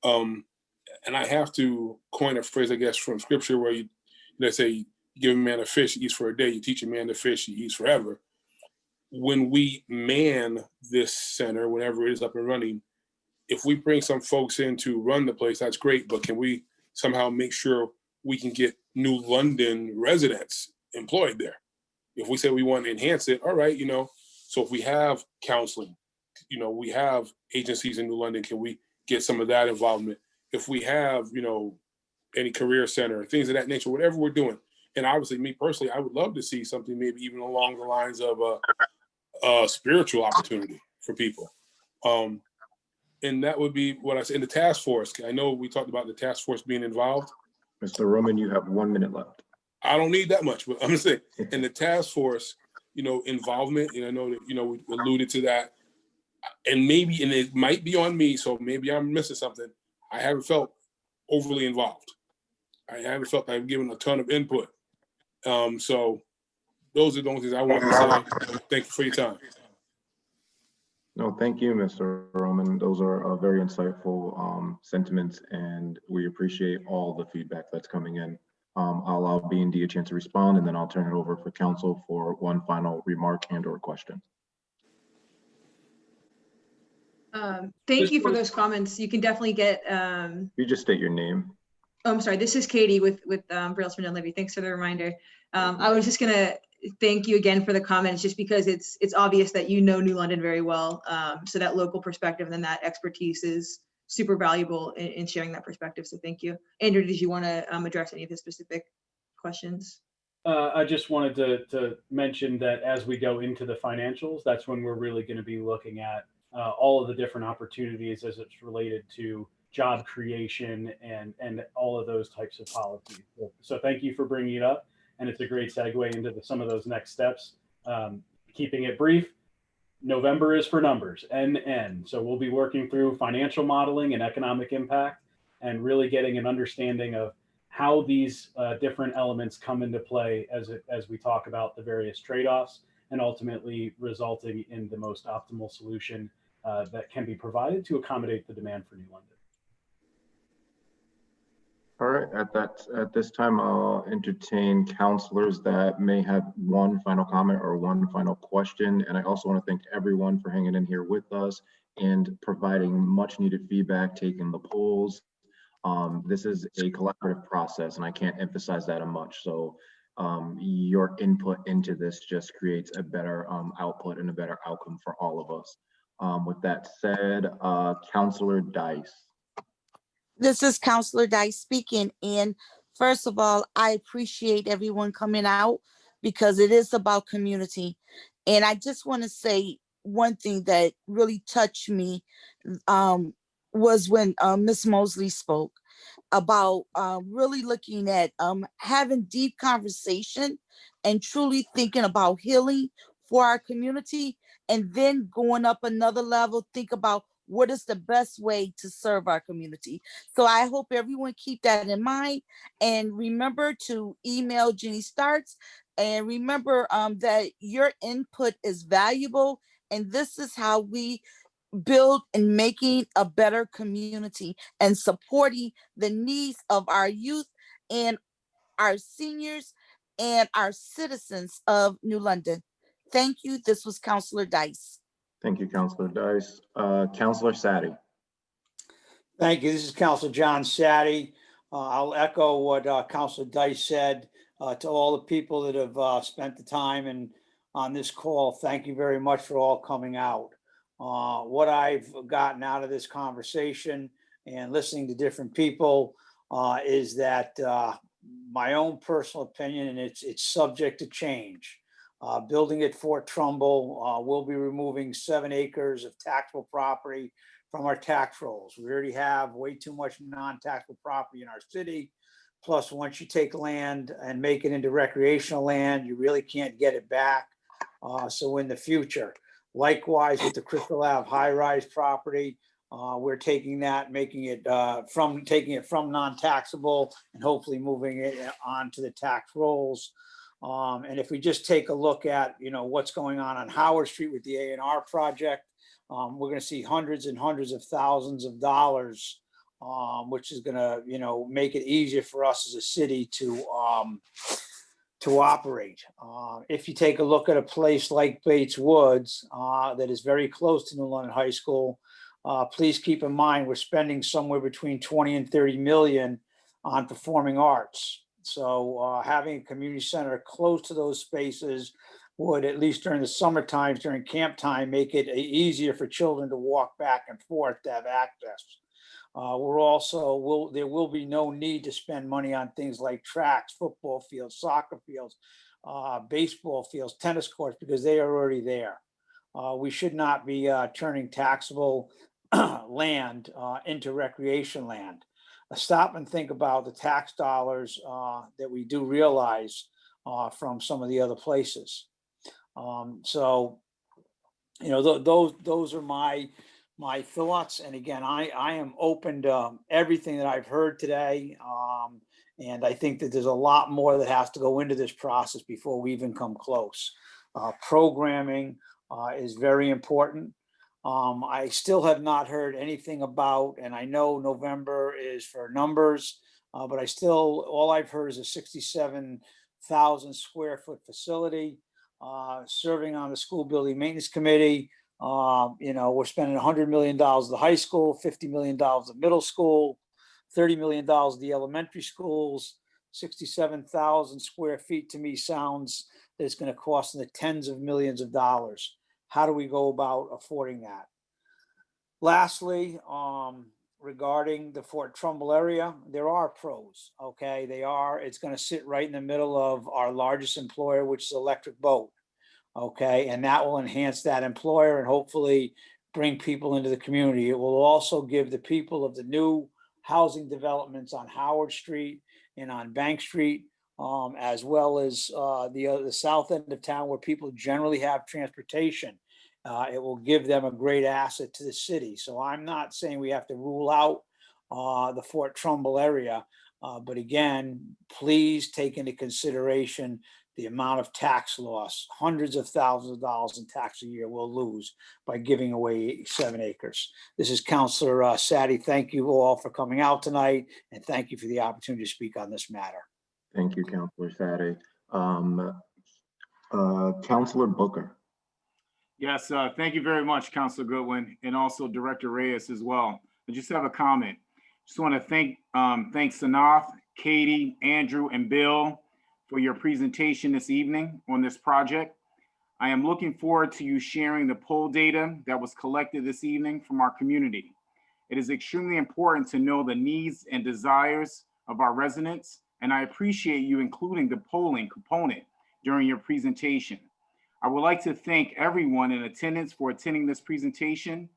And I have to coin a phrase, I guess, from scripture where they say, you give a man a fish, he eats for a day. You teach a man to fish, he eats forever. When we man this center, whenever it is up and running, if we bring some folks in to run the place, that's great. But can we somehow make sure we can get New London residents employed there? If we say we want to enhance it, all right, so if we have counseling, we have agencies in New London, can we get some of that involvement? If we have, any career center, things of that nature, whatever we're doing. And obviously, me personally, I would love to see something maybe even along the lines of a spiritual opportunity for people. And that would be what I said in the task force. I know we talked about the task force being involved. Mr. Roman, you have 1 minute left. I don't need that much, but I'm just saying, in the task force, involvement, and I know that, we alluded to that. And it might be on me, so maybe I'm missing something. I haven't felt overly involved. I haven't felt I've given a ton of input. So those are the only things I want to say. Thank you for your time. No, thank you, Mr. Roman. Those are very insightful sentiments, and we appreciate all the feedback that's coming in. I'll allow B&D a chance to respond, and then I'll turn it over for council for one final remark and or question. Thank you for those comments. You can definitely get. You just state your name. Oh, I'm sorry. This is Katie with Brailsford Dunleavy. Thanks for the reminder. I was just gonna thank you again for the comments, just because it's obvious that New London very well. So that local perspective and then that expertise is super valuable in sharing that perspective. So thank you. Andrew, did you want to address any of the specific questions? I just wanted to mention that as we go into the financials, that's when we're really going to be looking at all of the different opportunities as it's related to job creation and all of those types of policies. So thank you for bringing it up. And it's a great segue into some of those next steps. Keeping it brief, November is for numbers, N. So we'll be working through financial modeling and economic impact and really getting an understanding of how these different elements come into play as we talk about the various trade-offs and ultimately resulting in the most optimal solution that can be provided to accommodate the demand for New London. All right, at this time, I'll entertain counselors that may have one final comment or one final question. And I also want to thank everyone for hanging in here with us and providing much needed feedback, taking the polls. This is a collaborative process, and I can't emphasize that much. So your input into this just creates a better output and a better outcome for all of us. With that said, Counselor Dice. This is Counselor Dice speaking. And first of all, I appreciate everyone coming out because it is about community. And I just want to say one thing that really touched me was when Ms. Mosley spoke about really looking at having deep conversation and truly thinking about healing for our community, and then going up another level, think about what is the best way to serve our community. So I hope everyone keep that in mind, and remember to email Jenny Starks, and remember that your input is valuable, and this is how we build and making a better community and supporting the needs of our youth and our seniors and our citizens of New London. Thank you. This was Counselor Dice. Thank you, Counselor Dice. Counselor Sadi. Thank you. This is Counselor John Sadi. I'll echo what Counselor Dice said to all the people that have spent the time and on this call. Thank you very much for all coming out. What I've gotten out of this conversation and listening to different people is that my own personal opinion, and it's subject to change. Building at Fort Trumbull, we'll be removing 7 acres of taxable property from our tax rolls. We already have way too much non-taxable property in our city. Plus, once you take land and make it into recreational land, you really can't get it back. So in the future, likewise with the Crystal Ave high-rise property, we're taking that, making it from non-taxable and hopefully moving it onto the tax rolls. And if we just take a look at, what's going on Howard Street with the A&R project, we're going to see hundreds and hundreds of thousands of dollars, which is going to, make it easier for us as a city to operate. If you take a look at a place like Bates Woods, that is very close to New London High School, please keep in mind we're spending somewhere between 20 and 30 million on performing arts. So having a community center close to those spaces would, at least during the summer times, during camp time, make it easier for children to walk back and forth to have access. There will be no need to spend money on things like tracks, football fields, soccer fields, baseball fields, tennis courts, because they are already there. We should not be turning taxable land into recreation land. Stop and think about the tax dollars that we do realize from some of the other places. Those are my thoughts. And again, I am open to everything that I've heard today. And I think that there's a lot more that has to go into this process before we even come close. Programming is very important. I still have not heard anything about, and I know November is for numbers, but all I've heard is a 67,000 square foot facility, serving on the school building maintenance committee. We're spending $100 million at the high school, $50 million at middle school, $30 million at the elementary schools. 67,000 square feet to me sounds that it's going to cost in the tens of millions of dollars. How do we go about affording that? Lastly, regarding the Fort Trumbull area, there are pros, okay? It's going to sit right in the middle of our largest employer, which is Electric Boat, okay? And that will enhance that employer and hopefully bring people into the community. It will also give the people of the new housing developments on Howard Street and on Bank Street, as well as the south end of town where people generally have transportation. It will give them a great asset to the city. So I'm not saying we have to rule out the Fort Trumbull area. But again, please take into consideration the amount of tax loss, hundreds of thousands of dollars in tax a year we'll lose by giving away 7 acres. This is Councilor Sadi. Thank you all for coming out tonight, and thank you for the opportunity to speak on this matter. Thank you, Councilor Sadi. Councilor Booker. Yes, thank you very much, Councilor Goodwin, and also Director Reyes as well. I just have a comment. Just want to thank Sanath, Katie, Andrew, and Bill for your presentation this evening on this project. I am looking forward to you sharing the poll data that was collected this evening from our community. It is extremely important to know the needs and desires of our residents, and I appreciate you including the polling component during your presentation. I would like to thank everyone in attendance for attending this presentation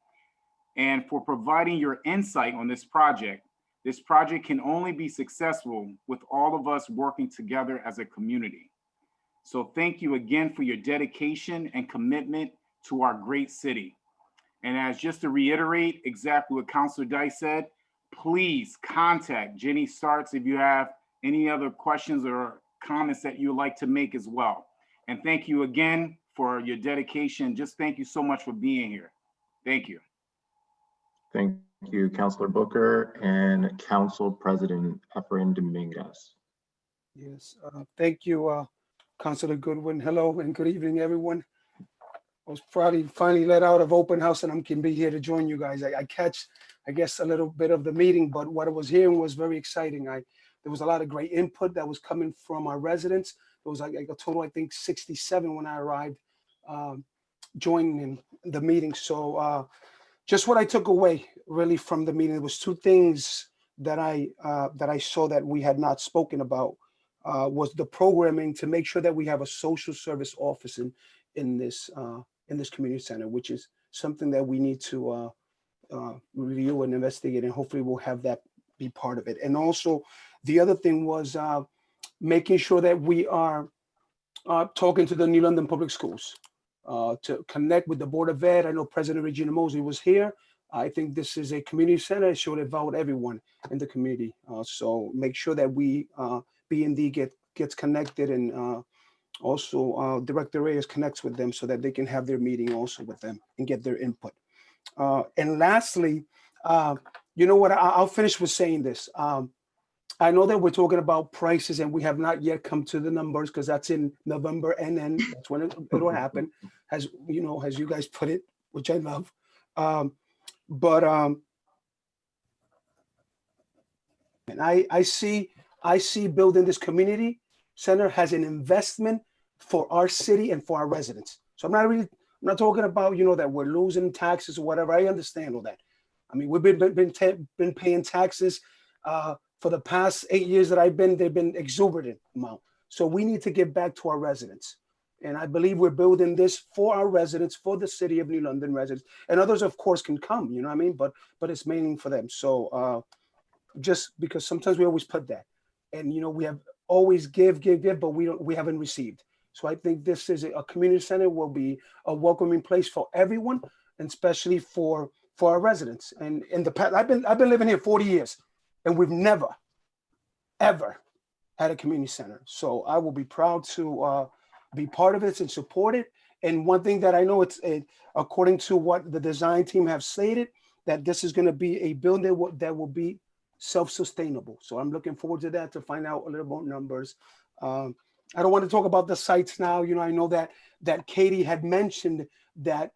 and for providing your insight on this project. This project can only be successful with all of us working together as a community. So thank you again for your dedication and commitment to our great city. And as just to reiterate exactly what Councilor Dice said, please contact Jenny Starks if you have any other questions or comments that you would like to make as well. And thank you again for your dedication. Just thank you so much for being here. Thank you. Thank you, Councilor Booker, and Council President Efrain Dominguez. Yes, thank you, Councilor Goodwin. Hello and good evening, everyone. I was finally let out of open house and I can be here to join you guys. I catch, I guess, a little bit of the meeting, but what I was hearing was very exciting. There was a lot of great input that was coming from our residents. There was like a total, I think, 67 when I arrived, joining in the meeting. So just what I took away really from the meeting, there was 2 things that I saw that we had not spoken about. Was the programming to make sure that we have a social service office in this community center, which is something that we need to review and investigate, and hopefully we'll have that be part of it. And also the other thing was making sure that we are talking to the New London Public Schools to connect with the Board of Ed. I know President Regina Mosley was here. I think this is a community center. It should involve everyone in the community. So make sure that we B&D gets connected, and also Director Reyes connects with them so that they can have their meeting also with them and get their input. And lastly, you know what, I'll finish with saying this. I know that we're talking about prices and we have not yet come to the numbers because that's in November, and then that's when it'll happen, as you know, as you guys put it, which I love. And I see building this community center has an investment for our city and for our residents. So I'm not talking about, you know, that we're losing taxes or whatever. I understand all that. I mean, we've been paying taxes for the past 8 years that I've been. They've been exorbitant amount. So we need to give back to our residents. And I believe we're building this for our residents, for the city of New London residents, and others, of course, can come. You know what I mean? But it's mainly for them. So just because sometimes we always put that, and you know, we have always give, but we haven't received. So I think this is a community center will be a welcoming place for everyone, and especially for our residents. And in the past, I've been living here 40 years, and we've never, ever had a community center. So I will be proud to be part of it and support it. And one thing that I know, according to what the design team have stated, that this is going to be a building that will be self-sustainable. So I'm looking forward to that, to find out a little more numbers. I don't want to talk about the sites now. You know, I know that Katie had mentioned that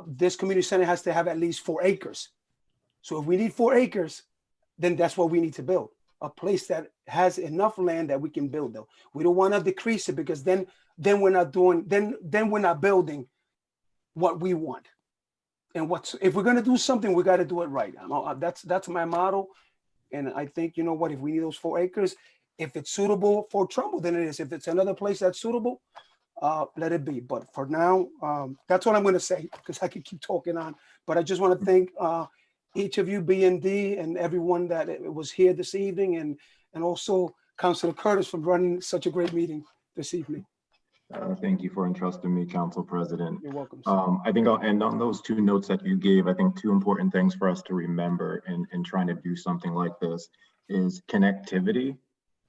this community center has to have at least 4 acres. So if we need 4 acres, then that's what we need to build, a place that has enough land that we can build though. We don't want to decrease it, because then we're not doing, then we're not building what we want. And if we're going to do something, we got to do it right. That's my motto. And I think, you know what, if we need those 4 acres, if it's suitable for Trumbull, then it is. If it's another place that's suitable, let it be. But for now, that's what I'm going to say, because I could keep talking on. But I just want to thank each of you, B&D, and everyone that was here this evening, and also Councilor Curtis for running such a great meeting this evening. Thank you for entrusting me, Council President. You're welcome. I think I'll end on those 2 notes that you gave. I think 2 important things for us to remember in trying to do something like this is connectivity.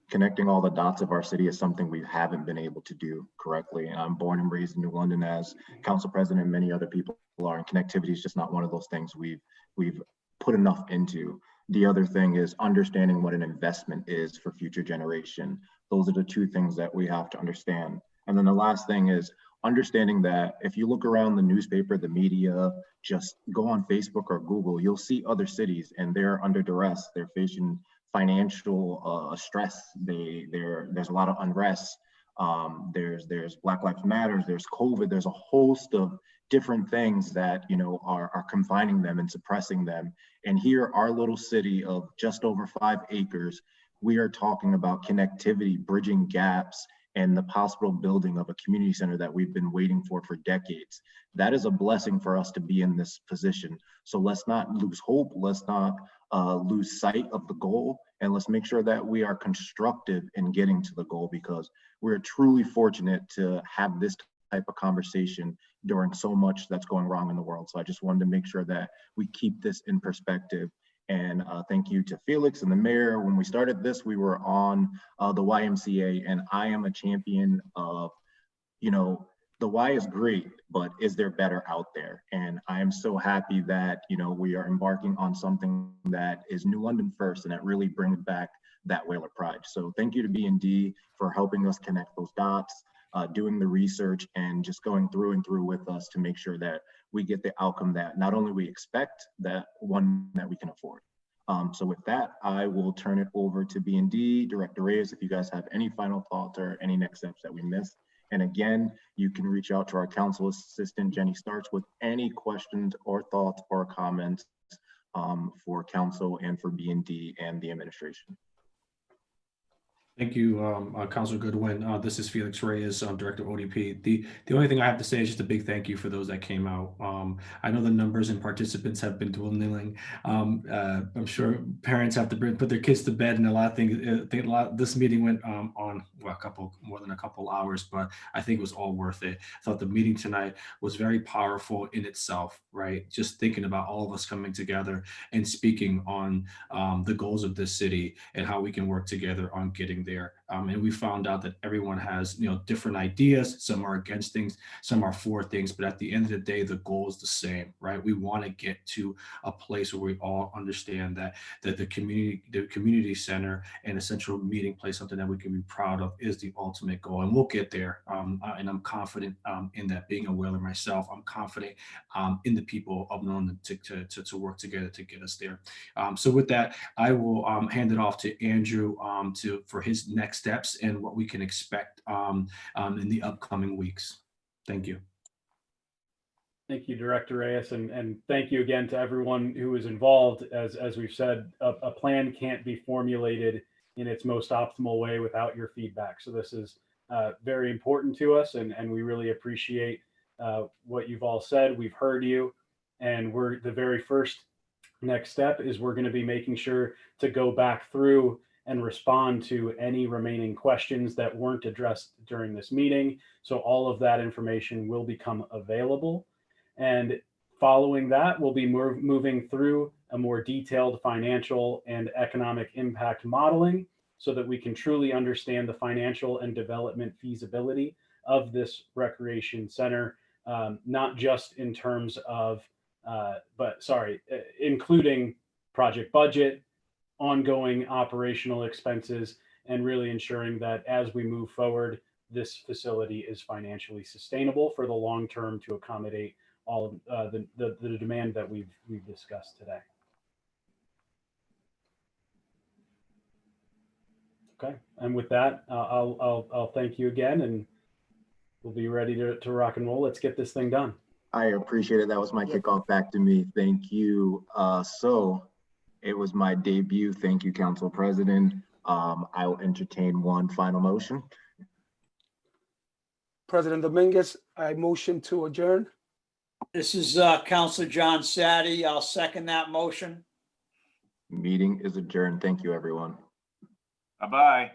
Connecting all the dots of our city is something we haven't been able to do correctly. And I'm born and raised in New London, as council president and many other people are, and connectivity is just not one of those things we've put enough into. The other thing is understanding what an investment is for future generation. Those are the two things that we have to understand. And then the last thing is understanding that if you look around the newspaper, the media, just go on Facebook or Google, you'll see other cities and they're under duress. They're facing financial stress. There's a lot of unrest. There's Black Lives Matter, there's COVID, there's a host of different things that, you know, are confining them and suppressing them. And here, our little city of just over 5 acres, we are talking about connectivity, bridging gaps, and the possible building of a community center that we've been waiting for decades. That is a blessing for us to be in this position. So let's not lose hope. Let's not lose sight of the goal. And let's make sure that we are constructive in getting to the goal, because we're truly fortunate to have this type of conversation during so much that's going wrong in the world. So I just wanted to make sure that we keep this in perspective. And thank you to Felix and the mayor. When we started this, we were on the YMCA, and I am a champion of, you know, the Y is great, but is there better out there? And I am so happy that, you know, we are embarking on something that is New London first, and that really brings back that Whaler pride. So thank you to B&D for helping us connect those dots, doing the research, and just going through and through with us to make sure that we get the outcome that not only we expect, that one that we can afford. So with that, I will turn it over to B&D, Director Reyes, if you guys have any final thoughts or any next steps that we missed. And again, you can reach out to our council assistant, Jenny Starks, with any questions or thoughts or comments for council and for B&D and the administration. Thank you, Councilor Goodwin. This is Felix Reyes, Director of ODP. The only thing I have to say is just a big thank you for those that came out. I know the numbers and participants have been dwindling. I'm sure parents have to put their kids to bed, and a lot of things. This meeting went on more than a couple hours, but I think it was all worth it. I thought the meeting tonight was very powerful in itself, right? Just thinking about all of us coming together and speaking on the goals of this city and how we can work together on getting there. And we found out that everyone has, you know, different ideas. Some are against things, some are for things, but at the end of the day, the goal is the same, right? We want to get to a place where we all understand that the community center and a central meeting place, something that we can be proud of, is the ultimate goal. And we'll get there. And I'm confident in that. Being a Whaler myself, I'm confident in the people of New London to work together to get us there. So with that, I will hand it off to Andrew for his next steps and what we can expect in the upcoming weeks. Thank you. Thank you, Director Reyes, and thank you again to everyone who is involved. As we've said, a plan can't be formulated in its most optimal way without your feedback. So this is very important to us, and we really appreciate what you've all said. We've heard you, and we're the very first next step is we're going to be making sure to go back through and respond to any remaining questions that weren't addressed during this meeting. So all of that information will become available. And following that, we'll be moving through a more detailed financial and economic impact modeling so that we can truly understand the financial and development feasibility of this recreation center, not just in terms of, including project budget, ongoing operational expenses, and really ensuring that as we move forward, this facility is financially sustainable for the long term to accommodate all of the demand that we've discussed today. Okay, and with that, I'll thank you again, and we'll be ready to rock and roll. Let's get this thing done. I appreciate it. That was my kickoff back to me. Thank you. So it was my debut. Thank you, Council President. I will entertain one final motion. President Dominguez, I motion to adjourn. This is Councilor John Sadie. I'll second that motion. Meeting is adjourned. Thank you, everyone. Bye-bye.